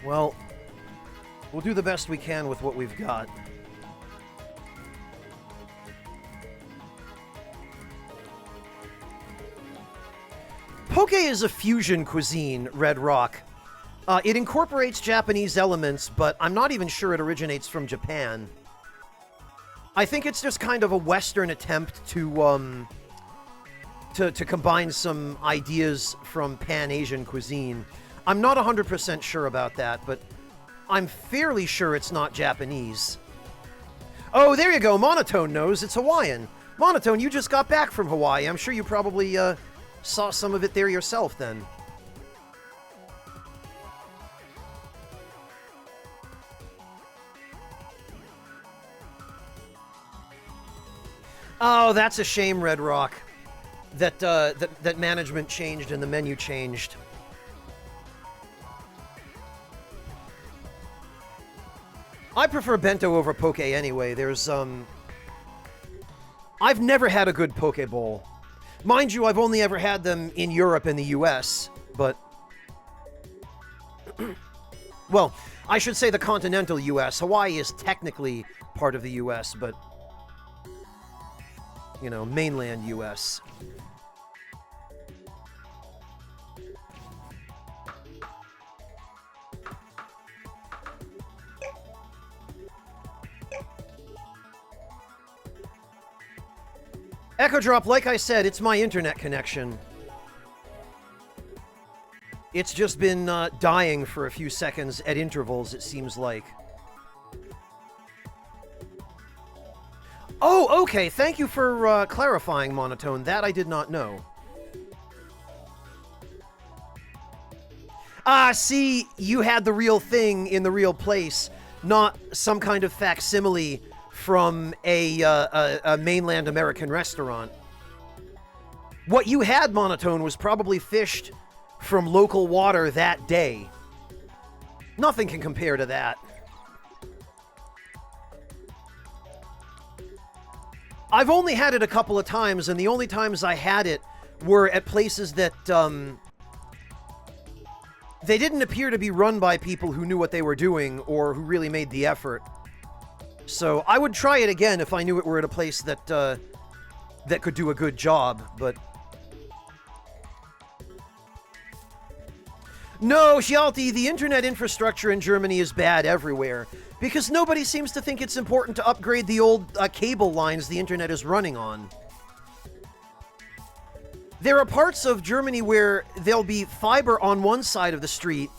A: Well, we'll do the best we can with what we've got. Poke is a fusion cuisine, Red Rock. It incorporates Japanese elements, but I'm not even sure it originates from Japan. I think it's just kind of a Western attempt to combine some ideas from Pan-Asian cuisine. I'm not 100% sure about that, but I'm fairly sure it's not Japanese. Oh, there you go. Monotone knows. It's Hawaiian. Monotone, you just got back from Hawaii. I'm sure you probably saw some of it there yourself then. Oh, that's a shame, Red Rock. That management changed and the menu changed. I prefer bento over poke anyway. I've never had a good poke bowl. Mind you, I've only ever had them in Europe and the US, but... well, I should say the continental US. Hawaii is technically part of the US, but... you know, mainland US. Echo Drop, like I said, it's my internet connection. It's just been dying for a few seconds at intervals, it seems like. Oh, okay, thank you for clarifying, Monotone. That I did not know. Ah, see, you had the real thing in the real place, not some kind of facsimile from a mainland American restaurant. What you had, Monotone, was probably fished from local water that day. Nothing can compare to that. I've only had it a couple of times, and the only times I had it were at places that, they didn't appear to be run by people who knew what they were doing or who really made the effort. So I would try it again if I knew it were at a place that that could do a good job, but... No, Hjalti, the internet infrastructure in Germany is bad everywhere, because nobody seems to think it's important to upgrade the old cable lines the internet is running on. There are parts of Germany where there'll be fiber on one side of the street,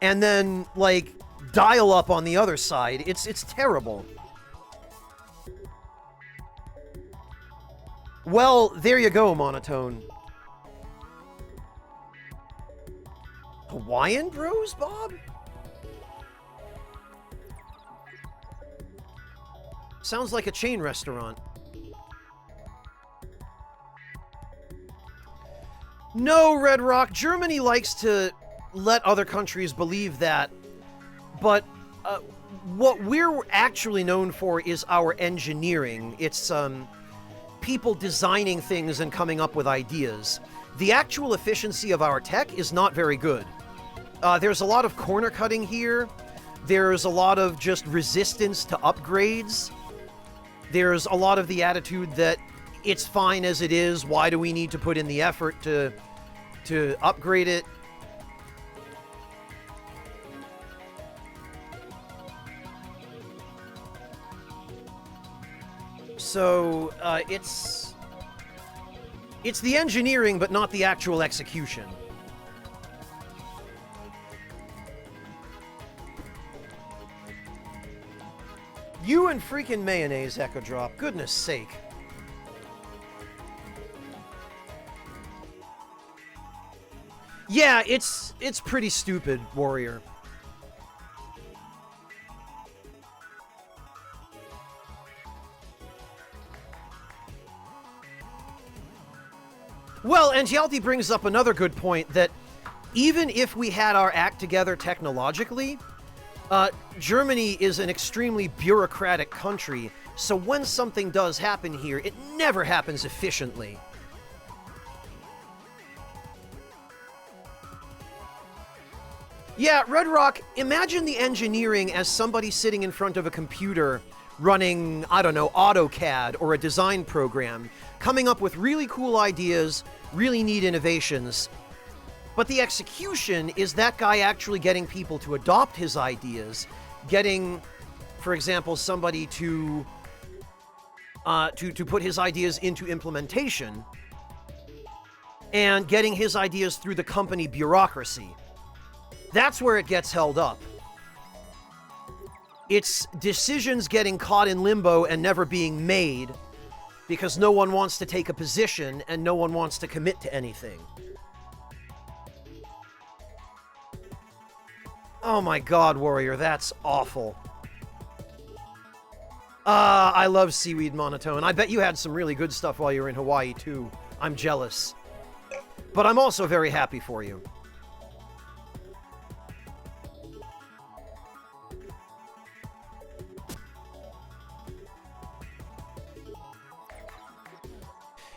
A: and then, like, dial-up on the other side. It's terrible. Well, there you go, Monotone. Hawaiian Bros, Bob? Sounds like a chain restaurant. No, Red Rock, Germany likes to let other countries believe that, but what we're actually known for is our engineering. It's, people designing things and coming up with ideas. The actual efficiency of our tech is not very good. There's a lot of corner cutting here. There's a lot of just resistance to upgrades. There's a lot of the attitude that it's fine as it is. Why do we need to put in the effort to upgrade it? So, it's the engineering, but not the actual execution. You and freaking mayonnaise, Echo Drop. Goodness sake. Yeah, it's pretty stupid, Warrior. Well, and Hjalti brings up another good point, that even if we had our act together technologically, Germany is an extremely bureaucratic country, so when something does happen here, it never happens efficiently. Yeah, Red Rock, imagine the engineering as somebody sitting in front of a computer running, I don't know, AutoCAD or a design program, coming up with really cool ideas, really neat innovations. But the execution is that guy actually getting people to adopt his ideas, getting, for example, somebody to put his ideas into implementation, and getting his ideas through the company bureaucracy. That's where it gets held up. It's decisions getting caught in limbo and never being made because no one wants to take a position and no one wants to commit to anything. Oh my god, Warrior, that's awful. I love Seaweed Monotone. I bet you had some really good stuff while you were in Hawaii, too. I'm jealous. But I'm also very happy for you.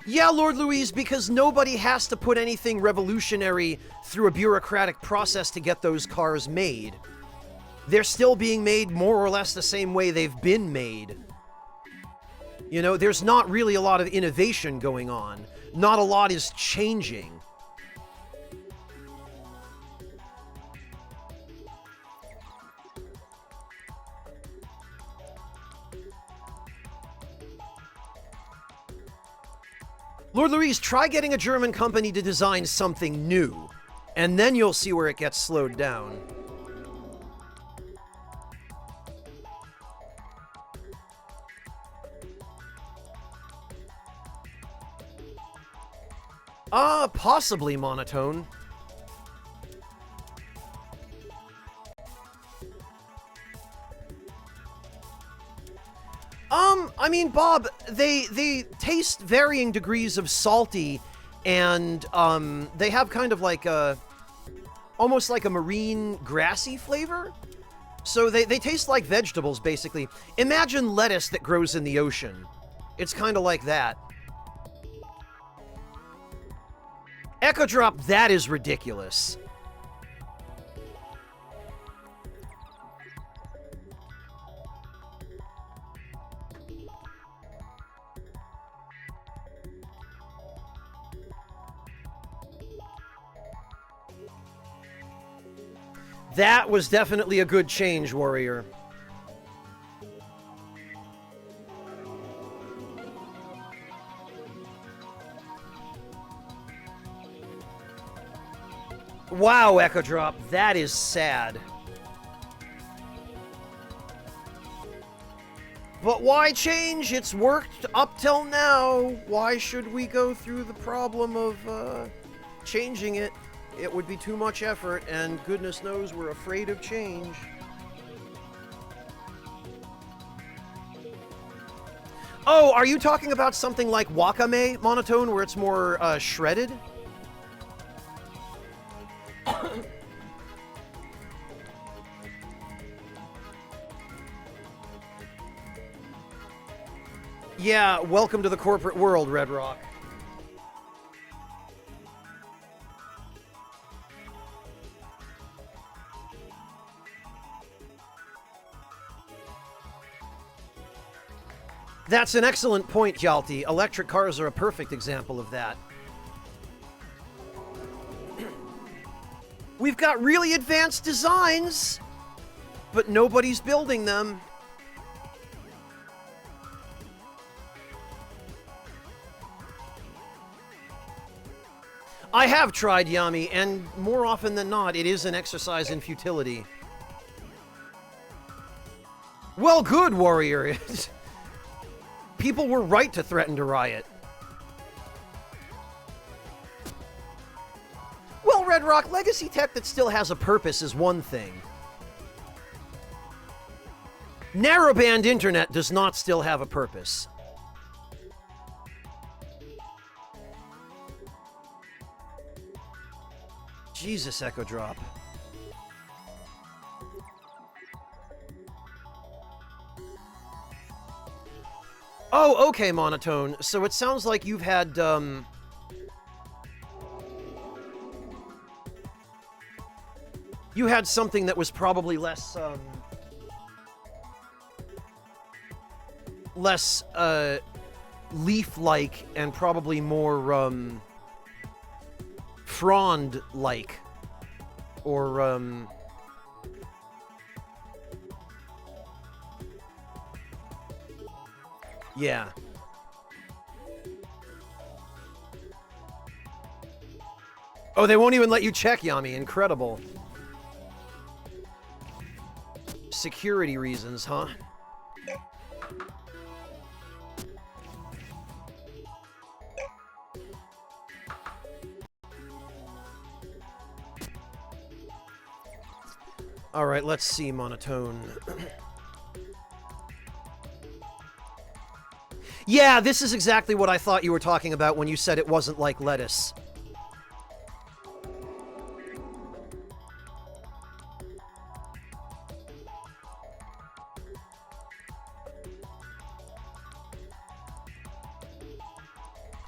A: Yeah, Lord Louise, because nobody has to put anything revolutionary through a bureaucratic process to get those cars made. They're still being made more or less the same way they've been made. You know, there's not really a lot of innovation going on. Not a lot is changing. Lord Louise, try getting a German company to design something new, and then you'll see where it gets slowed down. Possibly monotone. I mean, Bob, they taste varying degrees of salty, and, they have kind of like a, almost like a marine grassy flavor. So they taste like vegetables, basically. Imagine lettuce that grows in the ocean. It's kind of like that. Echo Drop, that is ridiculous. That was definitely a good change, Warrior. Wow, Echo Drop, that is sad. But why change? It's worked up till now. Why should we go through the problem of changing it? It would be too much effort, and goodness knows we're afraid of change. Oh, are you talking about something like Wakame monotone, where it's more shredded? Yeah, welcome to the corporate world, Red Rock. That's an excellent point, Hjalti. Electric cars are a perfect example of that. We've got really advanced designs, but nobody's building them. I have tried, Yami, and more often than not, it is an exercise in futility. Well, good, Warrior. People were right to threaten to riot. Well, Red Rock, legacy tech that still has a purpose is one thing. Narrowband internet does not still have a purpose. Jesus, Echo Drop. Oh, okay, Monotone. So it sounds like you've had, you had something that was probably less, less, leaf-like and probably more, frond-like. Or, yeah. Oh, they won't even let you check, Yami. Incredible. Security reasons, huh? Alright, let's see, Monotone. Yeah, this is exactly what I thought you were talking about when you said it wasn't like lettuce.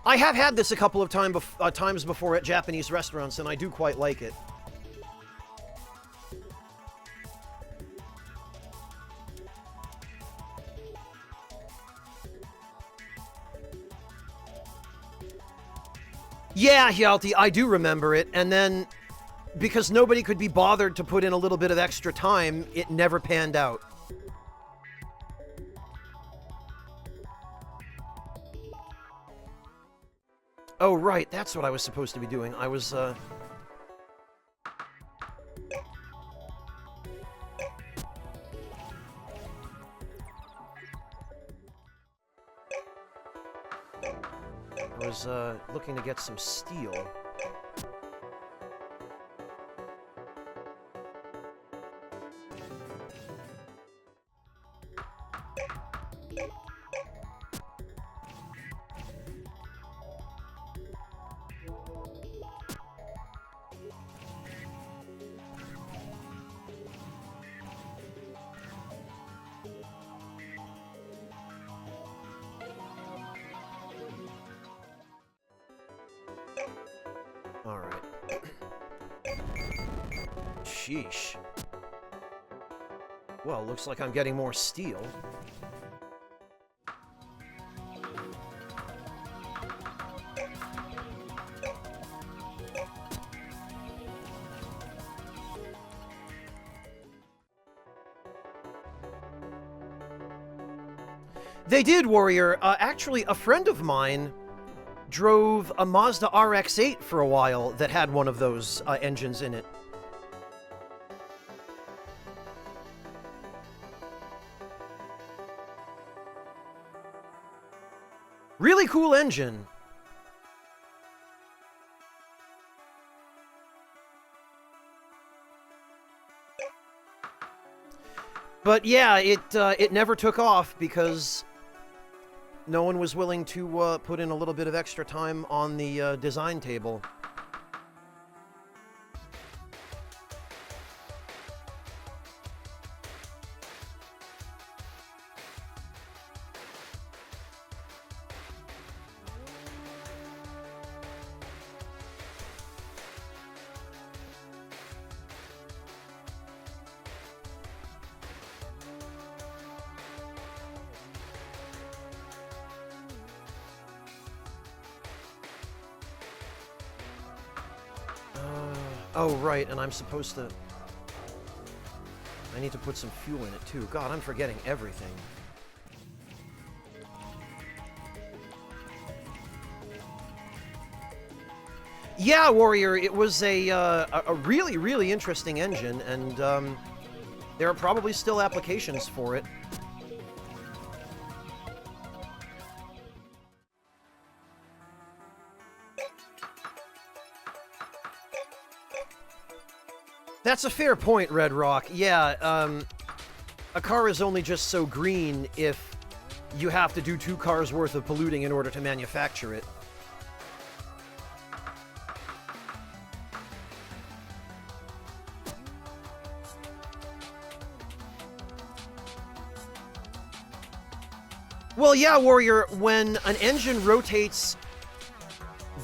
A: I have had this a couple of times before at Japanese restaurants, and I do quite like it. Yeah, Hjalti, I do remember it, and then, because nobody could be bothered to put in a little bit of extra time, it never panned out. Oh, right, that's what I was supposed to be doing. I was, looking to get some steel. Alright. Sheesh. Well, looks like I'm getting more steel. They did, Warrior. Actually, a friend of mine drove a Mazda RX-8 for a while that had one of those engines in it. Really cool engine. But yeah, it never took off because no one was willing to put in a little bit of extra time on the design table. Oh, right, and I'm supposed to... I need to put some fuel in it, too. God, I'm forgetting everything. Yeah, Warrior, it was a really, really interesting engine, and there are probably still applications for it. That's a fair point, Red Rock. Yeah, a car is only just so green if you have to do 2 cars worth of polluting in order to manufacture it. Well, yeah, Warrior, when an engine rotates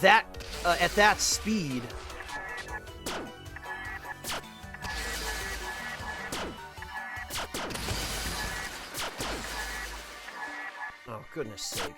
A: that at that speed... Oh, goodness sake.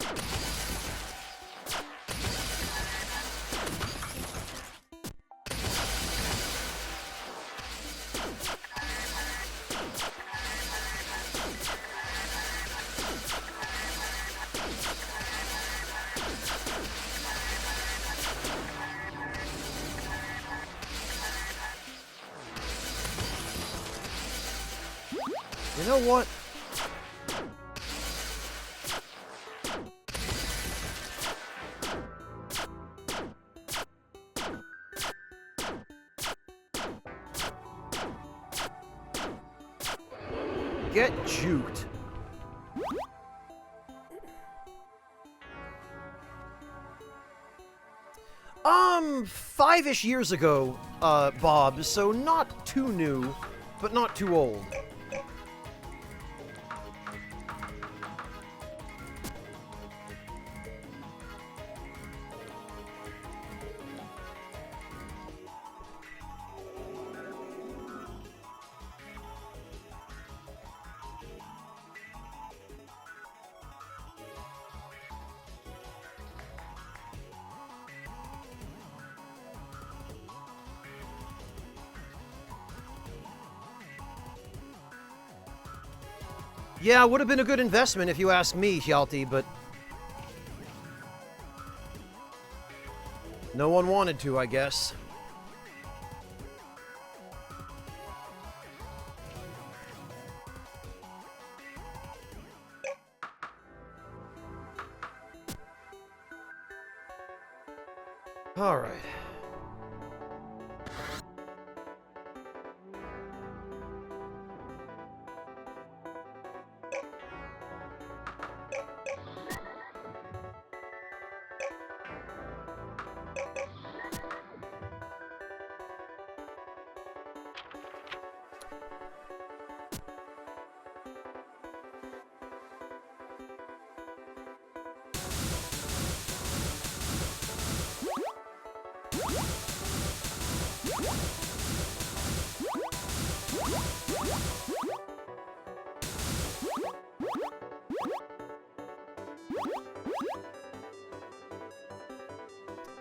A: You know what? Get juked. Five-ish years ago, Bob, so not too new, but not too old. Yeah, it would have been a good investment if you ask me, Hjalti, but no one wanted to, I guess. All right.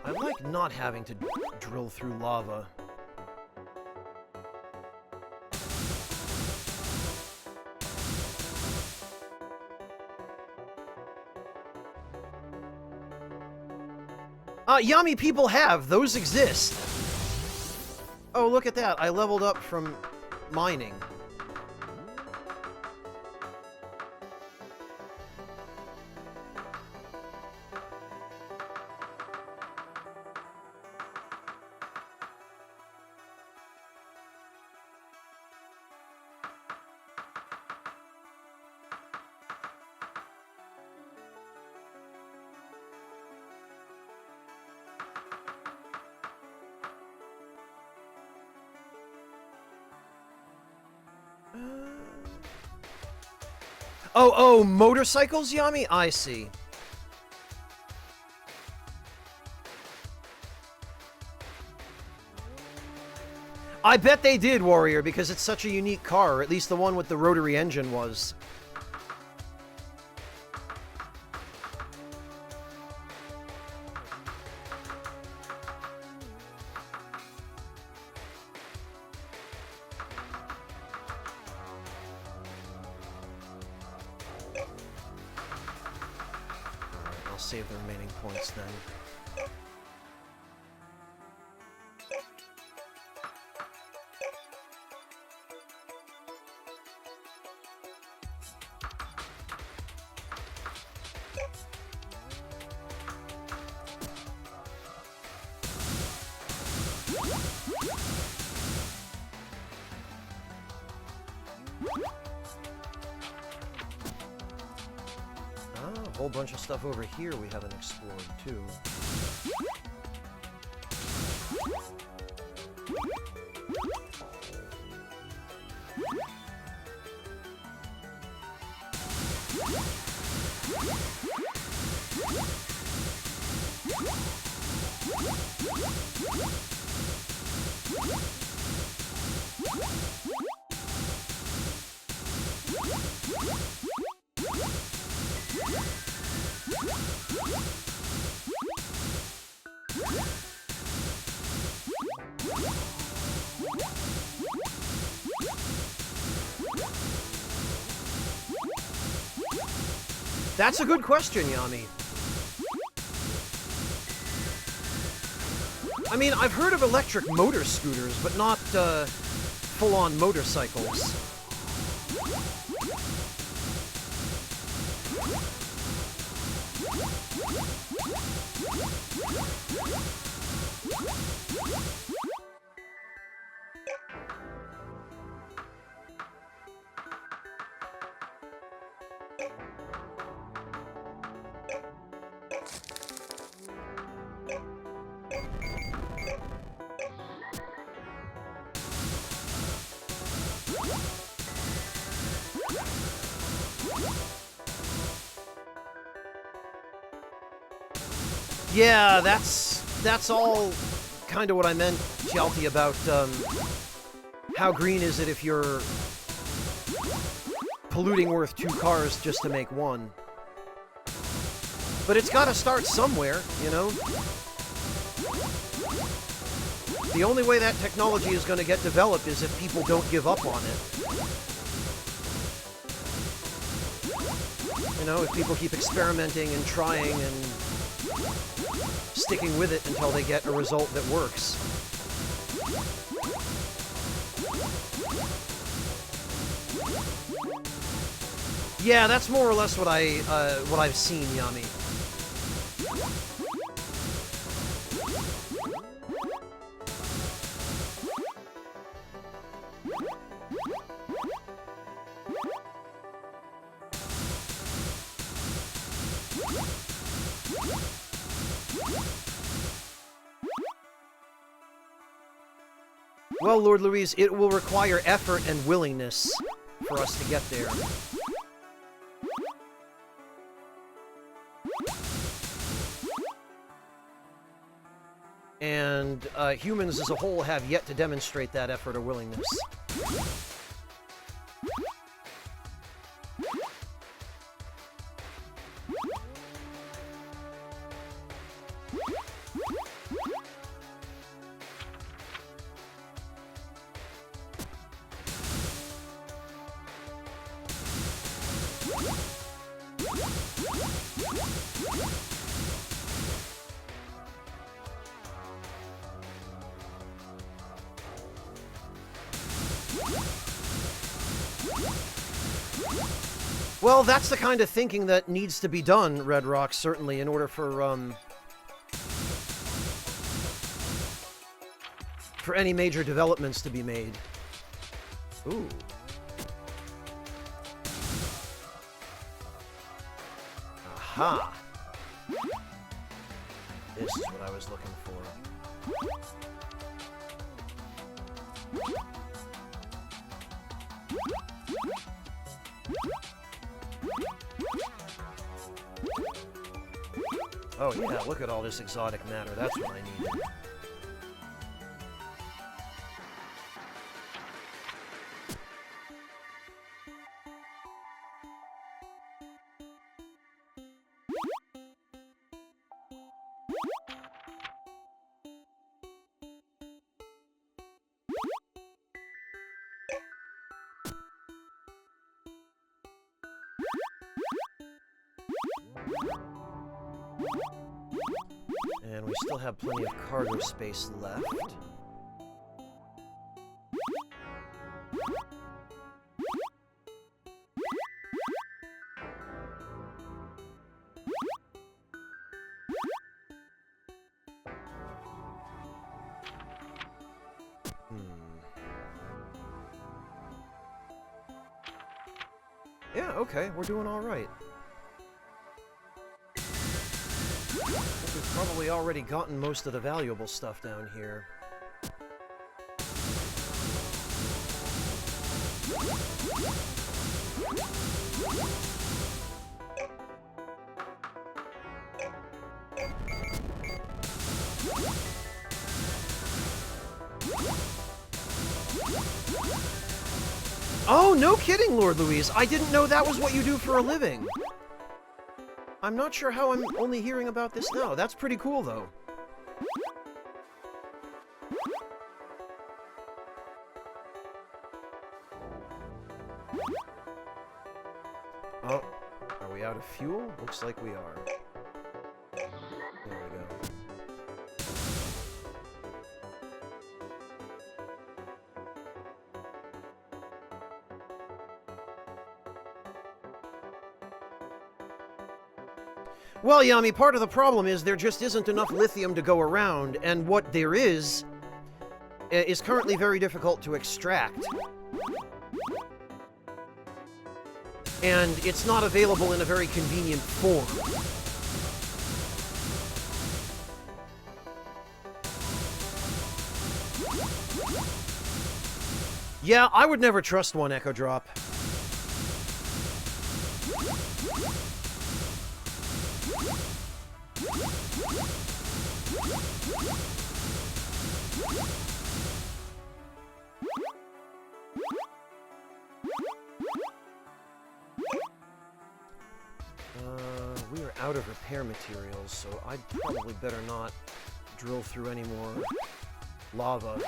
A: I like not having to drill through lava. Yami people have. Those exist. Oh, look at that. I leveled up from mining. Oh, motorcycles, Yami? I see. I bet they did, Warrior, because it's such a unique car, or at least the one with the rotary engine was. Save the remaining points then. A whole bunch of stuff over here we haven't explored, too. That's a good question, Yami. I mean, I've heard of electric motor scooters, but not, full-on motorcycles. Yeah, that's all kind of what I meant, Hjalti, about how green is it if you're polluting worth 2 cars just to make one. But it's got to start somewhere, you know? The only way that technology is going to get developed is if people don't give up on it. You know, if people keep experimenting and trying and sticking with it until they get a result that works. Yeah, that's more or less what I've seen, Yami. Well, Lord Louise, it will require effort and willingness for us to get there. And humans as a whole have yet to demonstrate that effort or willingness. Well, that's the kind of thinking that needs to be done, Red Rock, certainly, in order for any major developments to be made. Ooh. Aha! This is what I was looking for. Oh yeah, look at all this exotic matter. That's what I needed. And we still have plenty of cargo space left. Yeah, okay, we're doing all right. We've probably already gotten most of the valuable stuff down here. Oh, no kidding, Lord Louise. I didn't know that was what you do for a living. I'm not sure how I'm only hearing about this now. That's pretty cool, though. Oh, are we out of fuel? Looks like we are. There we go. Well, Yami, part of the problem is there just isn't enough lithium to go around, and what there is currently very difficult to extract. And it's not available in a very convenient form. Yeah, I would never trust one Echo Drop. We are out of repair materials, so I'd probably better not drill through any more lava.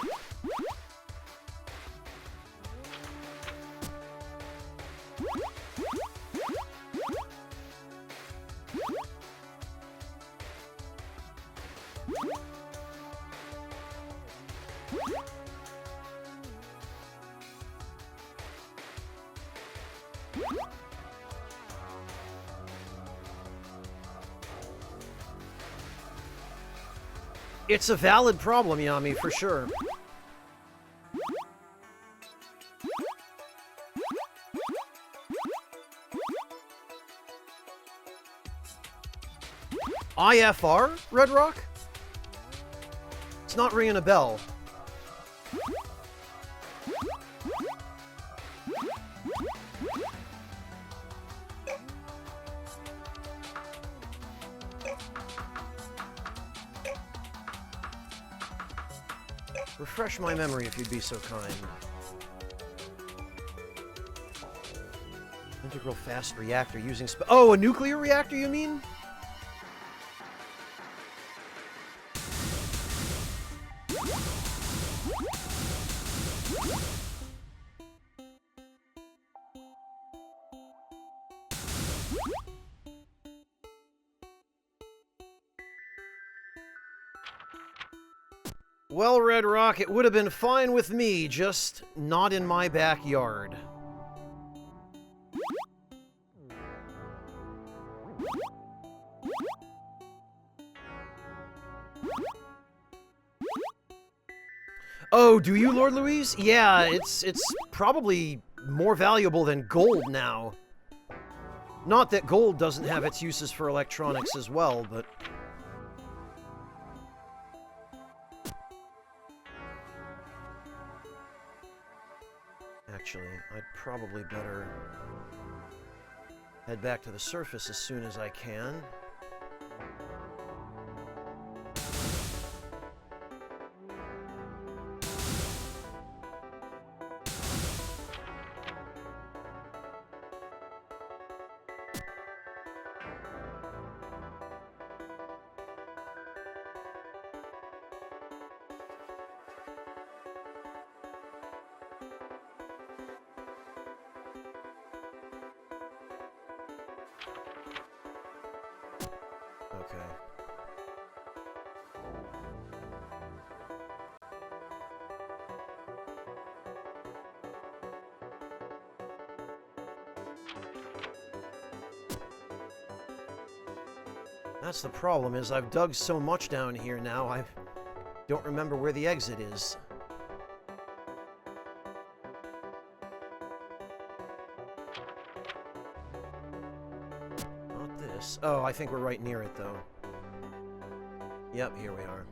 A: It's a valid problem, Yami, for sure. IFR, Red Rock? It's not ringing a bell. Refresh my memory if you'd be so kind. Integral fast reactor using oh, a nuclear reactor, you mean? Well, Red Rock, it would have been fine with me, just not in my backyard. Oh, do you, Lord Louise? Yeah, it's probably more valuable than gold now. Not that gold doesn't have its uses for electronics as well, but... Actually, I'd probably better head back to the surface as soon as I can. Okay. That's the problem, is I've dug so much down here now, I don't remember where the exit is. Oh, I think we're right near it, though. Yep, here we are.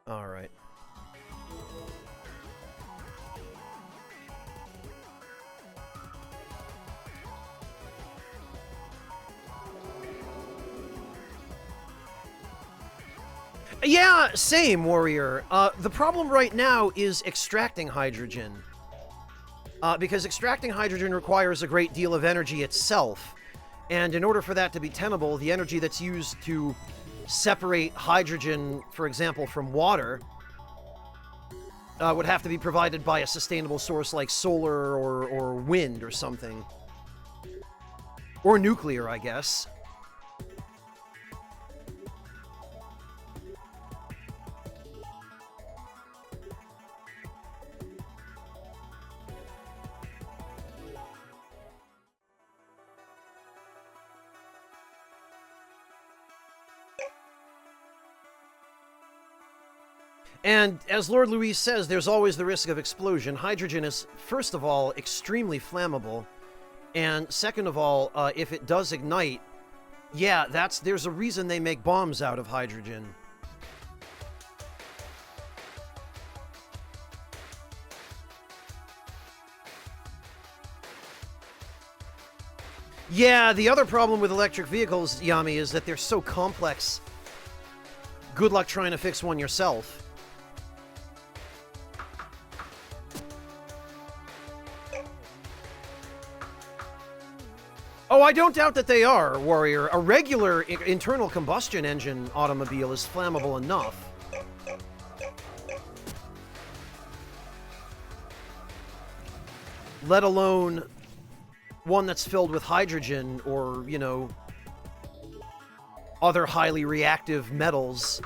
A: All right. Yeah, same, Warrior. The problem right now is extracting hydrogen. Because extracting hydrogen requires a great deal of energy itself. And in order for that to be tenable, the energy that's used to separate hydrogen, for example, from water, would have to be provided by a sustainable source like solar or wind or something. Or nuclear, I guess. And as Lord Louise says, there's always the risk of explosion. Hydrogen is, first of all, extremely flammable. And second of all, if it does ignite, yeah, there's a reason they make bombs out of hydrogen. Yeah, the other problem with electric vehicles, Yami, is that they're so complex. Good luck trying to fix one yourself. Oh, I don't doubt that they are, Warrior. A regular internal combustion engine automobile is flammable enough. Let alone one that's filled with hydrogen or, you know, other highly reactive metals.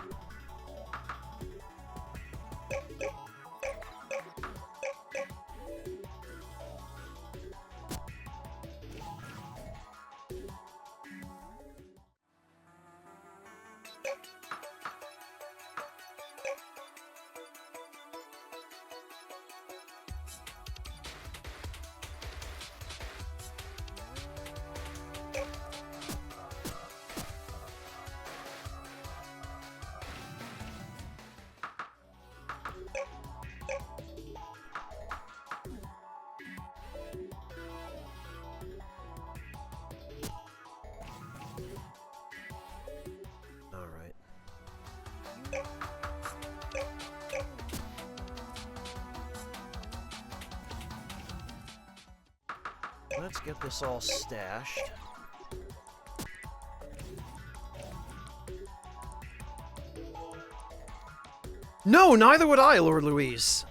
A: Let's get this all stashed. No, neither would I, Lord Louise.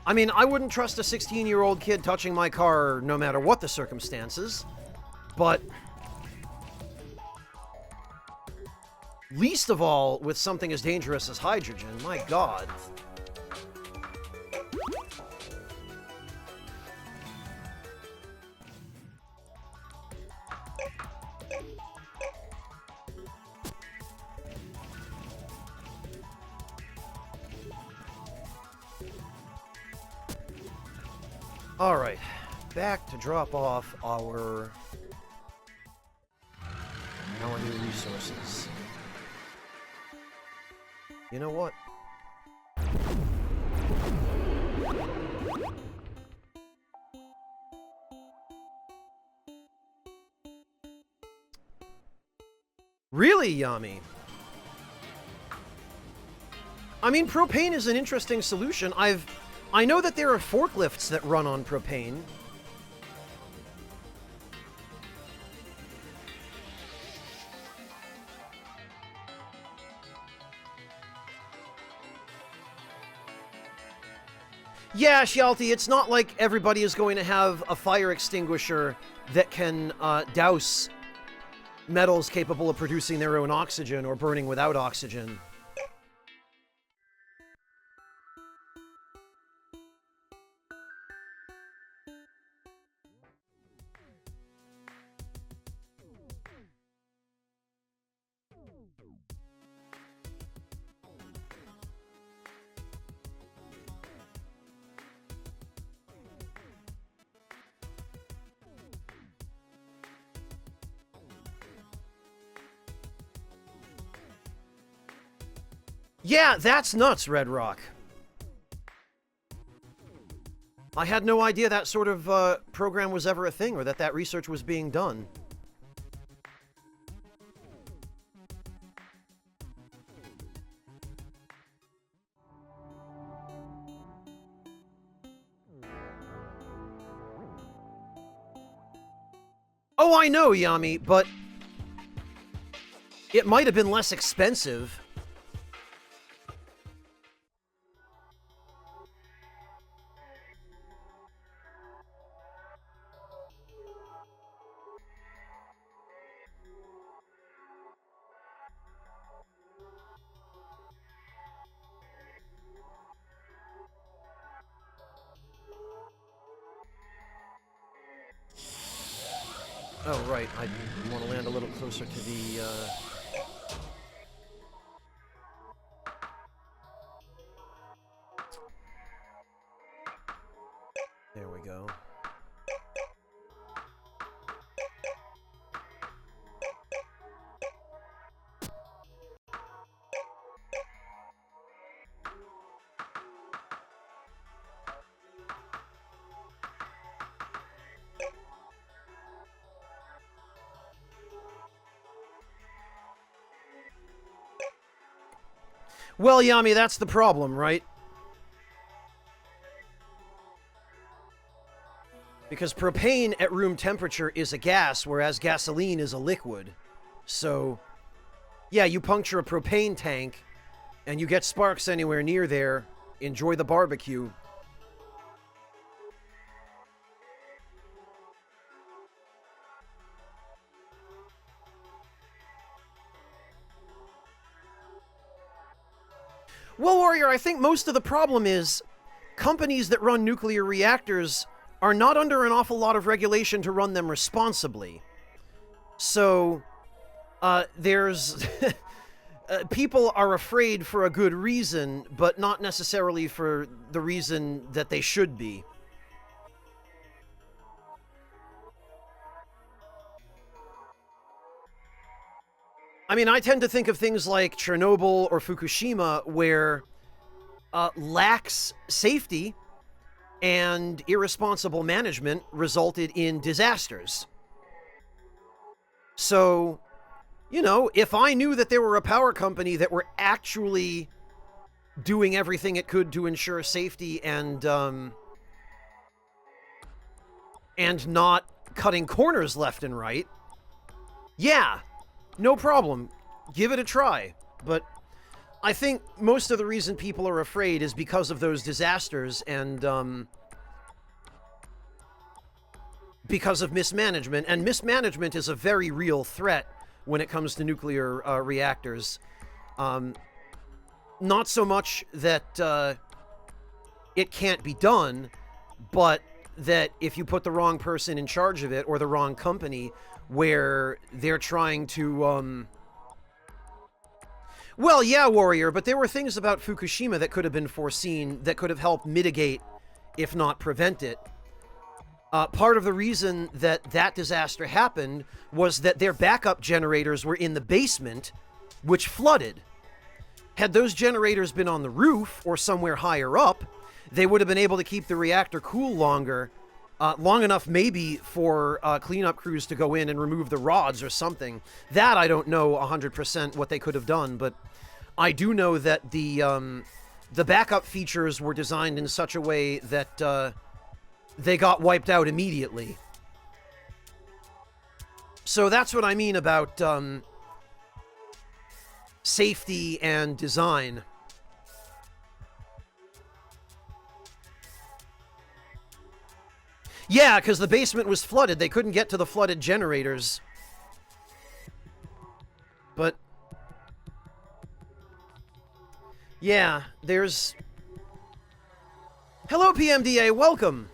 A: I mean, I wouldn't trust a 16-year-old kid touching my car no matter what the circumstances, but least of all with something as dangerous as hydrogen. My God. All right, back to drop off our new resources. You know what? Really, Yami? I mean, propane is an interesting solution. I know that there are forklifts that run on propane. Yeah, Shalti, it's not like everybody is going to have a fire extinguisher that can douse metals capable of producing their own oxygen or burning without oxygen. Yeah, that's nuts, Red Rock. I had no idea that sort of program was ever a thing, or that research was being done. Oh, I know, Yami, but it might have been less expensive. Oh, right. I want to land a little closer to the, There we go. Well, Yami, that's the problem, right? Because propane at room temperature is a gas, whereas gasoline is a liquid. So, yeah, you puncture a propane tank, and you get sparks anywhere near there. Enjoy the barbecue. Well, Warrior, I think most of the problem is companies that run nuclear reactors are not under an awful lot of regulation to run them responsibly. So, there's people are afraid for a good reason, but not necessarily for the reason that they should be. I mean, I tend to think of things like Chernobyl or Fukushima, where lax safety and irresponsible management resulted in disasters. So, you know, if I knew that there were a power company that were actually doing everything it could to ensure safety and not cutting corners left and right, yeah, no problem. Give it a try. But I think most of the reason people are afraid is because of those disasters and because of mismanagement. And mismanagement is a very real threat when it comes to nuclear reactors. Not so much that it can't be done, but that if you put the wrong person in charge of it or the wrong company where they're trying to well, yeah, Warrior, but there were things about Fukushima that could have been foreseen that could have helped mitigate, if not prevent it. Part of the reason that that disaster happened was that their backup generators were in the basement, which flooded. Had those generators been on the roof or somewhere higher up, they would have been able to keep the reactor cool longer, long enough maybe for cleanup crews to go in and remove the rods or something. That I don't know 100% what they could have done, but I do know that the backup features were designed in such a way that they got wiped out immediately. So that's what I mean about safety and design. Yeah, because the basement was flooded. They couldn't get to the flooded generators. But yeah, there's... Hello, PMDA. Welcome.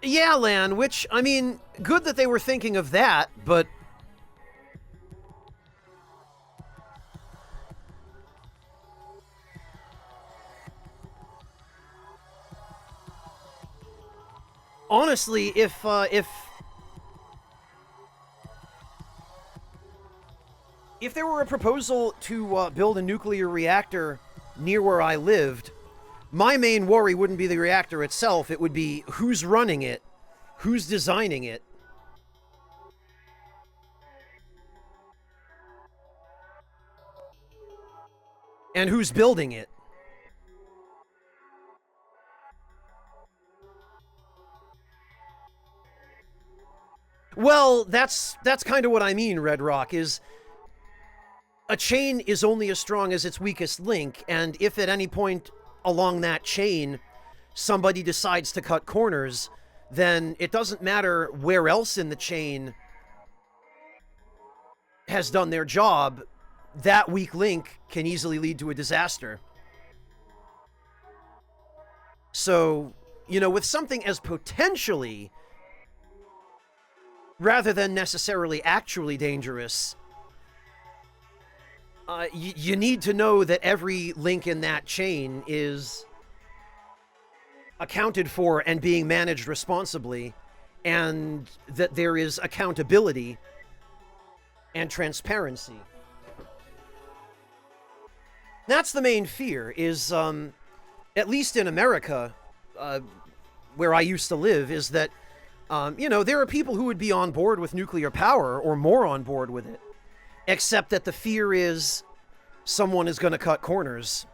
A: Yeah, Lan, which, I mean, good that they were thinking of that, but... Honestly, if there were a proposal to build a nuclear reactor near where I lived, my main worry wouldn't be the reactor itself. It would be who's running it, who's designing it, and who's building it. Well, that's kind of what I mean, Red Rock, is a chain is only as strong as its weakest link, and if at any point along that chain somebody decides to cut corners, then it doesn't matter where else in the chain has done their job, that weak link can easily lead to a disaster. So, you know, with something as potentially, rather than necessarily actually dangerous, you need to know that every link in that chain is accounted for and being managed responsibly, and that there is accountability and transparency. That's the main fear, is, at least in America, where I used to live, is that, you know, there are people who would be on board with nuclear power, or more on board with it, except that the fear is someone is going to cut corners.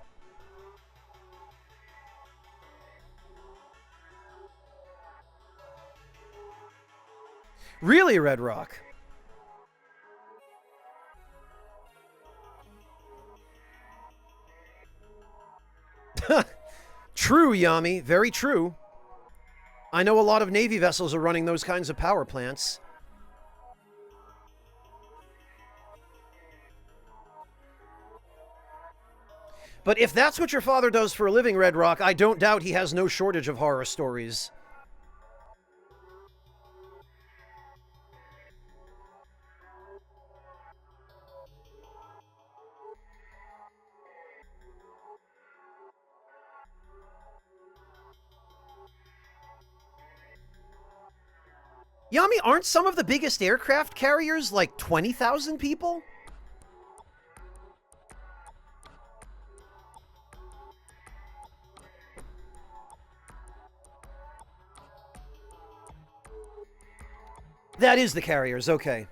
A: Really, Red Rock? True, Yami. Very true. I know a lot of Navy vessels are running those kinds of power plants. But if that's what your father does for a living, Red Rock, I don't doubt he has no shortage of horror stories. Yami, aren't some of the biggest aircraft carriers like 20,000 people? That is the carriers, okay.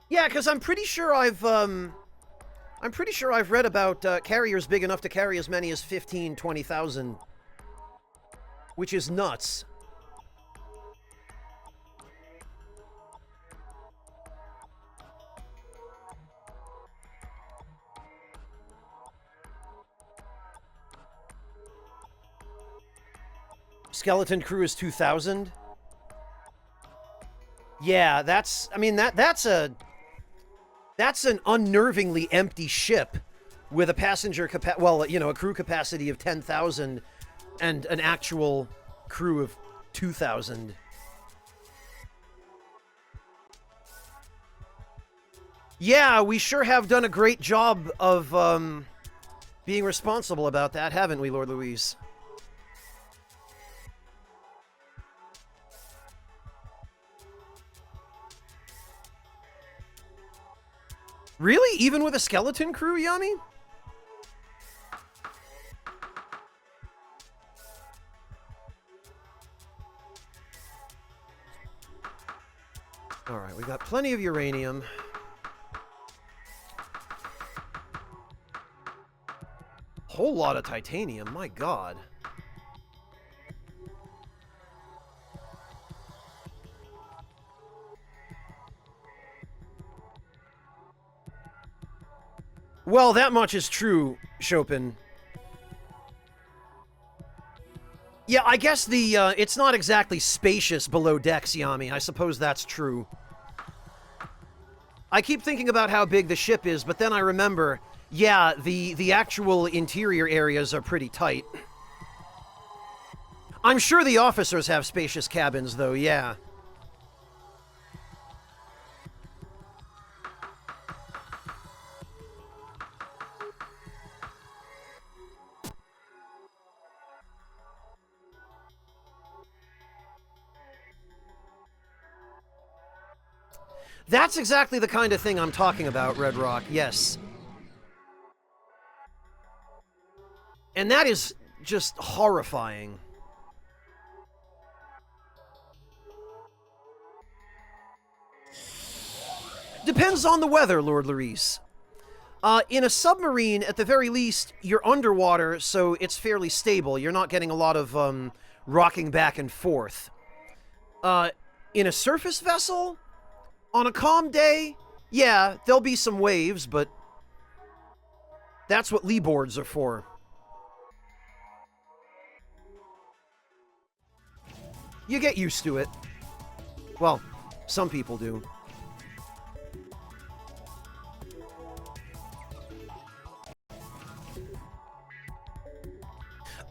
A: Yeah, because I'm pretty sure I've read about carriers big enough to carry as many as 15, 20,000, which is nuts. Skeleton Crew is 2,000. Yeah, that's an unnervingly empty ship with a passenger a crew capacity of 10,000 and an actual crew of 2,000. Yeah, we sure have done a great job of being responsible about that, haven't we, Lord Louise? Really? Even with a skeleton crew, Yami? Alright, we got plenty of uranium. Whole lot of titanium, my god. Well, that much is true, Chopin. Yeah, I guess it's not exactly spacious below decks, Yami. I suppose that's true. I keep thinking about how big the ship is, but then I remember, yeah, the actual interior areas are pretty tight. I'm sure the officers have spacious cabins, though, yeah. That's exactly the kind of thing I'm talking about, Red Rock, yes. And that is just horrifying. Depends on the weather, Lord Larice. In a submarine, at the very least, you're underwater, so it's fairly stable. You're not getting a lot of rocking back and forth. In a surface vessel, on a calm day, yeah, there'll be some waves, but that's what lee boards are for. You get used to it. Well, some people do.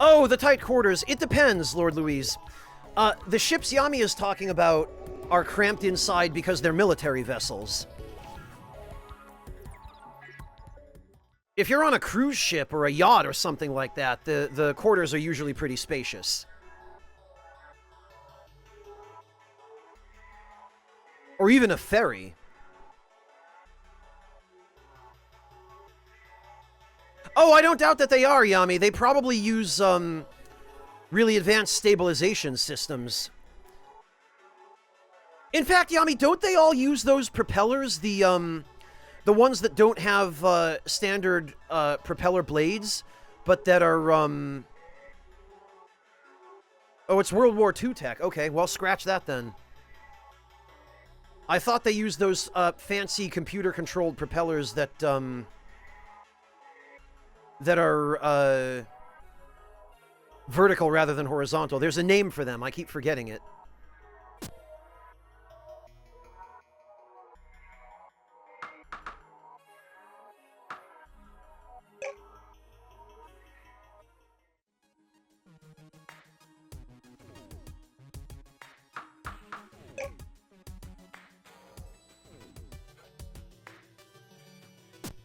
A: Oh, the tight quarters. It depends, Lord Louise. The ships Yami is talking about are cramped inside because they're military vessels. If you're on a cruise ship or a yacht or something like that, the quarters are usually pretty spacious. Or even a ferry. Oh, I don't doubt that they are, Yami. They probably use, really advanced stabilization systems. In fact, Yami, don't they all use those propellers? The ones that don't have, standard, propeller blades, but that are, Oh, it's World War II tech. Okay, well, scratch that then. I thought they used those, fancy computer-controlled propellers that, that are, Vertical rather than horizontal. There's a name for them. I keep forgetting it.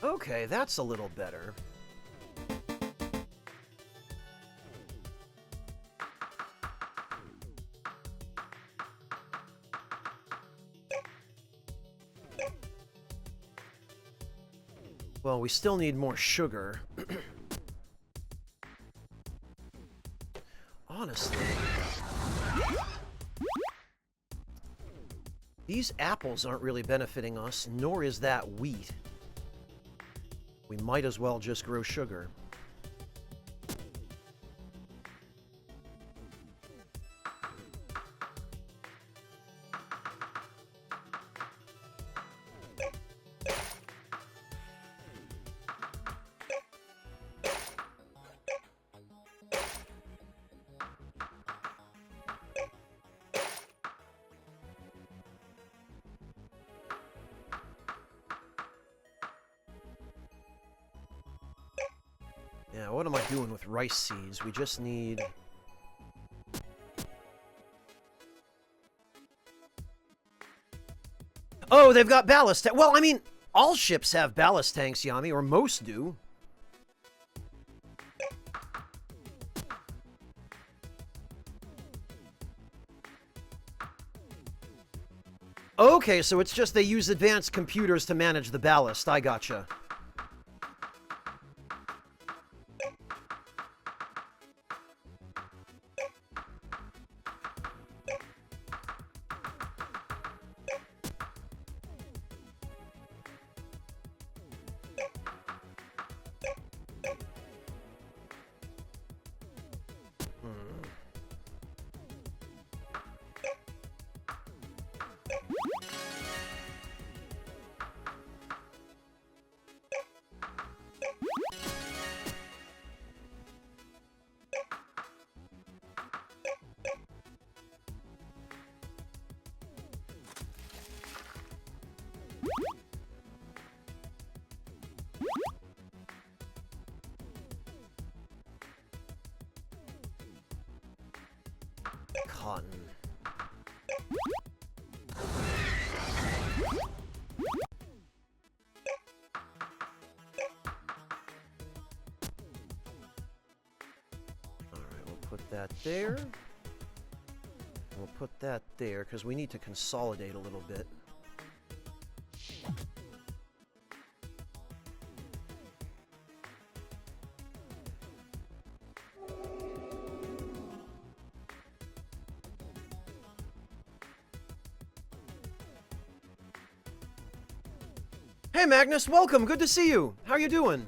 A: Okay, that's a little better. Well, we still need more sugar. Honestly. These apples aren't really benefiting us, nor is that wheat. We might as well just grow sugar. Yeah, what am I doing with rice seeds? We just need... Oh, they've got ballast tanks. Well, I mean, all ships have ballast tanks, Yami, or most do. Okay, so it's just they use advanced computers to manage the ballast. I gotcha. Cotton. Alright, we'll put that there. We'll put that there, because we need to consolidate a little bit. Hey Magnus, welcome. Good to see you. How you doing?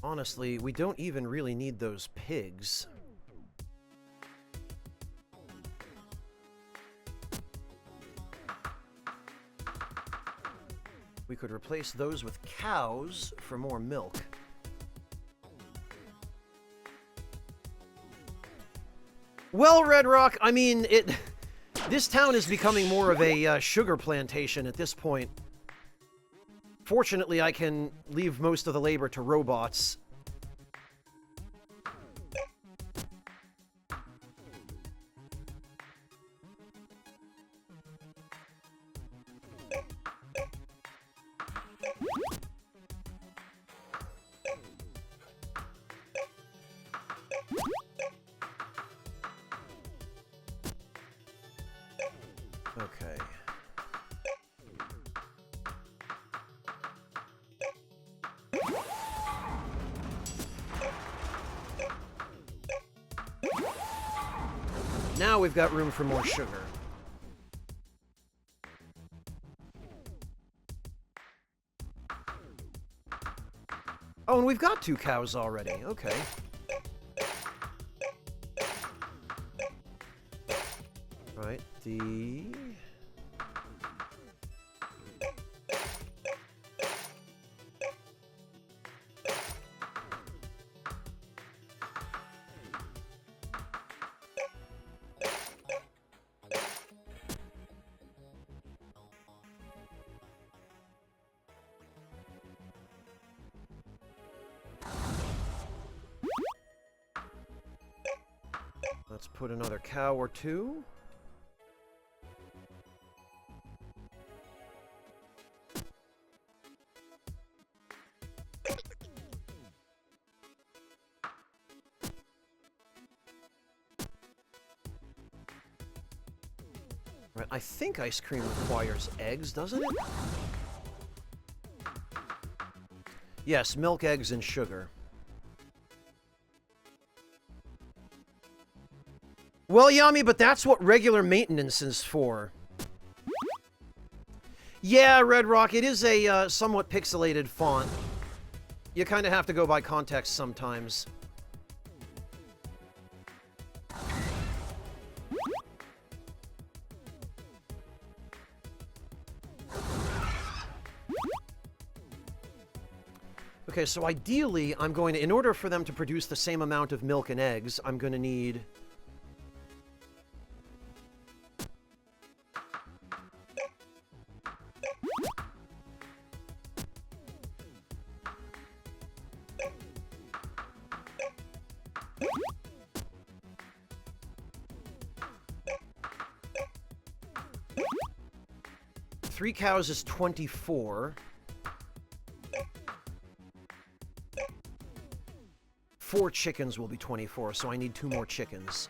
A: Honestly, we don't even really need those pigs. We could replace those with cows for more milk. Well, Red Rock, I mean, this town is becoming more of a sugar plantation at this point. Fortunately, I can leave most of the labor to robots. Okay. Now we've got room for more sugar. Oh, and we've got 2 cows already. Okay. Alright, the... Let's put another cow or two. Right, I think ice cream requires eggs, doesn't it? Yes, milk, eggs, and sugar. Well, Yami, but that's what regular maintenance is for. Yeah, Red Rock, it is a somewhat pixelated font. You kind of have to go by context sometimes. Okay, so ideally, I'm going to, in order for them to produce the same amount of milk and eggs, I'm going to need... Three cows is 24. 4 chickens will be 24, so I need 2 more chickens.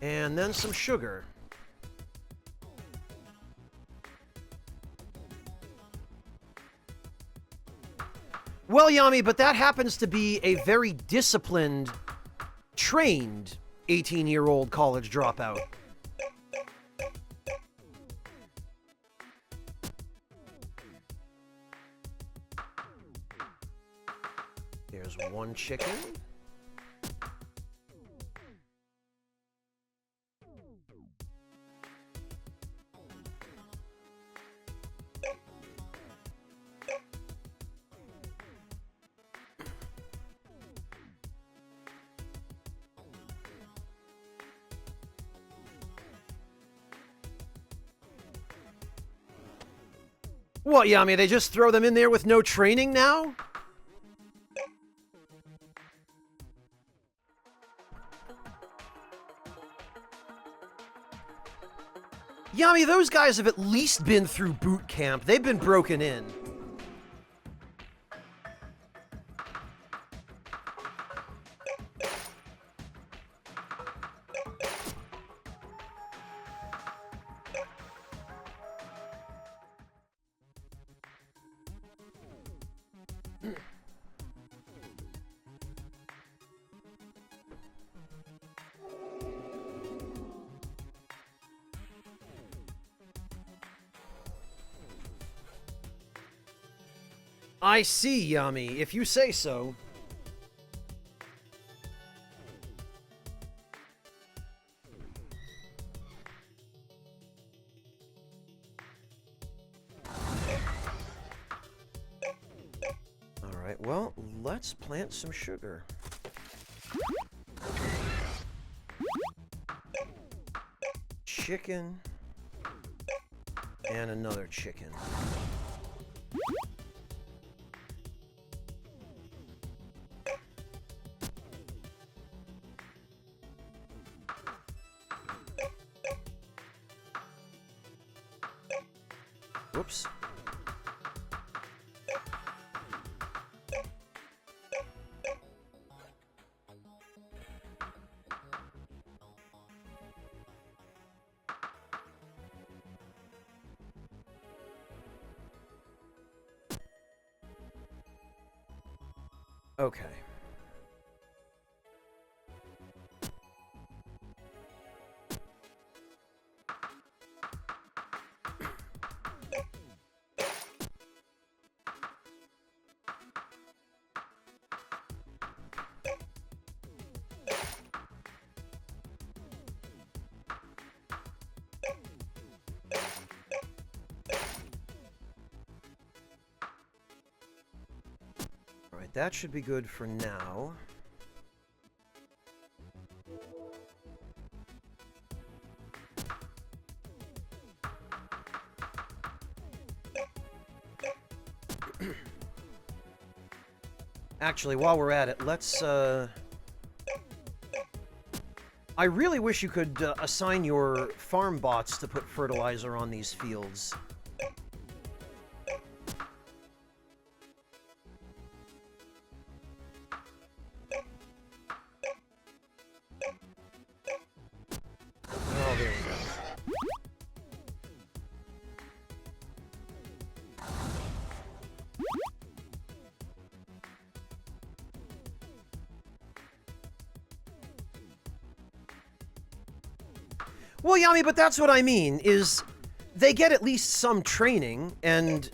A: And then some sugar. Well, Yami, but that happens to be a very disciplined, trained 18-year-old college dropout. There's 1 chicken. What, Yami, they just throw them in there with no training now? Yami, those guys have at least been through boot camp. They've been broken in. I see, Yami, if you say so. Alright, well, let's plant some sugar. Chicken. And another chicken. Whoops. Okay. that should be good for now. Actually, while we're at it, let's, I really wish you could assign your farm bots to put fertilizer on these fields. Oh, there we go. Well, Yami, but that's what I mean, is they get at least some training, and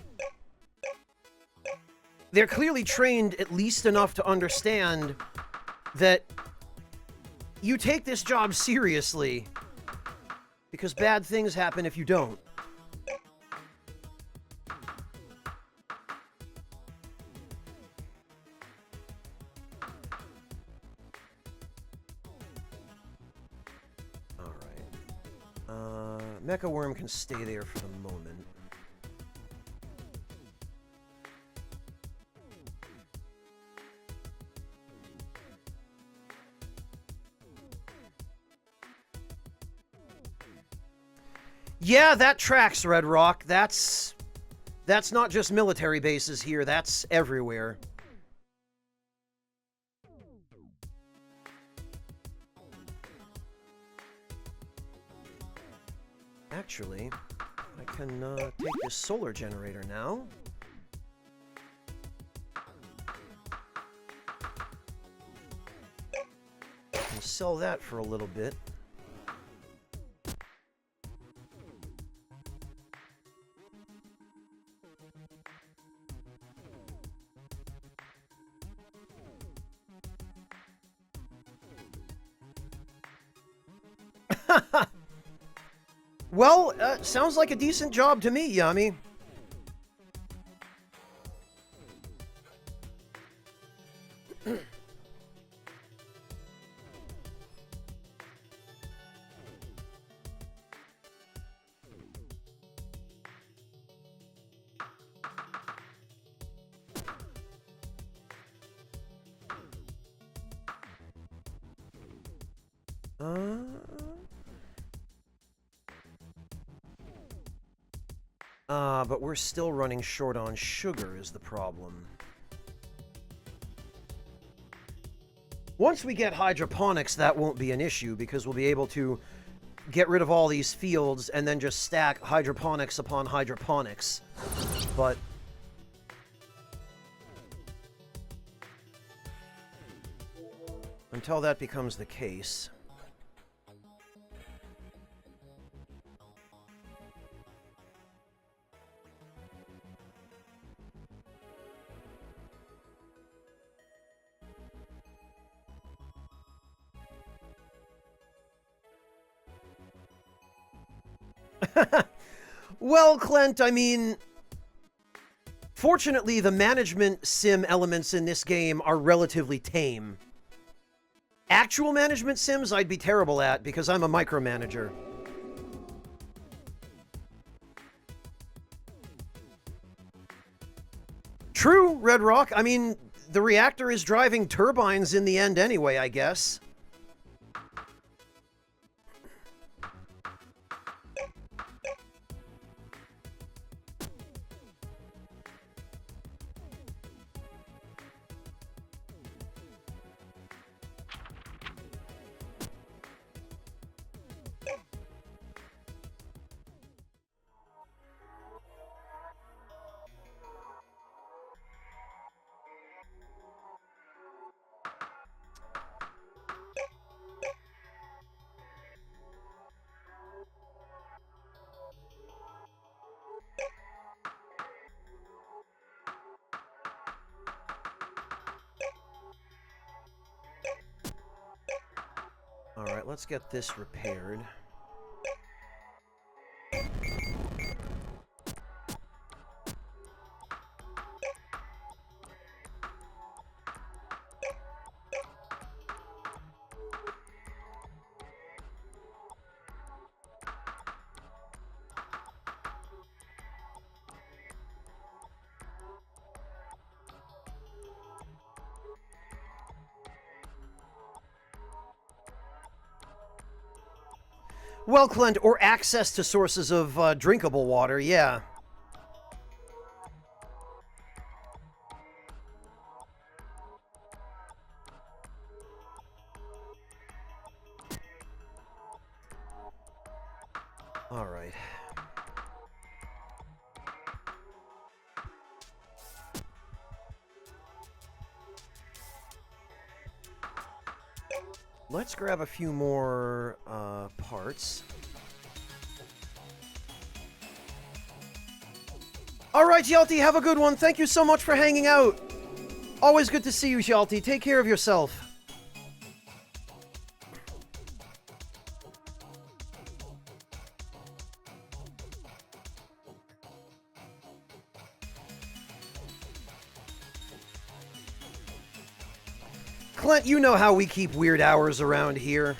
A: they're clearly trained at least enough to understand that you take this job seriously, because bad things happen if you don't. Mecha Worm can stay there for the moment. Yeah, that tracks, Red Rock. That's not just military bases here, that's everywhere. Actually, I can take this solar generator now. And sell that for a little bit. Well, sounds like a decent job to me, Yami. But we're still running short on sugar is the problem. Once we get hydroponics, that won't be an issue, because we'll be able to get rid of all these fields and then just stack hydroponics upon hydroponics. But until that becomes the case... Well, Clint, I mean, fortunately, the management sim elements in this game are relatively tame. Actual management sims I'd be terrible at, because I'm a micromanager. True, Red Rock. I mean, the reactor is driving turbines in the end anyway, I guess. Alright, let's get this repaired. Well, Clint, or access to sources of drinkable water, yeah. All right. Let's grab a few more parts. All right, Yelty, have a good one. Thank you so much for hanging out. Always good to see you, Yelty. Take care of yourself. Clint, you know how we keep weird hours around here.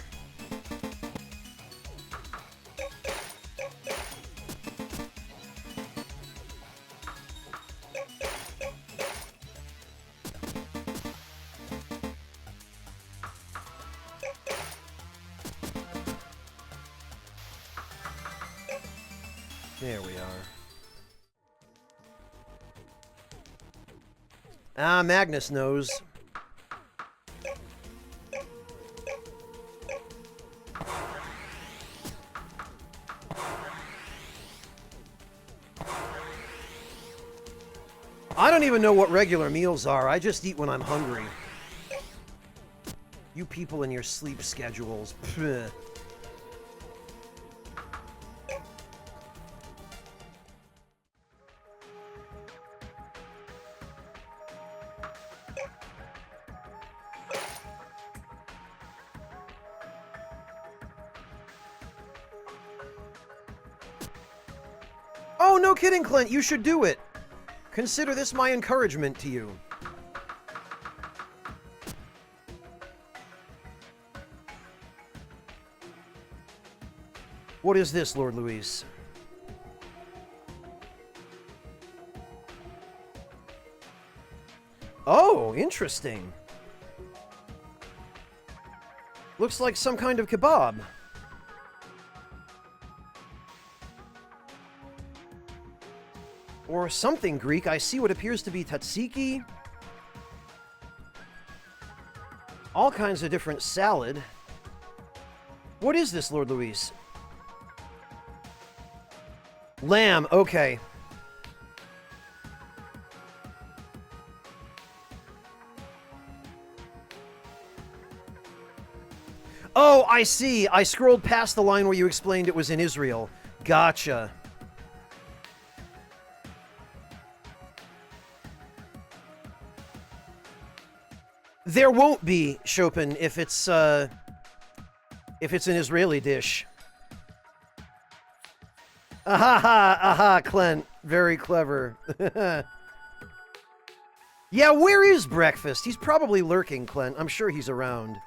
A: There we are. Ah, Magnus knows. I don't even know what regular meals are. I just eat when I'm hungry. You people and your sleep schedules. Pfft. Oh, no kidding, Clint. You should do it. Consider this my encouragement to you. What is this, Lord Luis? Oh, interesting. Looks like some kind of kebab. Or something Greek. I see what appears to be tzatziki. All kinds of different salad. What is this, Lord Luis? Lamb, okay. Oh, I see. I scrolled past the line where you explained it was in Israel. Gotcha. There won't be, Chopin, if it's an Israeli dish. Aha, Clint. Very clever. Yeah, where is breakfast? He's probably lurking, Clint. I'm sure he's around.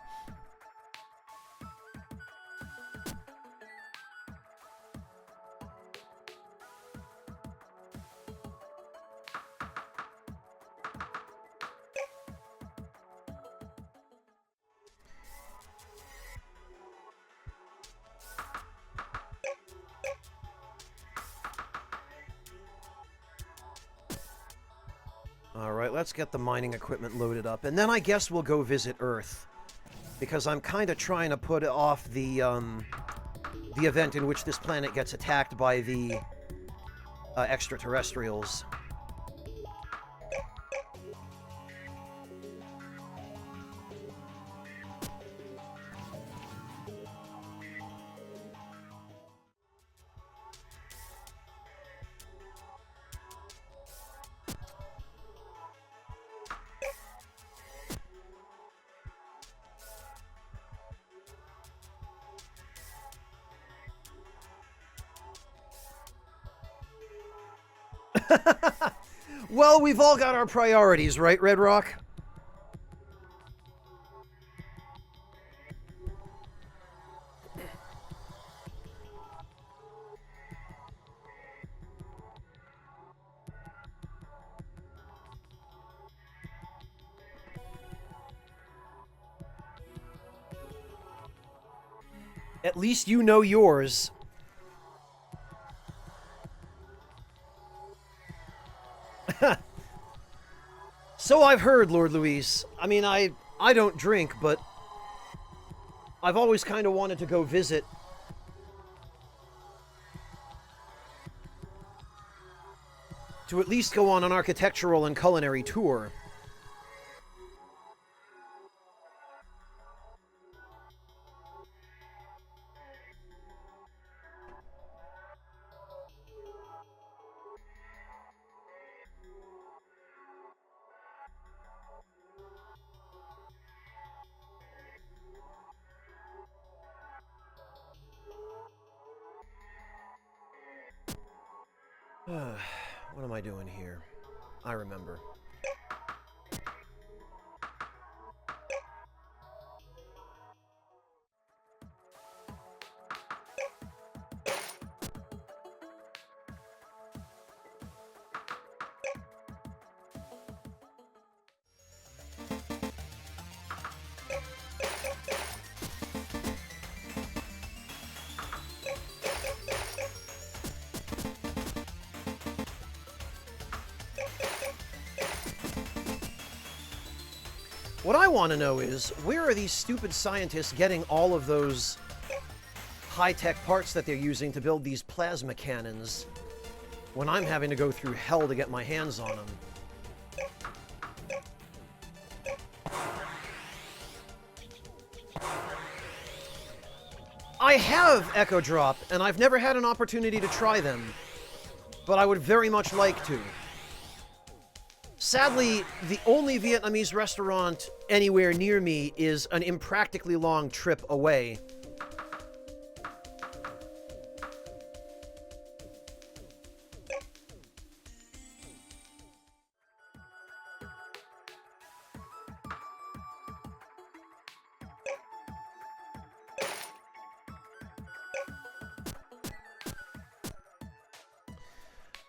A: Alright, let's get the mining equipment loaded up, and then I guess we'll go visit Earth. Because I'm kind of trying to put off the event in which this planet gets attacked by the extraterrestrials. Well, we've all got our priorities, right, Red Rock? At least you know yours. So I've heard, Lord Luis. I mean, I don't drink, but I've always kind of wanted to go visit. To at least go on an architectural and culinary tour. What am I doing here? I remember. What I want to know is, where are these stupid scientists getting all of those high-tech parts that they're using to build these plasma cannons when I'm having to go through hell to get my hands on them? I have Echo Drop, and I've never had an opportunity to try them, but I would very much like to. Sadly, the only Vietnamese restaurant anywhere near me is an impractically long trip away.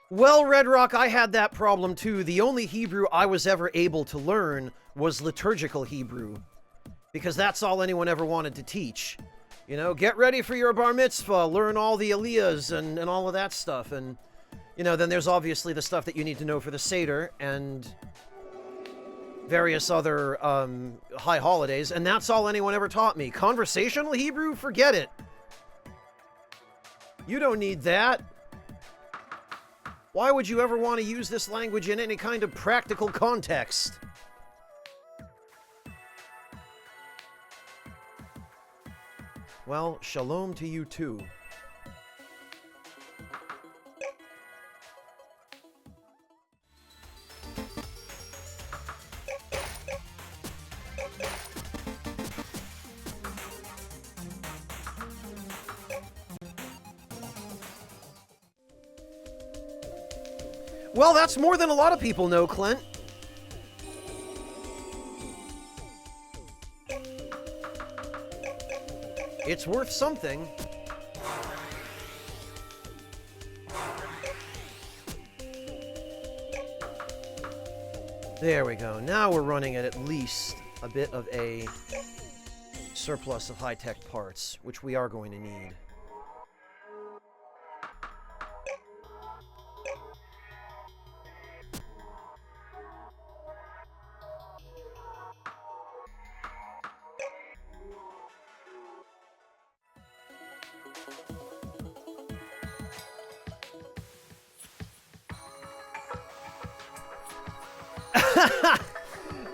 A: Well, Red Rock, I had that problem too. The only Hebrew I was ever able to learn was liturgical Hebrew, because that's all anyone ever wanted to teach. You know, get ready for your bar mitzvah, learn all the aliyahs and all of that stuff. And, you know, then there's obviously the stuff that you need to know for the Seder and various other high holidays, and that's all anyone ever taught me. Conversational Hebrew? Forget it. You don't need that. Why would you ever want to use this language in any kind of practical context? Well, shalom to you too. Well, that's more than a lot of people know, Clint. It's worth something. There we go. Now we're running at least a bit of a surplus of high-tech parts, which we are going to need.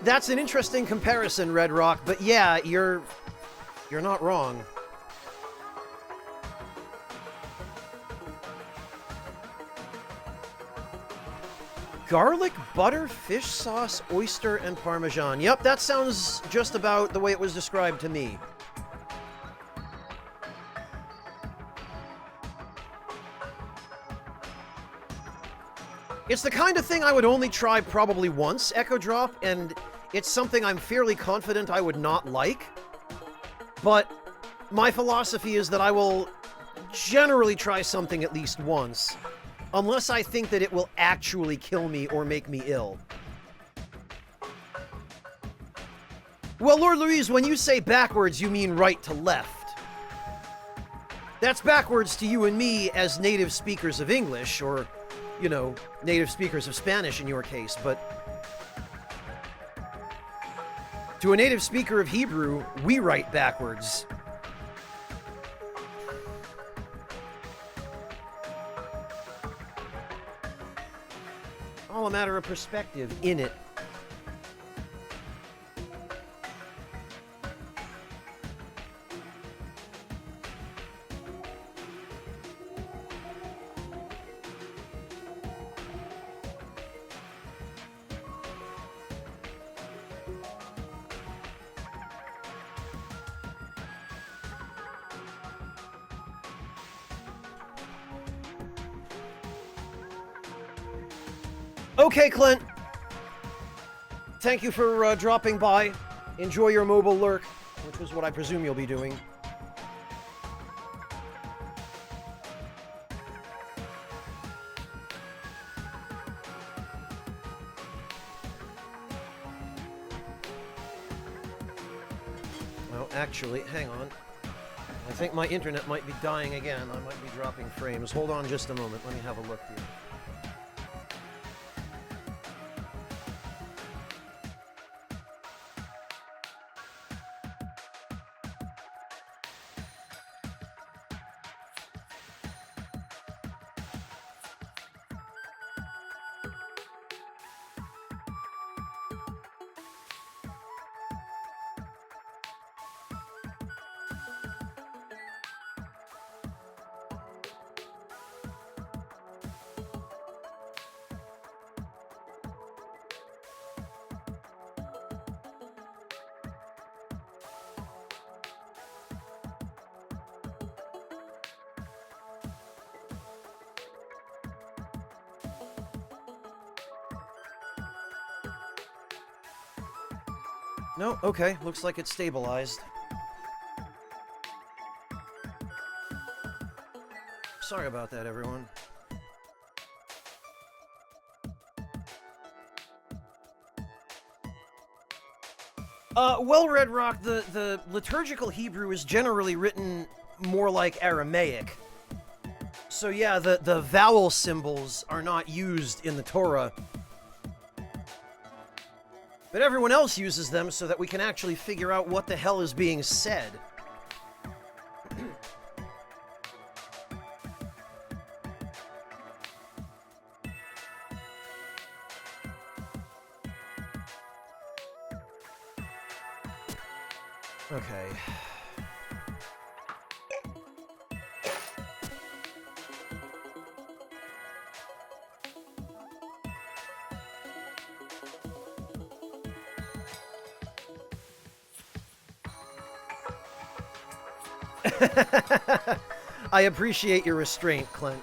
A: That's an interesting comparison, Red Rock, but yeah, you're not wrong. Garlic, butter, fish sauce, oyster, and Parmesan. Yep, that sounds just about the way it was described to me. It's the kind of thing I would only try probably once, Echo Drop, and it's something I'm fairly confident I would not like. But my philosophy is that I will generally try something at least once, unless I think that it will actually kill me or make me ill. Well, Lord Louise, when you say backwards, you mean right to left. That's backwards to you and me as native speakers of English, or, you know, native speakers of Spanish in your case, but to a native speaker of Hebrew, we write backwards. All a matter of perspective, in it. Okay, Clint. Thank you for dropping by. Enjoy your mobile lurk, which is what I presume you'll be doing. Oh, actually, hang on. I think my internet might be dying again. I might be dropping frames. Hold on just a moment. Let me have a look here. No, okay, looks like it's stabilized. Sorry about that, everyone. Well, Red Rock, the liturgical Hebrew is generally written more like Aramaic. So yeah, the vowel symbols are not used in the Torah. But everyone else uses them so that we can actually figure out what the hell is being said. Okay. I appreciate your restraint, Clint.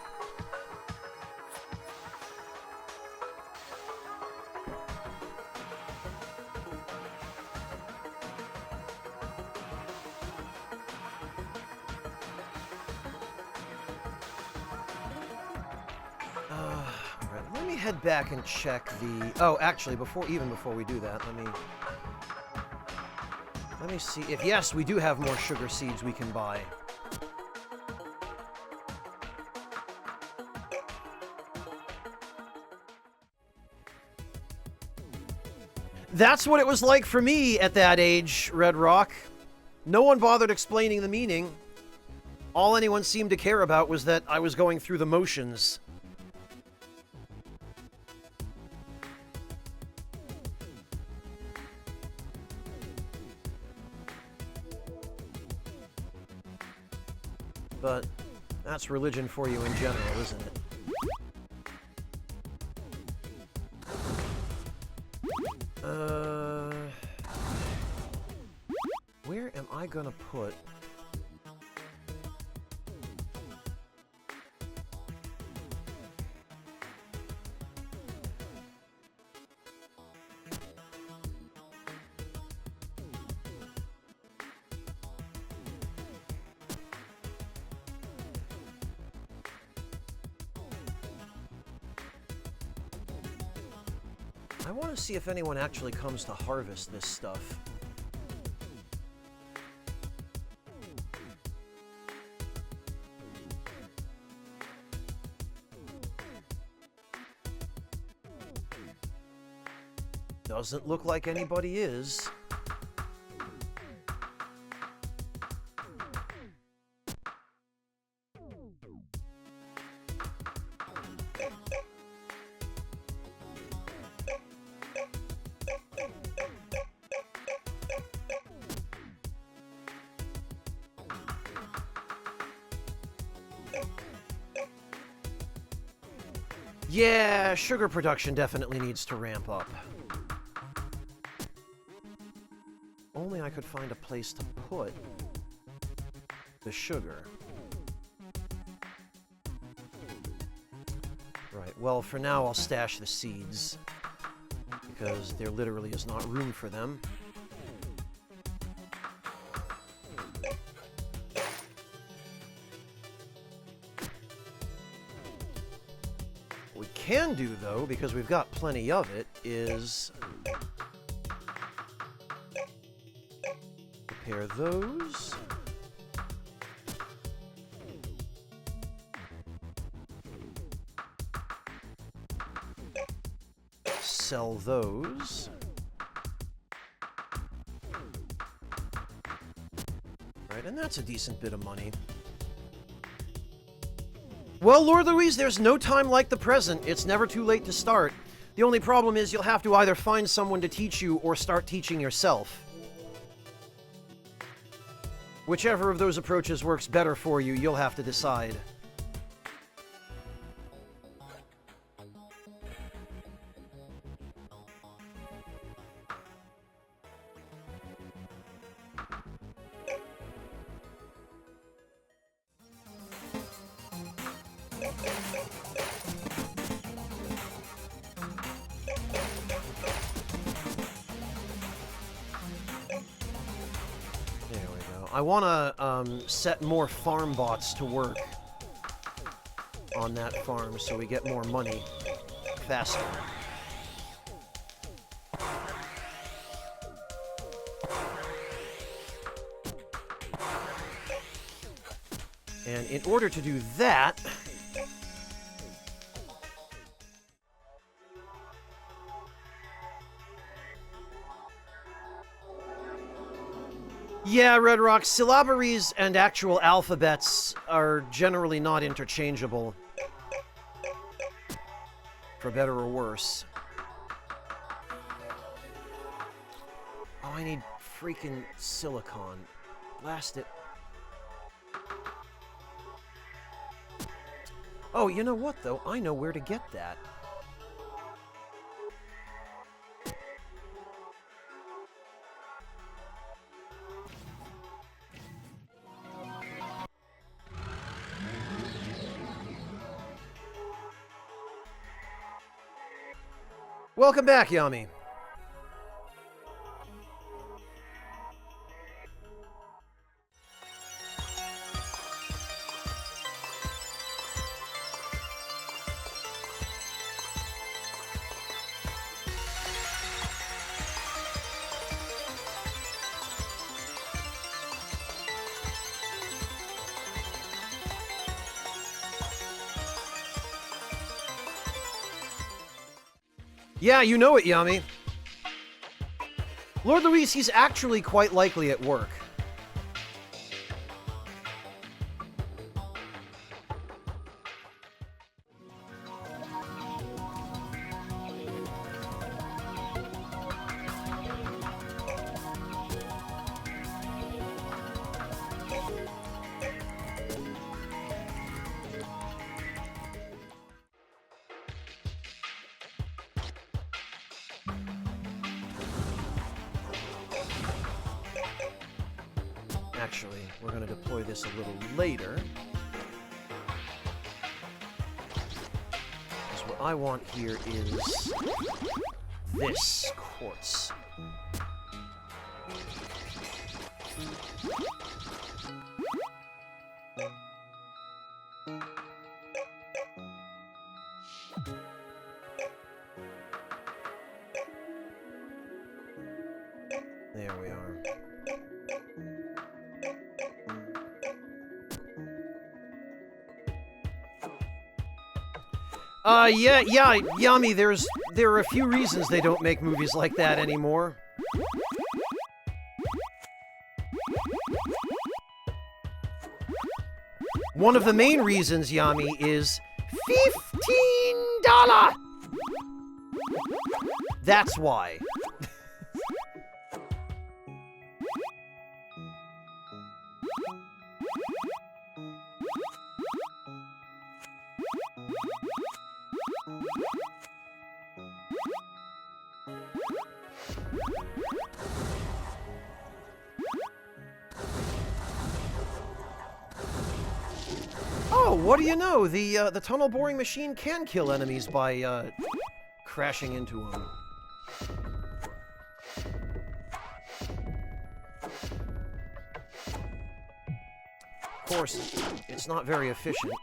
A: Alright, let me head back and check the... Oh, actually, before we do that, let me see if, yes, we do have more sugar seeds we can buy. That's what it was like for me at that age, Red Rock. No one bothered explaining the meaning. All anyone seemed to care about was that I was going through the motions. But that's religion for you in general, isn't it? Where am I gonna put... I want to see if anyone actually comes to harvest this stuff. Doesn't look like anybody is. Yeah, sugar production definitely needs to ramp up. Only I could find a place to put the sugar. Right, well, for now I'll stash the seeds, because there literally is not room for them. What we can do, though, because we've got plenty of it, is prepare those. Sell those. Right, and that's a decent bit of money. Well, Lord Louise, there's no time like the present. It's never too late to start. The only problem is you'll have to either find someone to teach you or start teaching yourself. Whichever of those approaches works better for you, you'll have to decide. I want to set more farm bots to work on that farm so we get more money faster. And in order to do that, yeah, Red Rock, syllabaries and actual alphabets are generally not interchangeable. For better or worse. Oh, I need freaking silicon. Blast it. Oh, you know what, though? I know where to get that. Welcome back, Yami. Yeah, you know it, Yami. Lord Louise, he's actually quite likely at work. Actually, we're going to deploy this a little later. Because what I want here is this quartz. There we are. Yeah, Yami, There are a few reasons they don't make movies like that anymore. One of the main reasons, Yami, is $15. That's why. Oh, what do you know? The tunnel boring machine can kill enemies by crashing into them. Of course, it's not very efficient.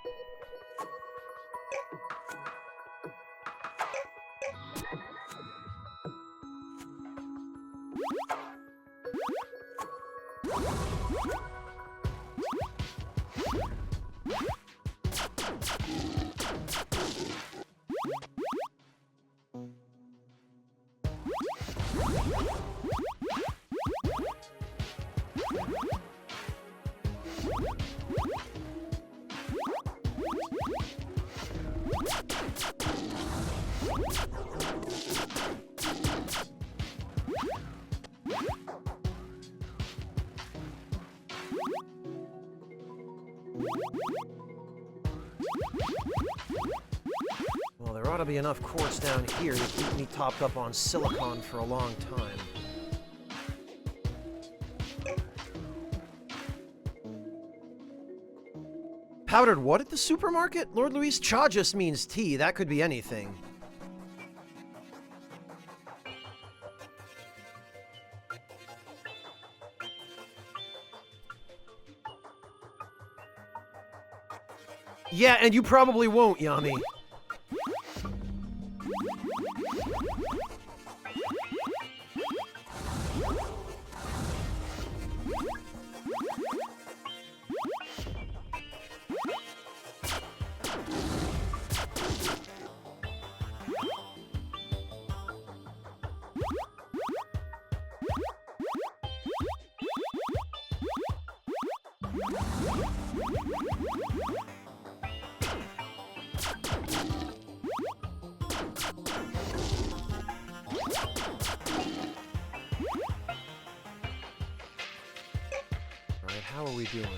A: Well, there ought to be enough quartz down here to keep me topped up on silicon for a long time. Powdered what at the supermarket? Lord Luis, cha just means tea. That could be anything. Yeah, and you probably won't, Yami. How are we doing?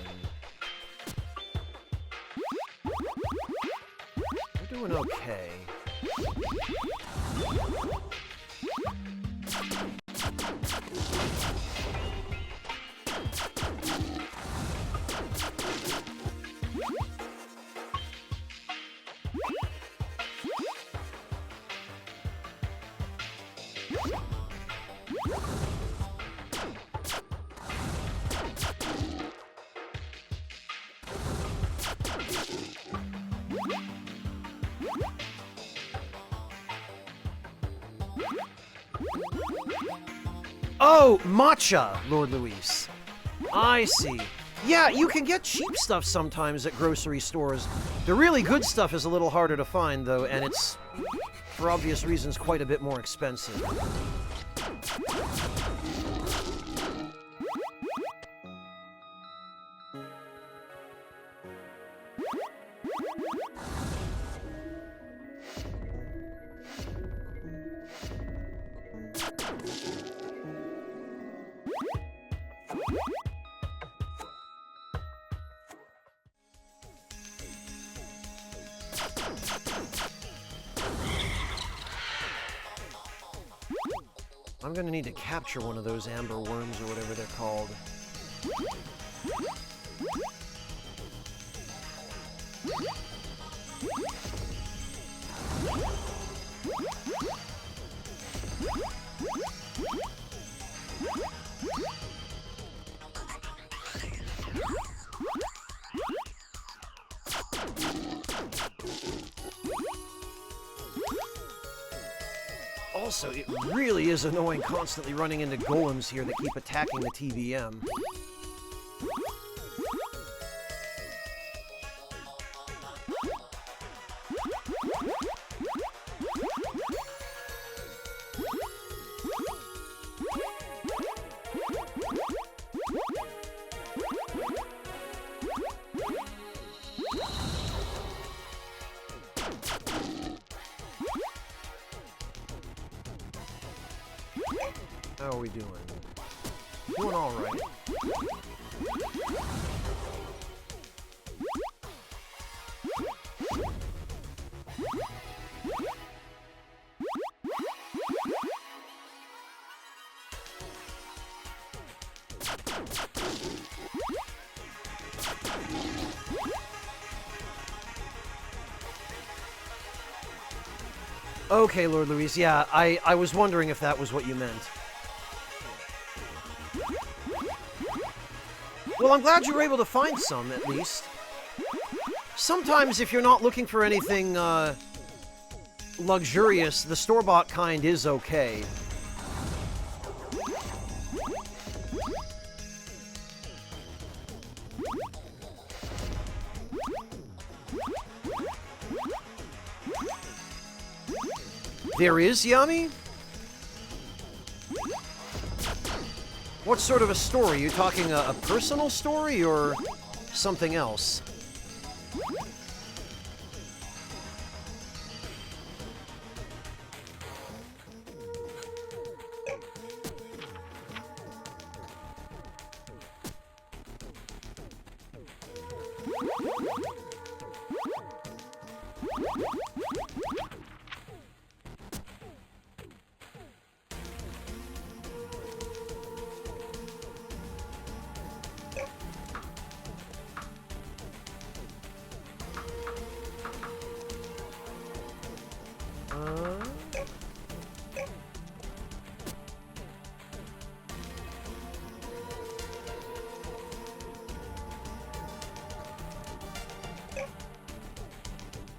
A: We're doing okay. Oh, matcha, Lord Luis. I see. Yeah, you can get cheap stuff sometimes at grocery stores. The really good stuff is a little harder to find, though, and it's, for obvious reasons, quite a bit more expensive. I'm gonna need to capture one of those amber worms or whatever they're called. Also, it really is annoying constantly running into golems here that keep attacking the TVM. doing? Doing all right. Okay, Lord Luis, yeah, I was wondering if that was what you meant. Well, I'm glad you were able to find some, at least. Sometimes, if you're not looking for anything, luxurious, the store-bought kind is okay. There is, Yami? What sort of a story? You talking a personal story or something else?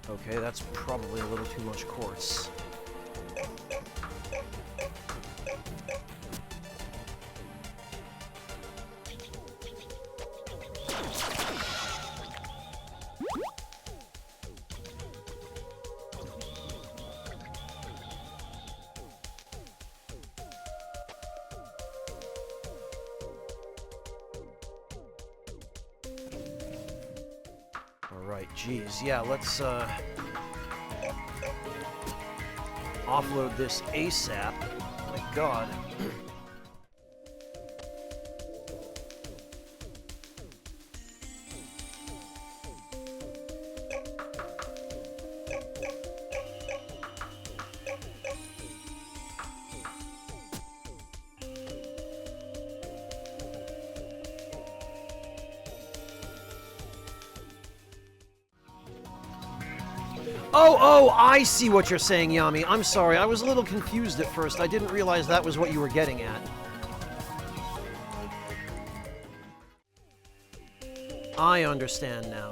A: Okay, that's probably a little too much quartz. Alright, geez, yeah, let's, offload this ASAP. My god. Oh, I see what you're saying, Yami. I'm sorry, I was a little confused at first. I didn't realize that was what you were getting at. I understand now.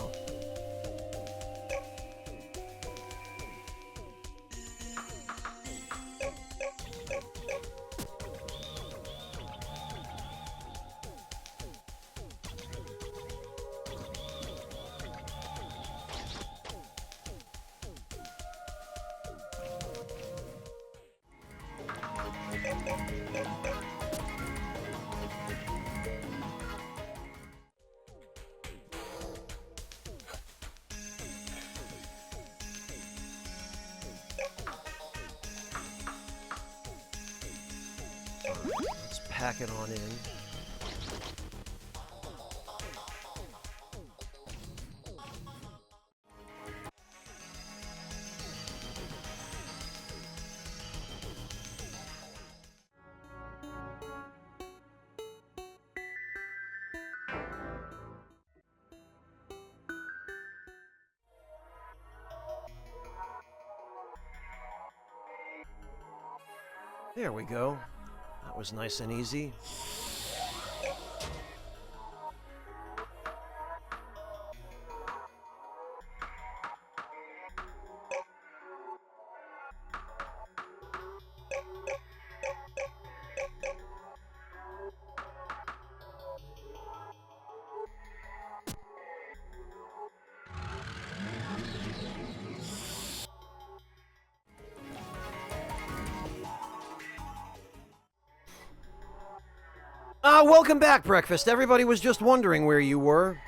A: Let's pack it on in. There we go. That was nice and easy. Welcome back, Breakfast. Everybody was just wondering where you were.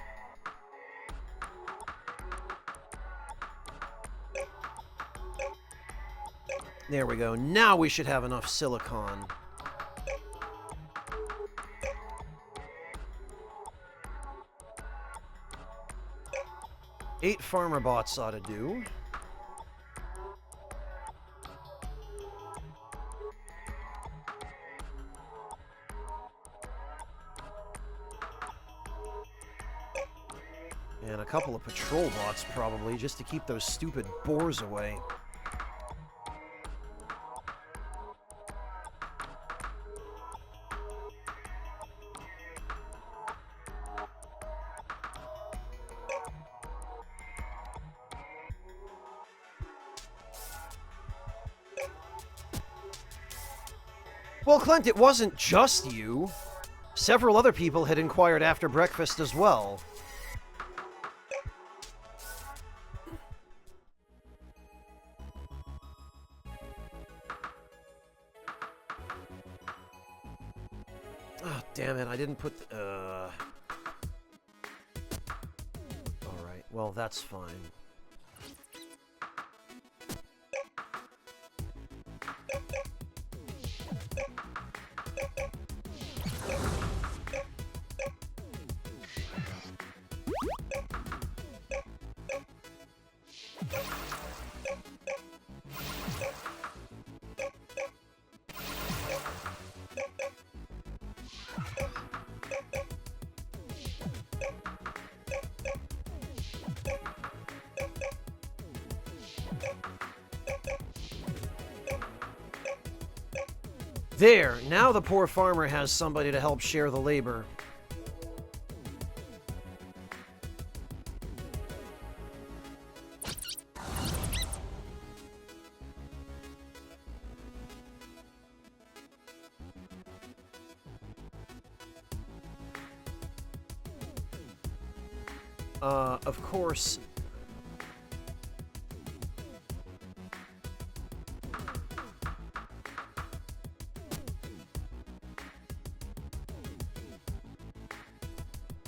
A: There we go. Now we should have enough silicon. 8 farmer bots ought to do. And a couple of patrol bots, probably, just to keep those stupid boars away. Well, Clint, it wasn't just you. Several other people had inquired after breakfast as well. Oh, damn it, I didn't put... Alright, well, that's fine. There, now the poor farmer has somebody to help share the labor. Of course...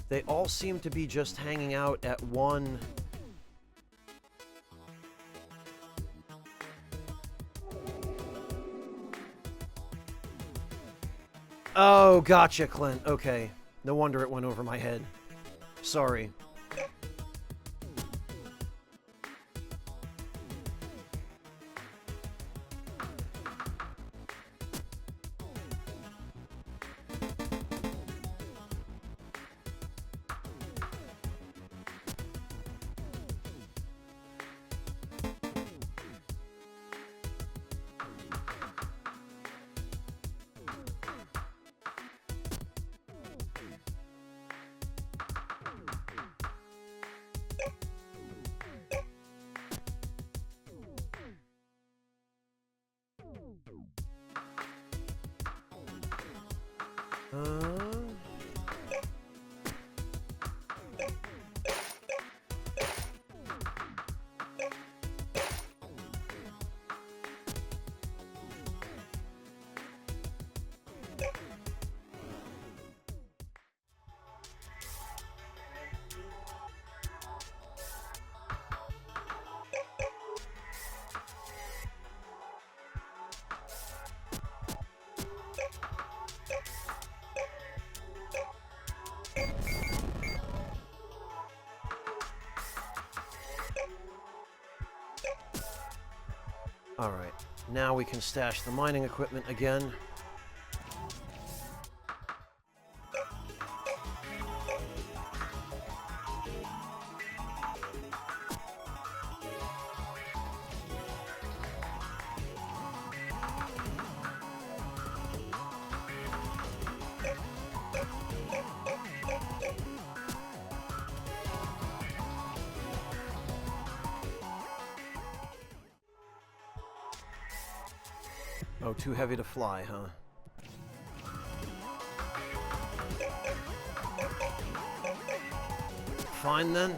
A: They all seem to be just hanging out at one... Oh, gotcha, Clint. Okay. No wonder it went over my head. Sorry. Alright, now we can stash the mining equipment again. Oh, too heavy to fly, huh? Fine then.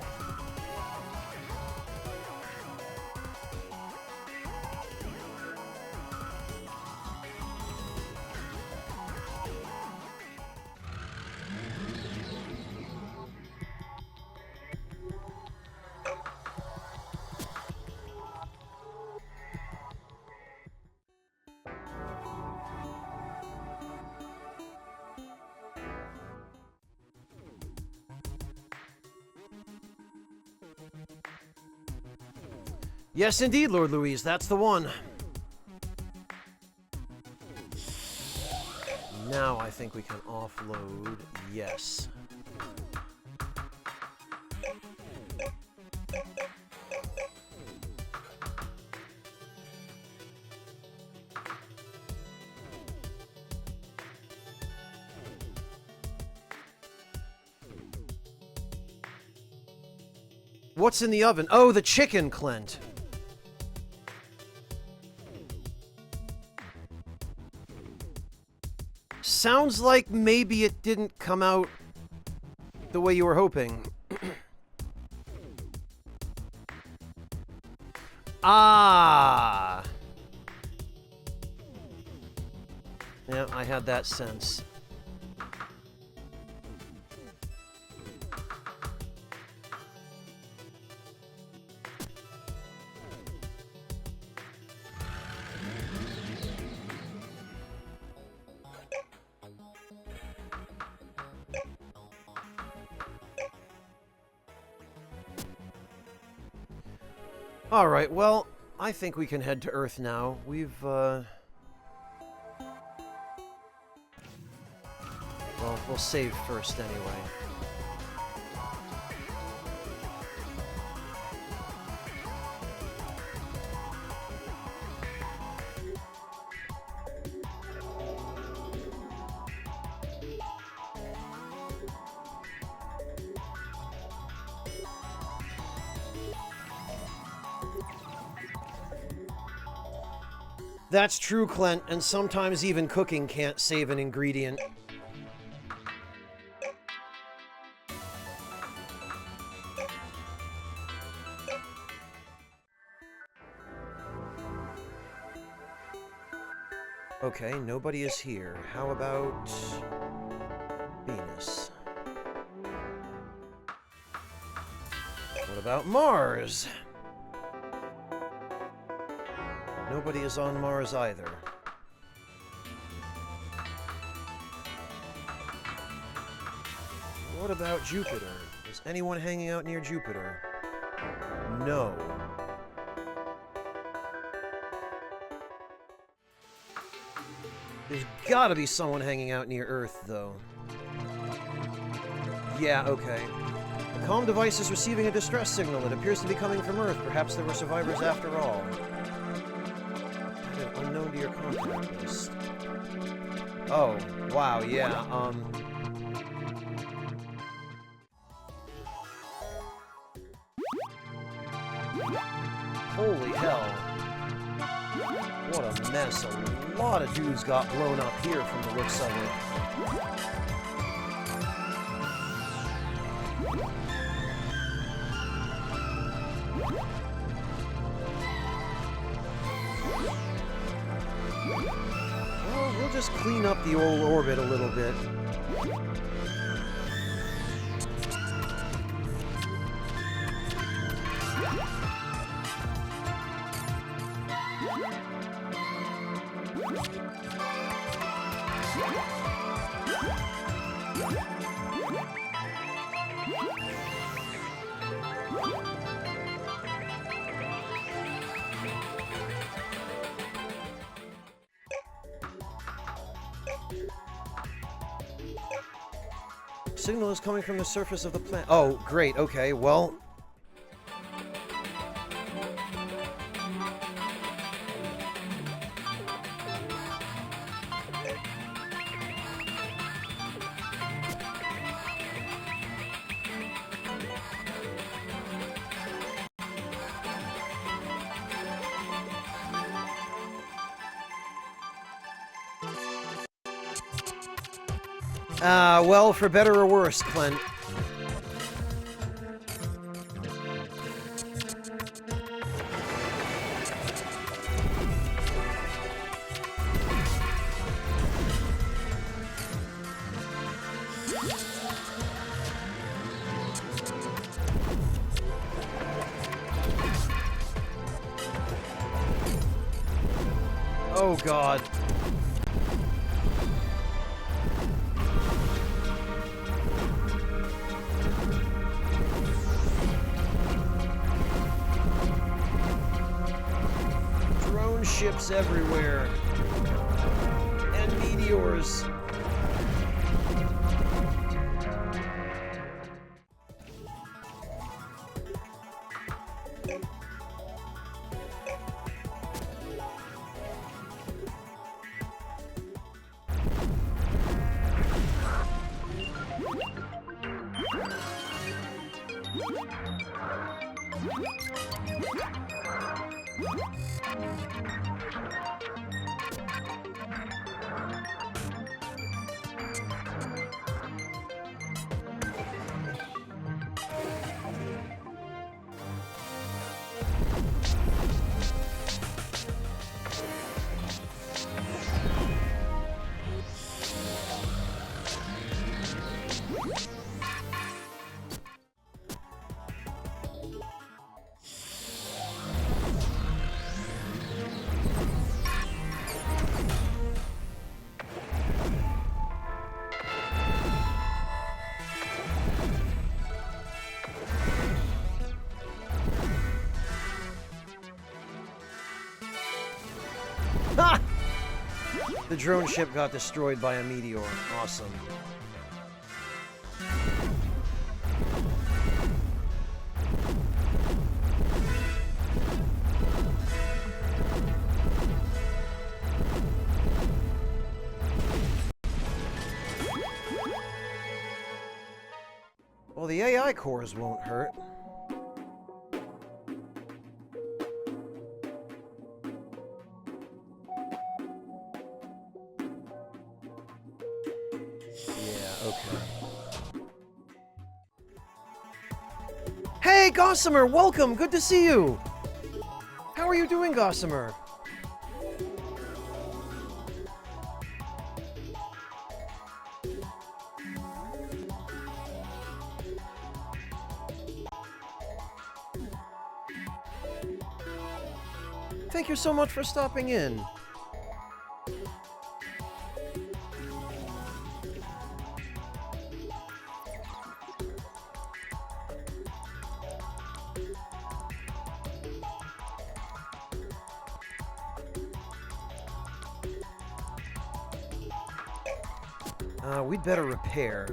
A: Yes, indeed, Lord Louise, that's the one. Now I think we can offload. Yes. What's in the oven? Oh, the chicken, Clint. Sounds like maybe it didn't come out the way you were hoping. Ah! Yeah, I had that sense. Alright, well, I think we can head to Earth now. Well, we'll save first anyway. That's true, Clint, and sometimes even cooking can't save an ingredient. Okay, nobody is here. How about Venus? What about Mars? Nobody is on Mars either. What about Jupiter? Is anyone hanging out near Jupiter? No. There's gotta be someone hanging out near Earth, though. Yeah, okay. The comm device is receiving a distress signal. It appears to be coming from Earth. Perhaps there were survivors after all. Unknown to your contact list. Oh, wow, yeah, Holy hell. What a mess. A lot of dudes got blown up here from the looks of it. Well, we'll just clean up the old orbit a little bit. Signal is coming from the surface of the planet. Oh, great. Okay, well... well, for better or worse, Clint. Oh, God. drone ships everywhere. And meteors. Ha! The drone ship got destroyed by a meteor. Awesome. Well, the AI cores won't hurt. Hey, Gossamer, welcome! Good to see you! How are you doing, Gossamer? Thank you so much for stopping in. We'd better repair.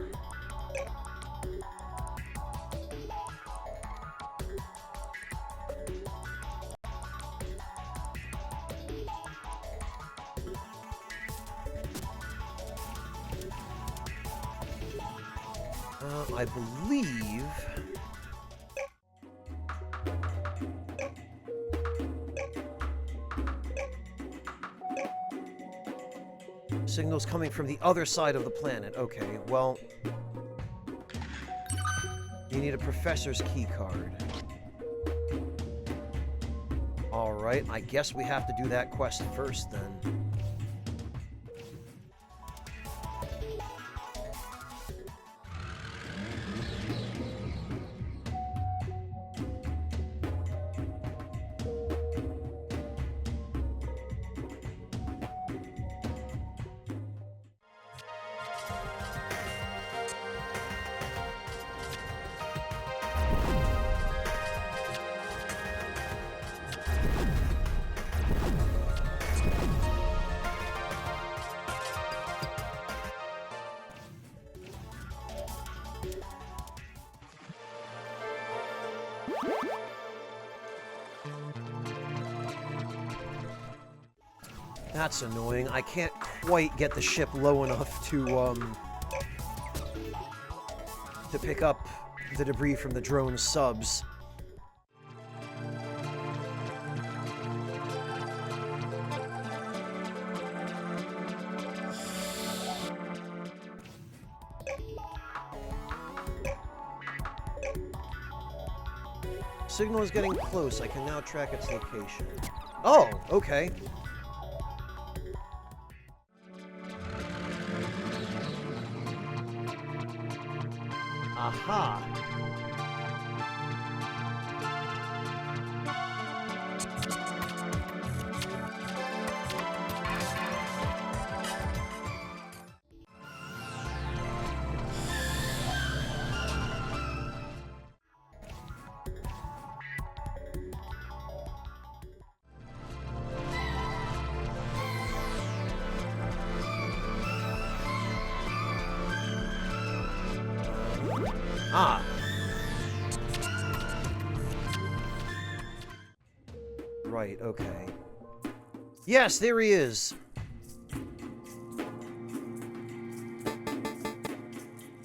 A: I believe... Signals coming from the other side of the planet. Okay, well... You need a professor's key card. Alright, I guess we have to do that quest first, then. That's annoying. I can't quite get the ship low enough to pick up the debris from the drone subs. Signal is getting close. I can now track its location. Oh, okay. Aha! Ah. Right, okay. Yes, there he is.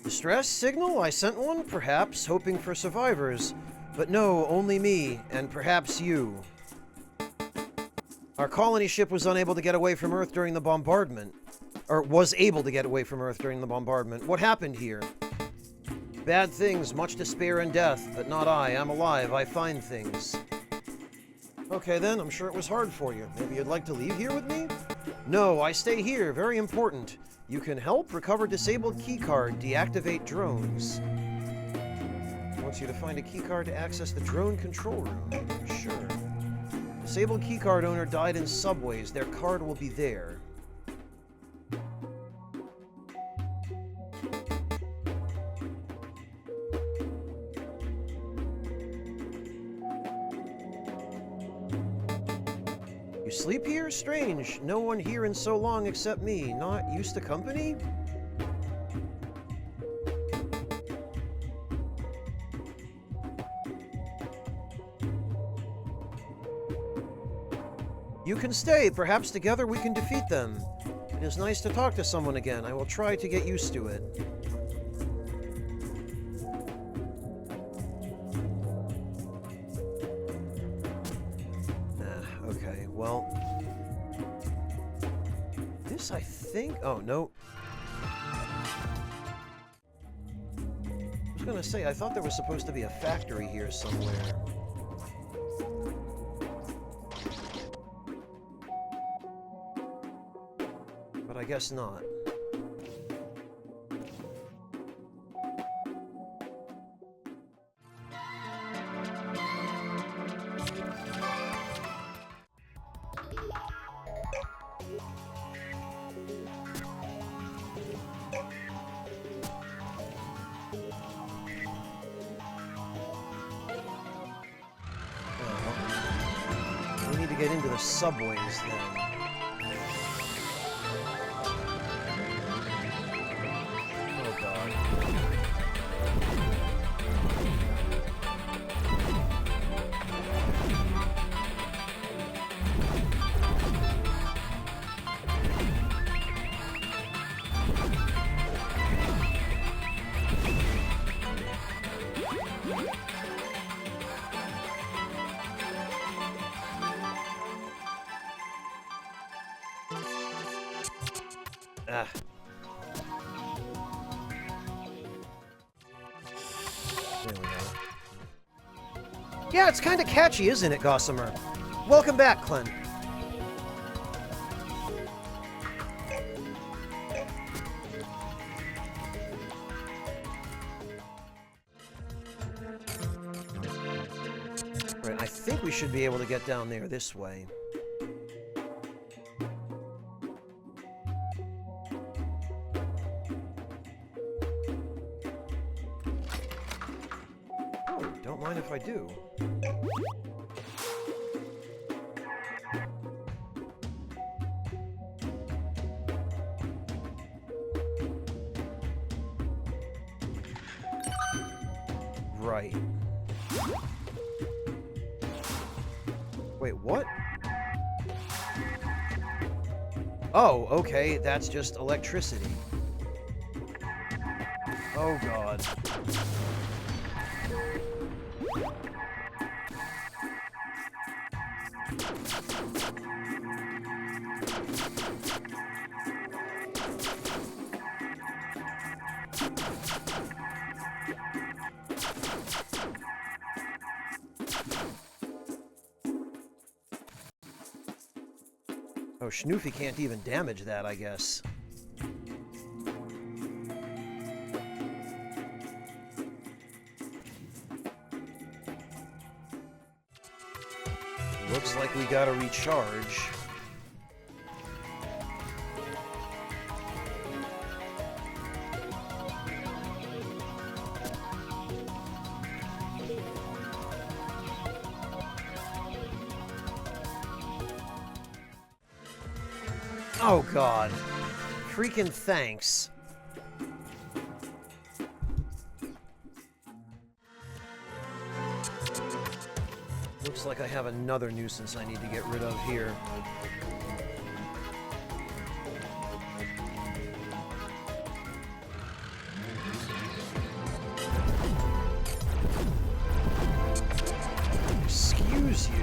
A: Distress signal? I sent one, perhaps, hoping for survivors. But no, only me, and perhaps you. Our colony ship was unable to get away from Earth during the bombardment. Or was able to get away from Earth during the bombardment. What happened here? Bad things, much despair and death, but not I. I'm alive. I find things. Okay then, I'm sure it was hard for you. Maybe you'd like to leave here with me? No, I stay here. Very important. You can help recover disabled keycard, deactivate drones. Wants you to find a keycard to access the drone control room. Sure. Disabled keycard owner died in subways. Their card will be there. You sleep here? Strange. No one here in so long except me. Not used to company? You can stay. Perhaps together we can defeat them. It is nice to talk to someone again. I will try to get used to it. Okay, well... This, I think... Oh, no. I was gonna say, I thought there was supposed to be a factory here somewhere. But I guess not. We need to get into the subways then. Oh god. Ah. There we go. Yeah, it's kind of catchy, isn't it, Gossamer? Welcome back, Clint. Right, I think we should be able to get down there this way. Don't mind if I do. Right. Wait, what? Oh, okay, that's just electricity. Oh god. Oh, Schnoofy can't even damage that, I guess. Looks like we gotta recharge. Oh god. Freaking thanks. Looks like I have another nuisance I need to get rid of here. Excuse you.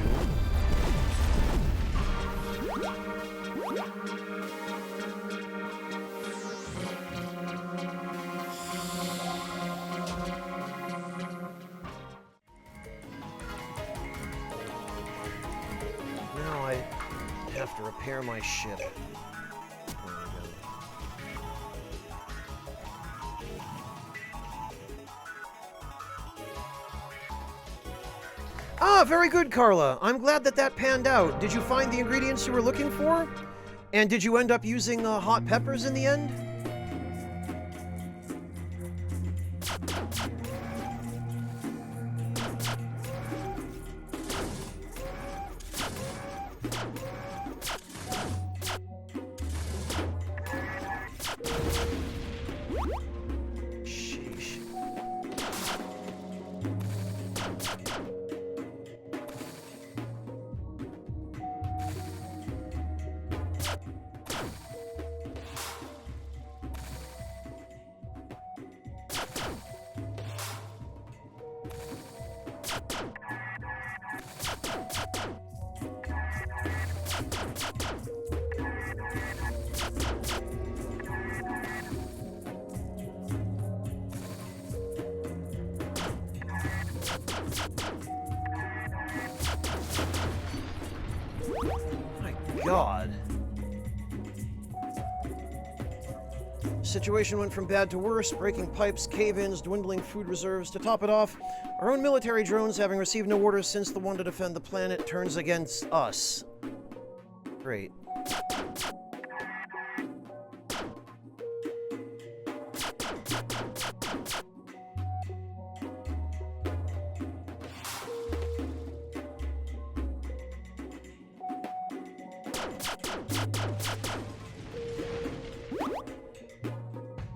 A: Now I have to repair my ship. There we go. Ah, very good, Carla. I'm glad that that panned out. Did you find the ingredients you were looking for? And did you end up using hot peppers in the end? Sheesh. My God. Situation went from bad to worse, breaking pipes, cave-ins, dwindling food reserves. To top it off, our own military drones, having received no orders since the one to defend the planet, turns against us. Great.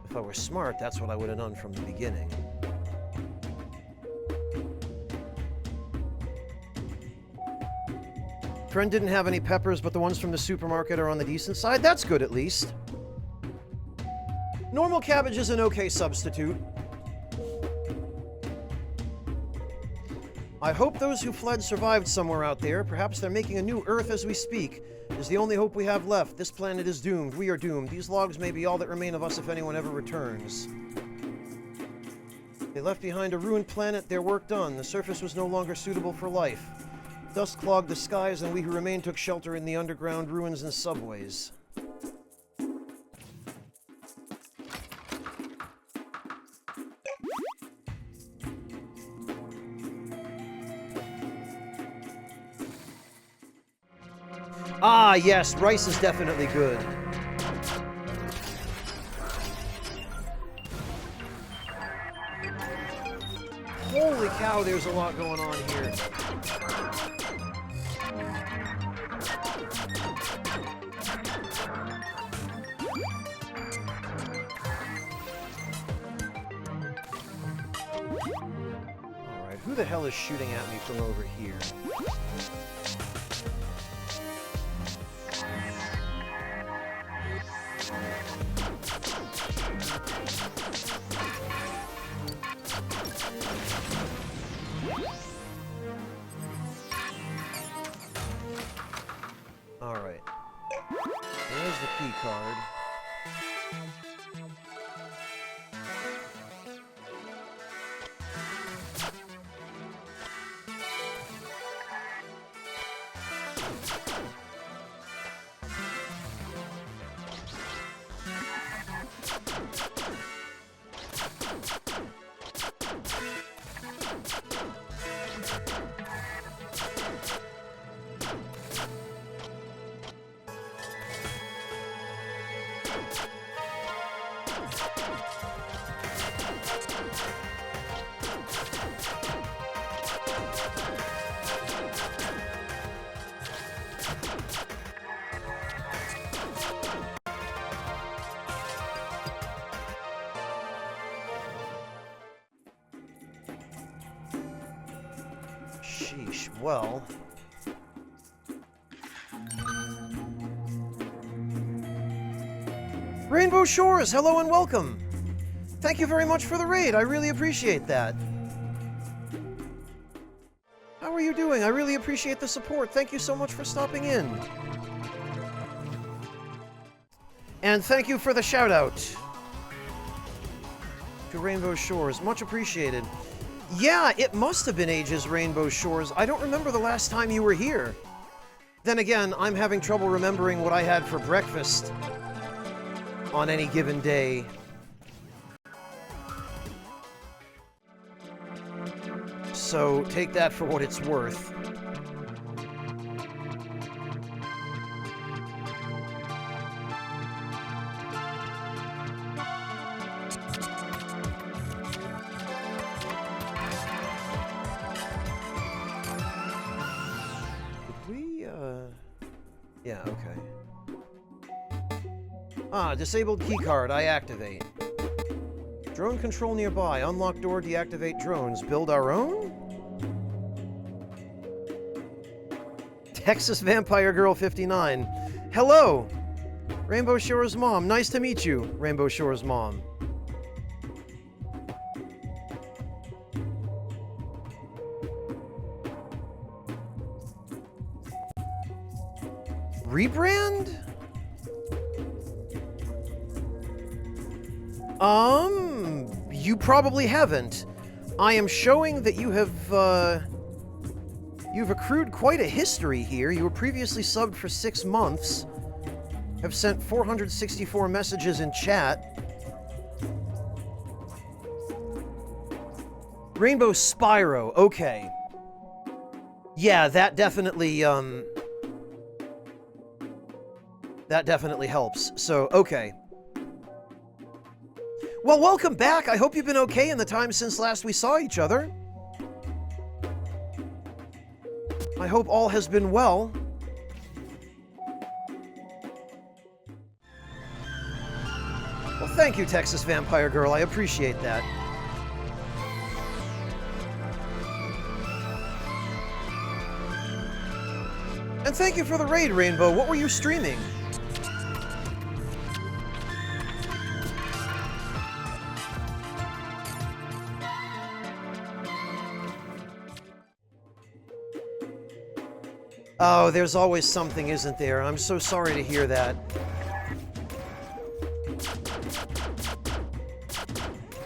A: If I were smart, that's what I would have done from the beginning. Friend didn't have any peppers, but the ones from the supermarket are on the decent side. That's good, at least. Normal cabbage is an okay substitute. I hope those who fled survived somewhere out there. Perhaps they're making a new Earth as we speak. It is the only hope we have left. This planet is doomed. We are doomed. These logs may be all that remain of us if anyone ever returns. They left behind a ruined planet, their work done. The surface was no longer suitable for life. Dust clogged the skies, and we who remained took shelter in the underground ruins and subways. Ah, yes, rice is definitely good. Holy cow, there's a lot going on here. Alright, who the hell is shooting at me from over here? Alright. There's the key card. Sheesh. Well... Rainbow Shores, hello and welcome! Thank you very much for the raid, I really appreciate that. How are you doing? I really appreciate the support. Thank you so much for stopping in. And thank you for the shout-out to Rainbow Shores. Much appreciated. Yeah, it must have been ages, Rainbow Shores. I don't remember the last time you were here. Then again, I'm having trouble remembering what I had for breakfast on any given day. So take that for what it's worth. Yeah, okay. Ah, disabled keycard, I activate. Drone control nearby. Unlock door, deactivate drones. Build our own? Texas Vampire Girl 59. Hello! Rainbow Shores Mom. Nice to meet you, Rainbow Shores Mom. Rebrand? You probably haven't. I am showing that you have, you've accrued quite a history here. You were previously subbed for 6 months. Have sent 464 messages in chat. Rainbow Spyro, okay. Yeah, that definitely helps. So, okay. Well, welcome back. I hope you've been okay in the time since last we saw each other. I hope all has been well. Well, thank you, Texas Vampire Girl. I appreciate that. And thank you for the raid, Rainbow. What were you streaming? Oh, there's always something, isn't there? I'm so sorry to hear that.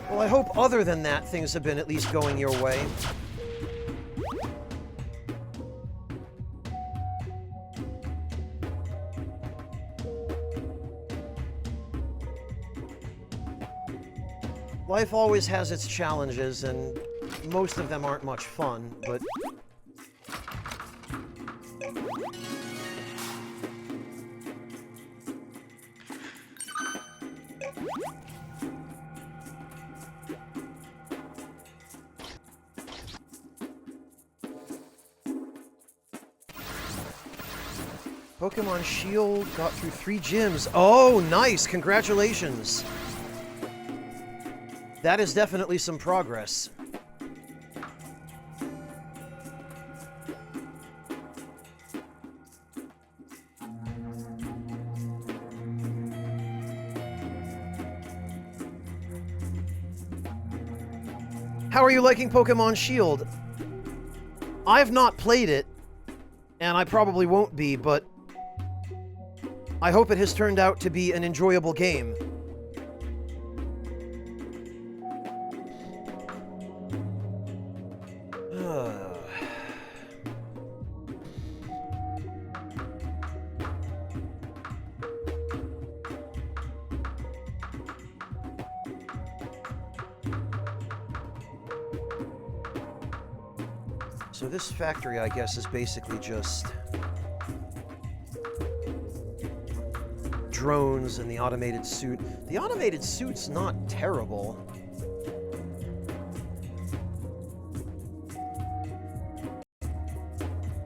A: Well, I hope other than that, things have been at least going your way. Life always has its challenges, and most of them aren't much fun, but... Pokemon Shield got through 3 gyms. Oh, nice! Congratulations! That is definitely some progress. How are you liking Pokemon Shield? I've not played it, and I probably won't be, but I hope it has turned out to be an enjoyable game. So this factory, I guess, is basically just drones and the automated suit. The automated suit's not terrible.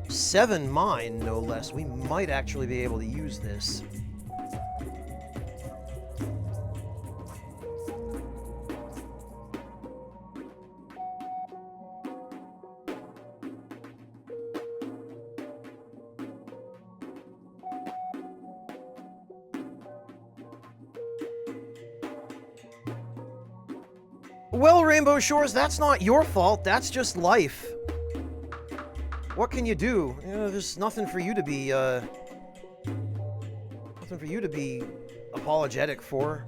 A: Seven mine, no less. We might actually be able to use this. Well, Rainbow Shores, that's not your fault. That's just life. What can you do? You know, there's nothing for you to be, apologetic for.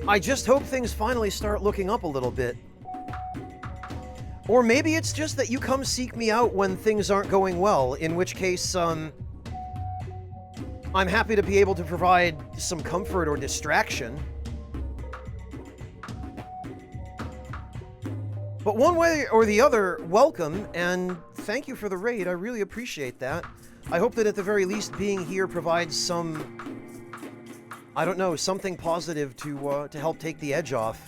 A: I just hope things finally start looking up a little bit. Or maybe it's just that you come seek me out when things aren't going well, in which case, I'm happy to be able to provide some comfort or distraction. But one way or the other, welcome, and thank you for the raid. I really appreciate that. I hope that at the very least being here provides some, I don't know, something positive to help take the edge off.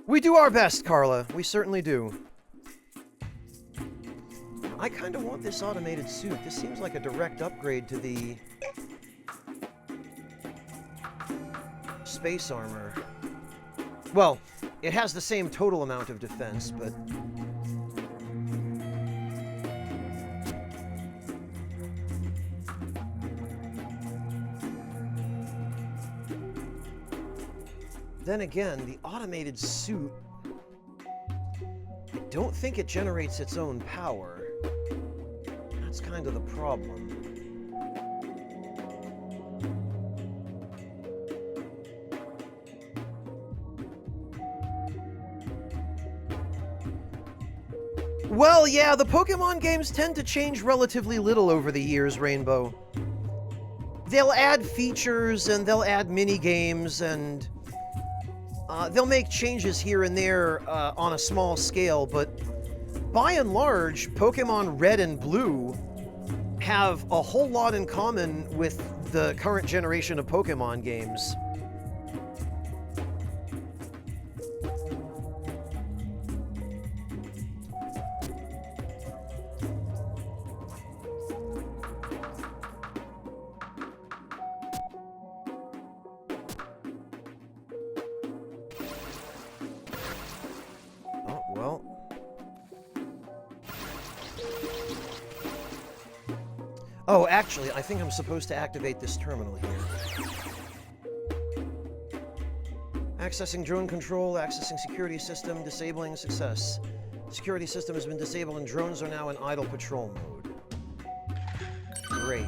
A: We do our best, Carla. We certainly do. I kind of want this automated suit. This seems like a direct upgrade to the space armor. Well, it has the same total amount of defense, but... Then again, the automated suit... I don't think it generates its own power. That's kind of the problem. Well, yeah, the Pokemon games tend to change relatively little over the years, Rainbow. They'll add features, and they'll add mini-games, and... they'll make changes here and there on a small scale, but by and large, Pokemon Red and Blue have a whole lot in common with the current generation of Pokemon games. Oh, actually, I think I'm supposed to activate this terminal here. Accessing drone control, accessing security system, disabling success. Security system has been disabled and drones are now in idle patrol mode. Great.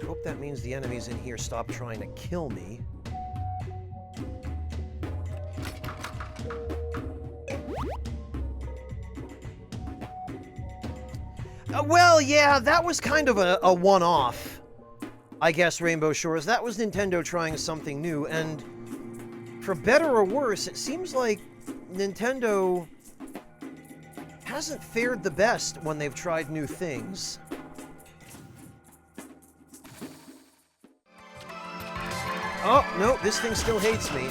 A: I hope that means the enemies in here stop trying to kill me. Well, yeah, that was kind of a one-off, I guess, Rainbow Shores. That was Nintendo trying something new, and for better or worse, it seems like Nintendo hasn't fared the best when they've tried new things. Oh, no, this thing still hates me.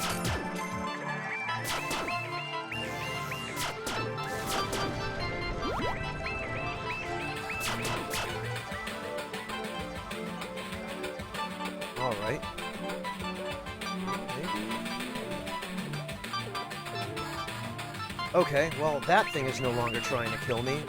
A: Alright. Okay, well, that thing is no longer trying to kill me.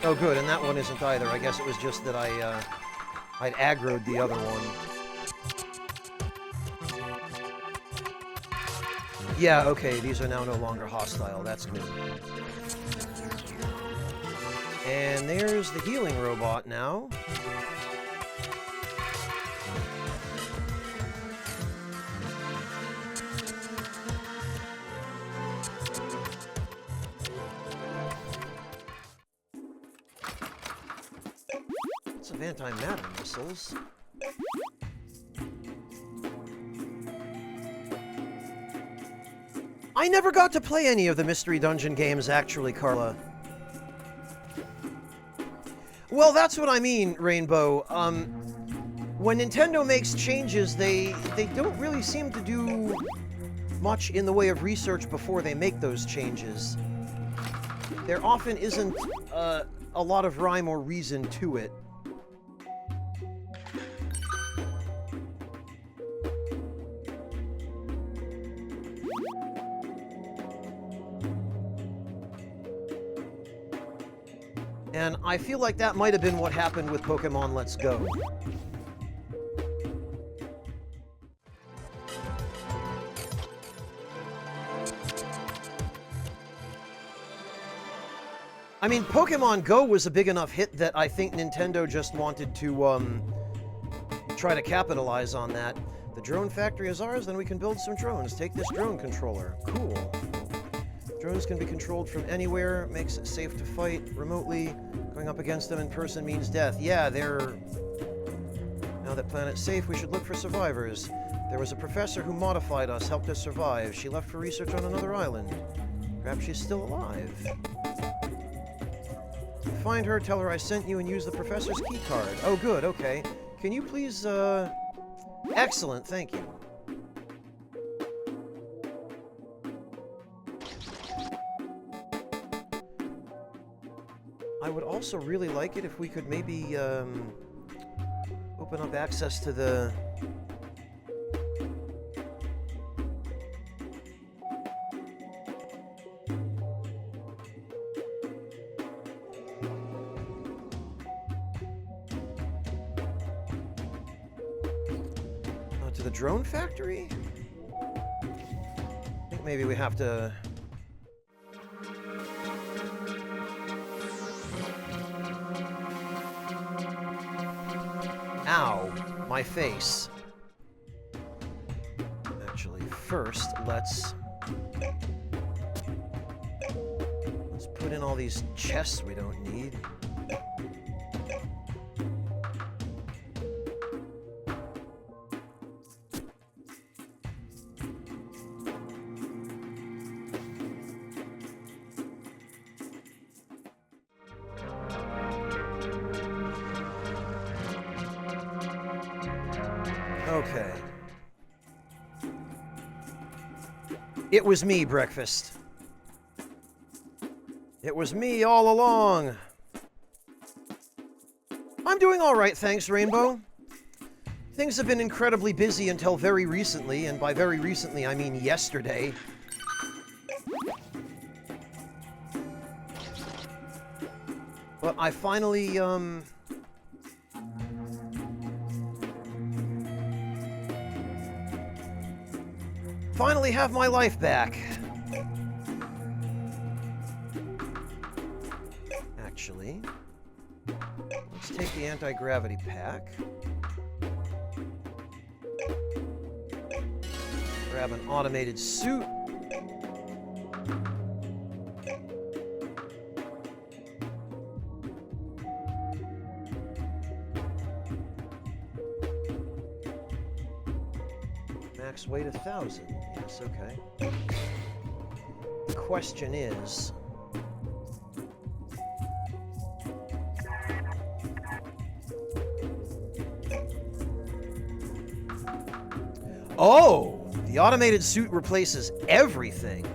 A: Oh, good, and that one isn't either. I guess it was just that I'd aggroed the other one. Yeah, okay, these are now no longer hostile. That's good. And there's the healing robot now. Lots of antimatter missiles. I never got to play any of the Mystery Dungeon games, actually, Carla. Well, that's what I mean, Rainbow. When Nintendo makes changes, they don't really seem to do much in the way of research before they make those changes. there often isn't a lot of rhyme or reason to it. And I feel like that might have been what happened with Pokemon Let's Go. I mean, Pokemon Go was a big enough hit that I think Nintendo just wanted to try to capitalize on that. The drone factory is ours, then we can build some drones. Take this drone controller. Cool. Drones can be controlled from anywhere, makes it safe to fight remotely. Going up against them in person means death. Yeah, they're... Now that planet's safe, we should look for survivors. There was a professor who modified us, helped us survive. She left for research on another island. Perhaps she's still alive. Find her, tell her I sent you, and use the professor's key card. Oh, good, okay. Can you please, Excellent, thank you. I would also really like it if we could maybe, open up access to the... to the drone factory? I think maybe we have to... Ow, my face. Actually, first, let's put in all these chests we don't need. Okay. It was me, Breakfast. It was me all along. I'm doing all right, thanks, Rainbow. Things have been incredibly busy until very recently, and by very recently, I mean yesterday. But I finally, finally have my life back. Actually, let's take the anti-gravity pack. Grab an automated suit. Max weight 1,000. Yes, okay. The question is... Oh! The automated suit replaces everything.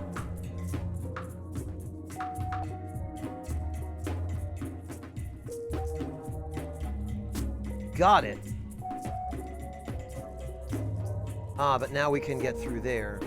A: Got it. Ah, but now we can get through there.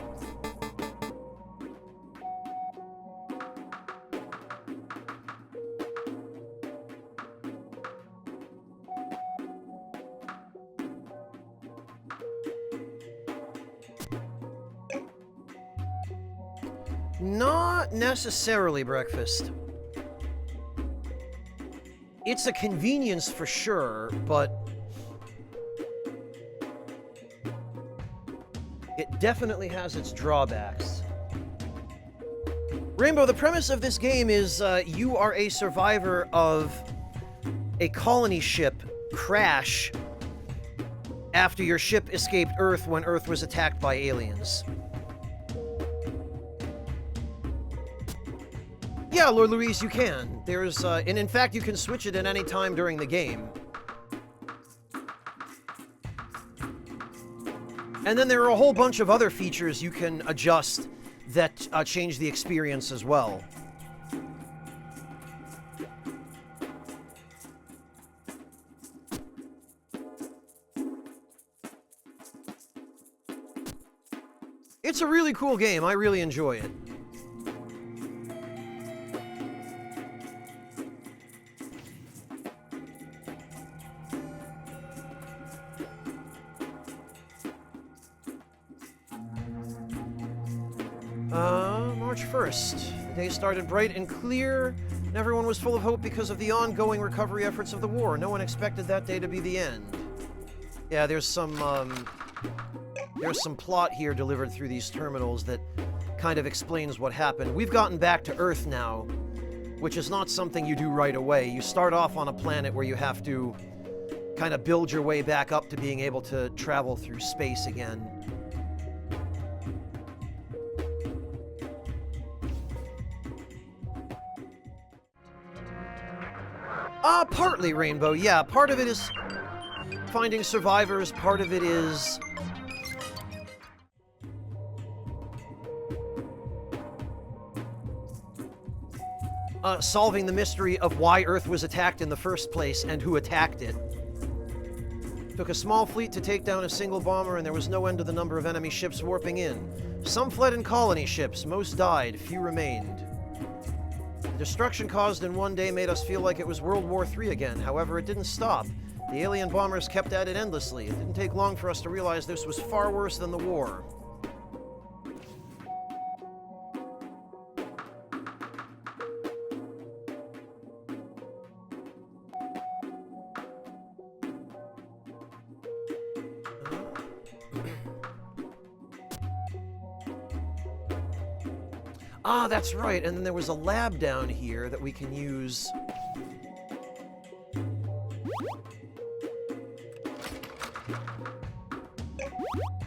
A: Not necessarily, Breakfast. It's a convenience for sure, but it definitely has its drawbacks. Rainbow, the premise of this game is you are a survivor of a colony ship crash after your ship escaped Earth when Earth was attacked by aliens. Yeah, Lord Louise, you can. There's, and in fact, you can switch it at any time during the game. And then there are a whole bunch of other features you can adjust that change the experience as well. It's a really cool game. I really enjoy it. March 1st. The day started bright and clear, and everyone was full of hope because of the ongoing recovery efforts of the war. No one expected that day to be the end. Yeah, there's some plot here delivered through these terminals that kind of explains what happened. We've gotten back to Earth now, which is not something you do right away. You start off on a planet where you have to kind of build your way back up to being able to travel through space again. Partly, Rainbow, yeah. Part of it is finding survivors, part of it is solving the mystery of why Earth was attacked in the first place and who attacked it. Took a small fleet to take down a single bomber, and there was no end to the number of enemy ships warping in. Some fled in colony ships, most died, few remained. The destruction caused in one day made us feel like it was World War III again. However, it didn't stop. The alien bombers kept at it endlessly. It didn't take long for us to realize this was far worse than the war. Ah, that's right, and then there was a lab down here that we can use.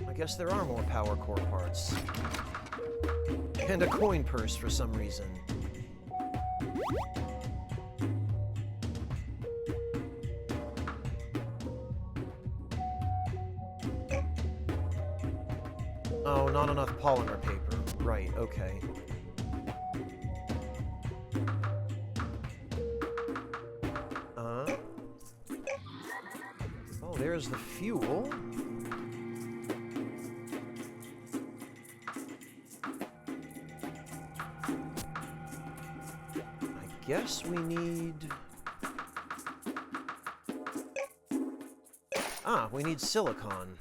A: I guess there are more power core parts. And a coin purse for some reason. Oh, not enough polymer paper. Right, okay. There's the fuel. I guess we need... we need silicon.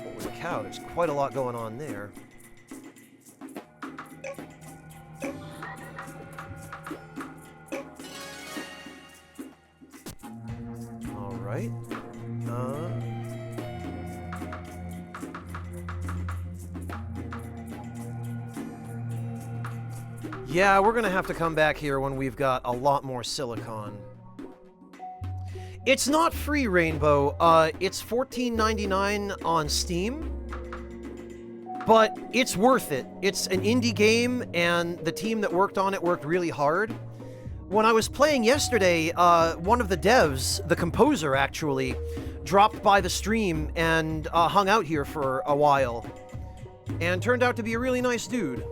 A: Holy cow, there's quite a lot going on there. Yeah, we're gonna have to come back here when we've got a lot more silicon. It's not free, Rainbow. It's $14.99 on Steam, but it's worth it. It's an indie game, and the team that worked on it worked really hard. When I was playing yesterday, one of the devs, the composer actually, dropped by the stream and hung out here for a while, and turned out to be a really nice dude.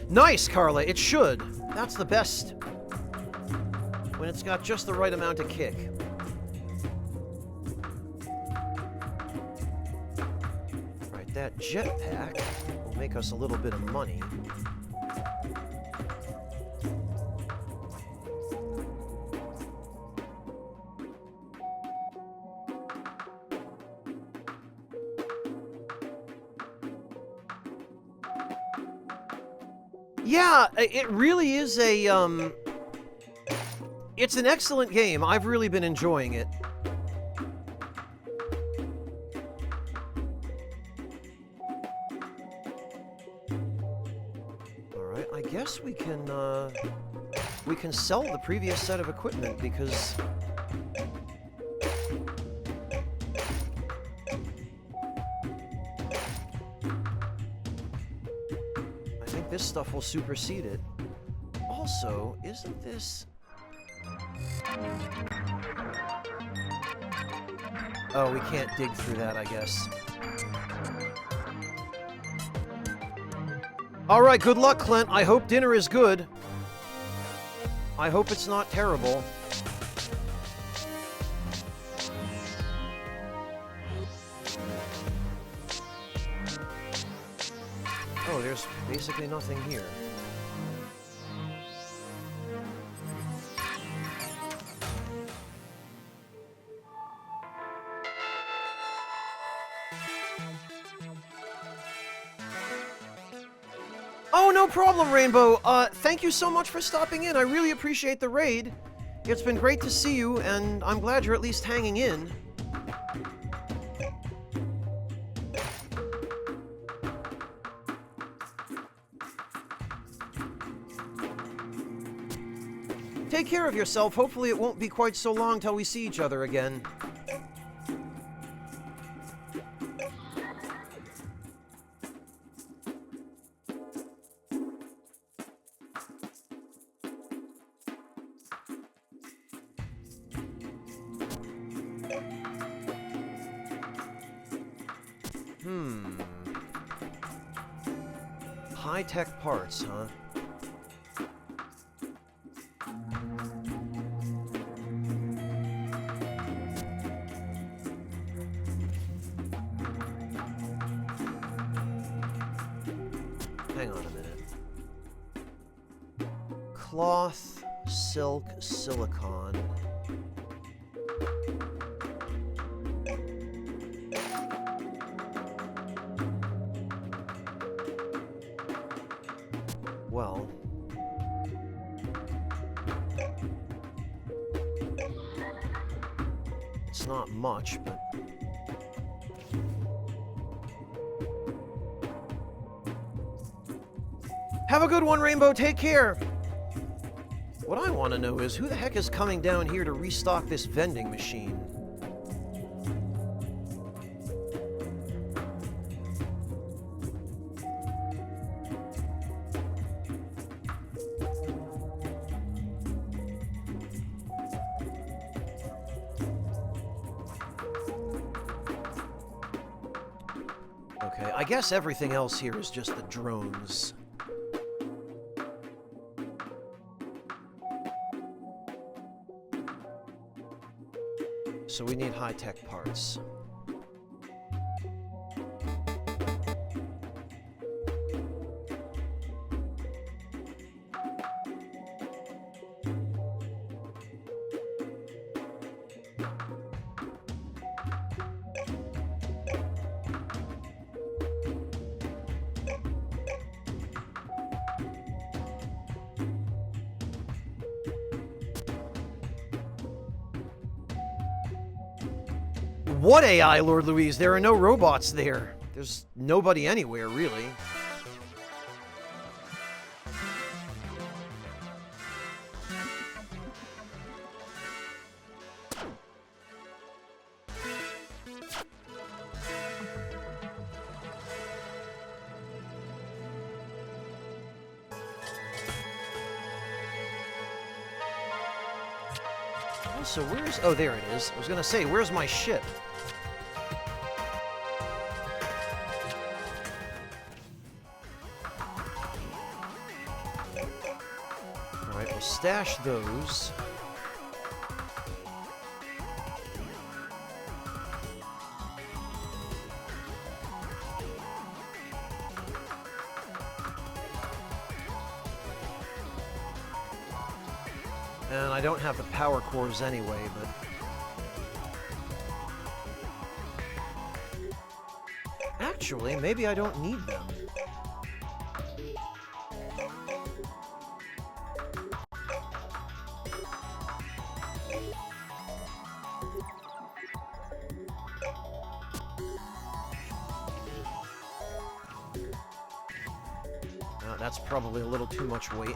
A: Nice, Carla, it should. That's the best. When it's got just the right amount of kick. Right, that jetpack will make us a little bit of money. Yeah, it really is a, it's an excellent game. I've really been enjoying it. Alright, I guess we can sell the previous set of equipment because... this stuff will supersede it. Also, isn't this... Oh, we can't dig through that, I guess. All right, good luck, Clint. I hope dinner is good. I hope it's not terrible. Oh, there's basically nothing here. Oh, no problem, Rainbow. Thank you so much for stopping in. I really appreciate the raid. It's been great to see you, and I'm glad you're at least hanging in. Take care of yourself. Hopefully it won't be quite so long till we see each other again. High-tech parts, huh? Hang on a minute. Cloth, silk, silicone. Well, it's not much, but have a good one, Rainbow. Take care. What I want to know is who the heck is coming down here to restock this vending machine? Okay, I guess everything else here is just the drones. So we need high-tech parts. What AI, Lord Louise? There are no robots there. There's nobody anywhere, really. So where's... Oh, there it is. I was gonna say, where's my ship? Alright, we'll stash those. And I don't have the power cores anyway, but... Actually, maybe I don't need them. That's probably a little too much weight.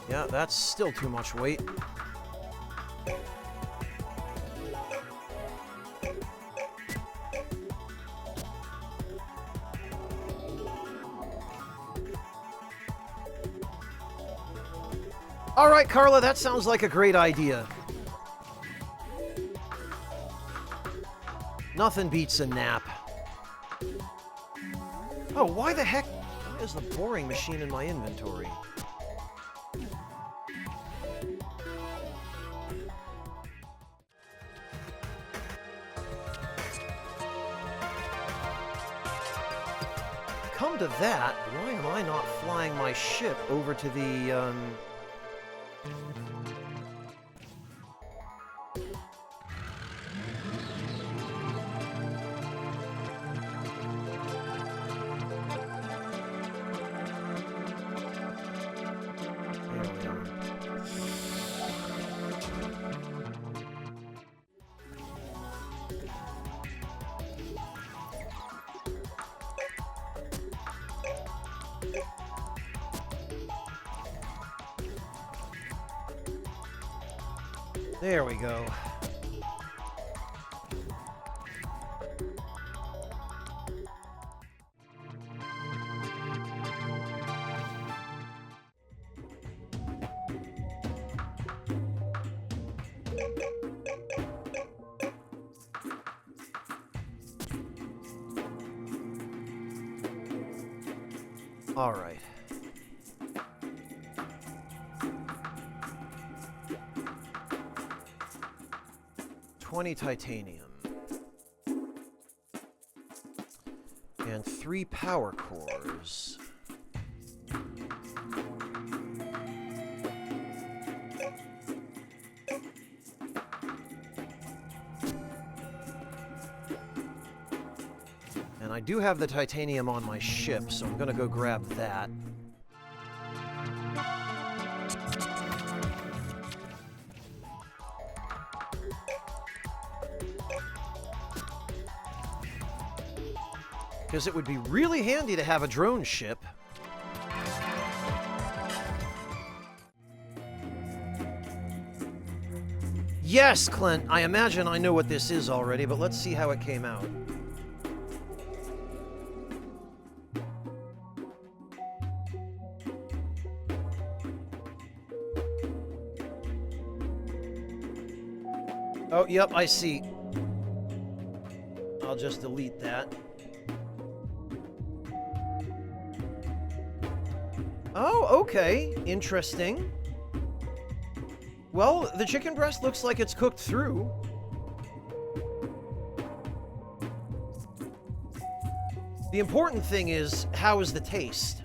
A: Yeah, that's still too much weight. All right, Carla, that sounds like a great idea. Nothing beats a nap. Oh, why the heck? Why is the boring machine in my inventory? Come to that, why am I not flying my ship over to the, There we go. All right. Titanium and 3 power cores. And I do have the titanium on my ship, so I'm gonna go grab that. Because it would be really handy to have a drone ship. Yes, Clint, I imagine I know what this is already, but let's see how it came out. Oh, yep, I see. I'll just delete that. Oh, okay. Interesting. Well, the chicken breast looks like it's cooked through. The important thing is, how is the taste?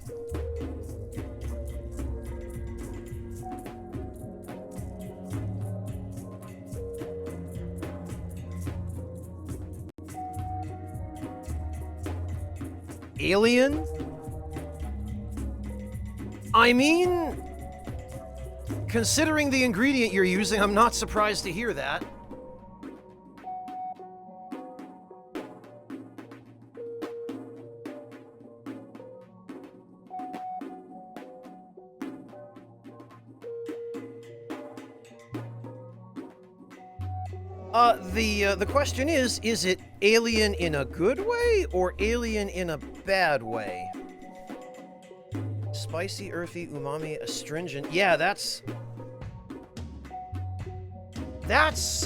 A: Alien? I mean, considering the ingredient you're using, I'm not surprised to hear that. The question is it alien in a good way or alien in a bad way? Spicy, earthy, umami, astringent. Yeah, that's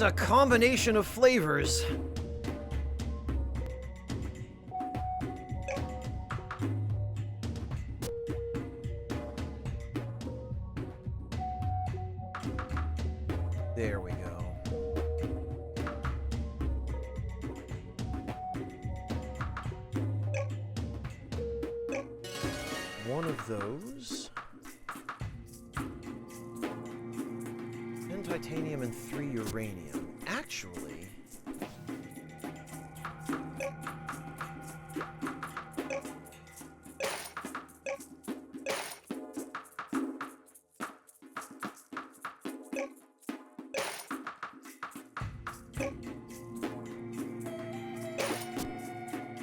A: a combination of flavors. There we go. One of those. 10 titanium and 3 uranium. Actually,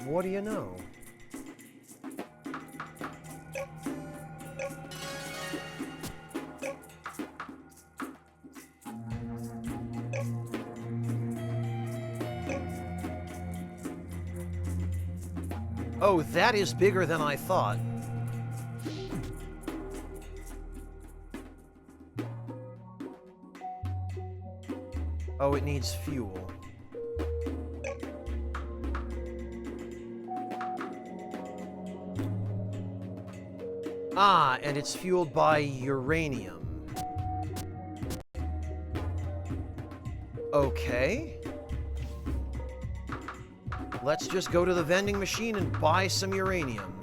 A: what do you know? Oh, that is bigger than I thought. Oh, it needs fuel. Ah, and it's fueled by uranium. Okay. Let's just go to the vending machine and buy some uranium.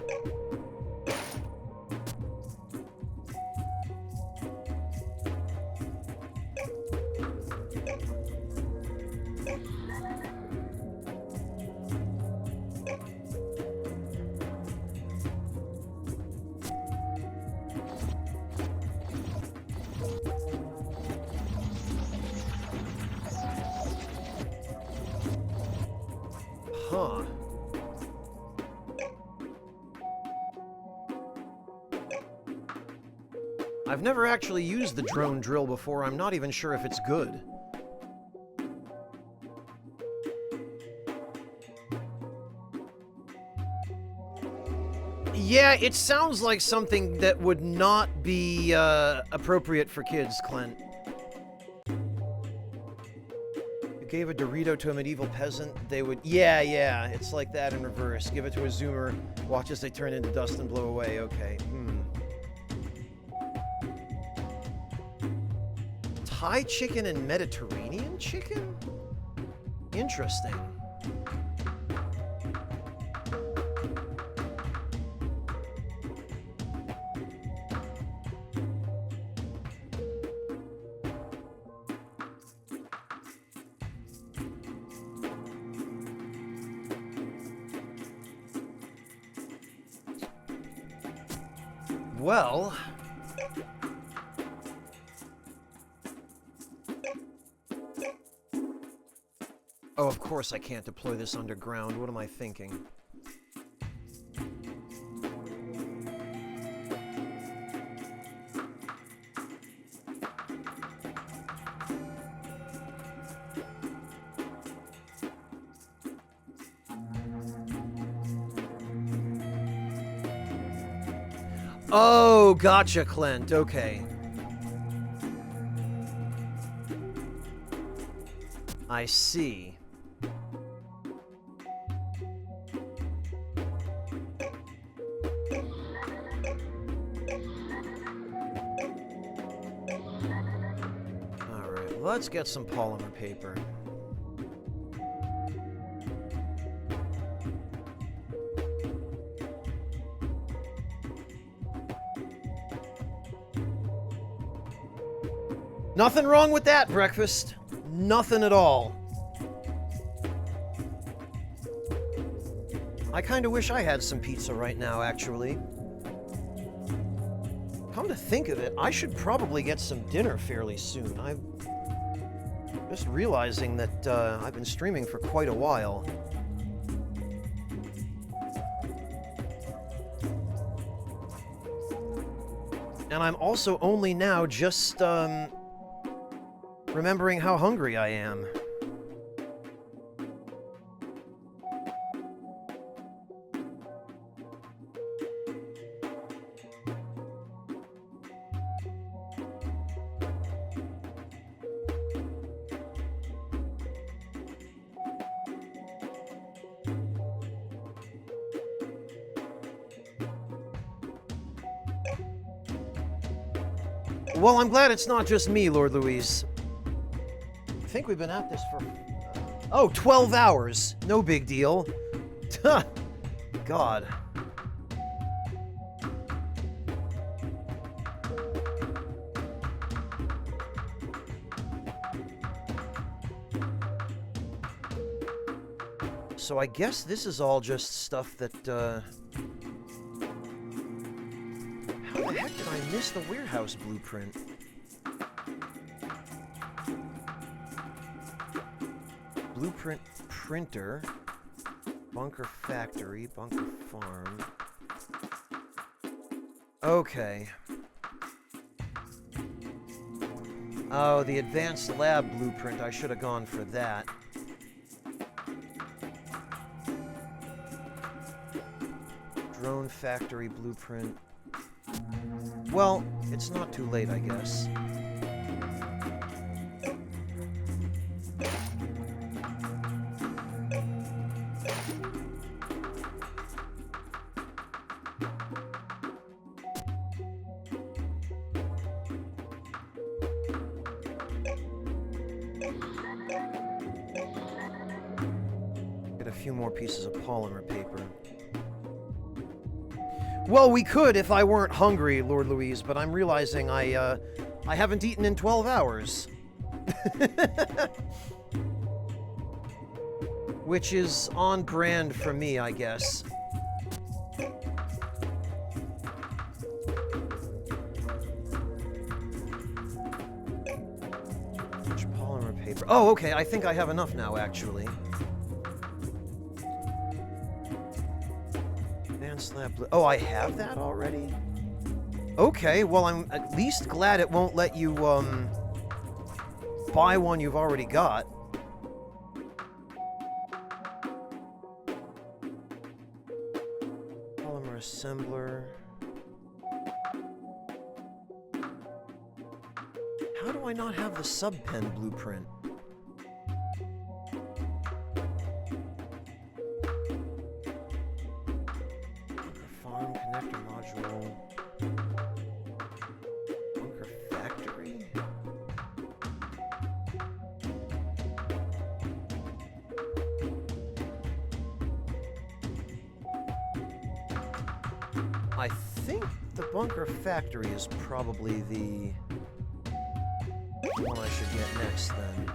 A: Huh. I've never actually used the drone drill before. I'm not even sure if it's good. Yeah, it sounds like something that would not be appropriate for kids, Clint. You gave a Dorito to a medieval peasant, they would... Yeah, it's like that in reverse. Give it to a Zoomer, watch as they turn into dust and blow away. Okay, Thai chicken and Mediterranean chicken? Interesting. Well... Oh, of course I can't deploy this underground. What am I thinking? Oh, gotcha, Clint. Okay. I see. Alright, let's get some polymer paper. Nothing wrong with that, breakfast. Nothing at all. I kinda wish I had some pizza right now, actually. Come to think of it, I should probably get some dinner fairly soon. I'm just realizing that I've been streaming for quite a while. And I'm also only now just, remembering how hungry I am. Well, I'm glad it's not just me, Lord Louise. I think we've been at this for... Oh, 12 hours. No big deal. God. So I guess this is all just stuff that, How the heck did I miss the warehouse blueprint? Blueprint printer, bunker factory, bunker farm. Okay. Oh, the advanced lab blueprint. I should have gone for that. Drone factory blueprint. Well, it's not too late, I guess. few more pieces of polymer paper. Well, we could if I weren't hungry, Lord Louise, but I'm realizing I haven't eaten in 12 hours. Which is on brand for me, I guess. Polymer paper. Oh, okay, I think I have enough now, actually. Slab blue. Oh, I have that already? Okay, well, I'm at least glad it won't let you, buy one you've already got. Polymer assembler. How do I not have the subpen blueprint? Connector module. Bunker factory. I think the bunker factory is probably the one I should get next then.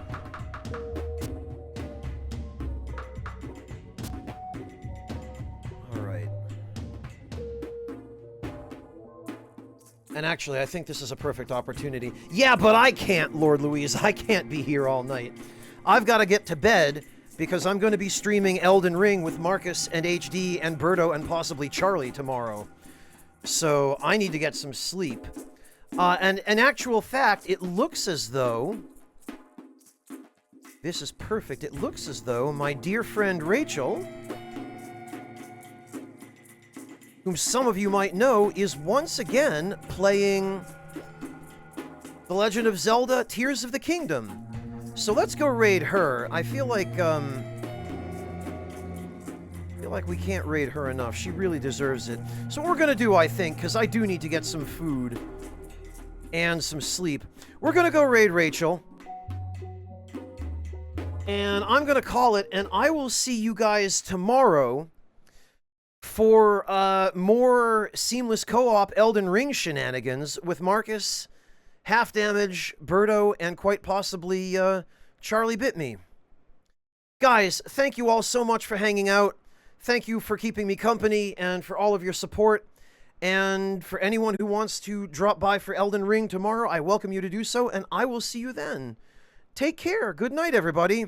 A: And actually, I think this is a perfect opportunity. Yeah, but I can't, Lord Louise. I can't be here all night. I've got to get to bed because I'm going to be streaming Elden Ring with Marcus and HD and Berto and possibly Charlie tomorrow. So I need to get some sleep. And in actual fact, it looks as though... This is perfect. It looks as though my dear friend Rachel, whom some of you might know, is once again playing The Legend of Zelda Tears of the Kingdom. So let's go raid her. I feel like we can't raid her enough. She really deserves it. So what we're gonna do, I think, because I do need to get some food and some sleep, we're gonna go raid Rachel. And I'm gonna call it, and I will see you guys tomorrow for more seamless co-op Elden Ring shenanigans with Marcus, Half Damage, Berto, and quite possibly Charlie Bit Me. Guys, thank you all so much for hanging out. Thank you for keeping me company and for all of your support. And for anyone who wants to drop by for Elden Ring tomorrow, I welcome you to do so, and I will see you then. Take care. Good night, everybody.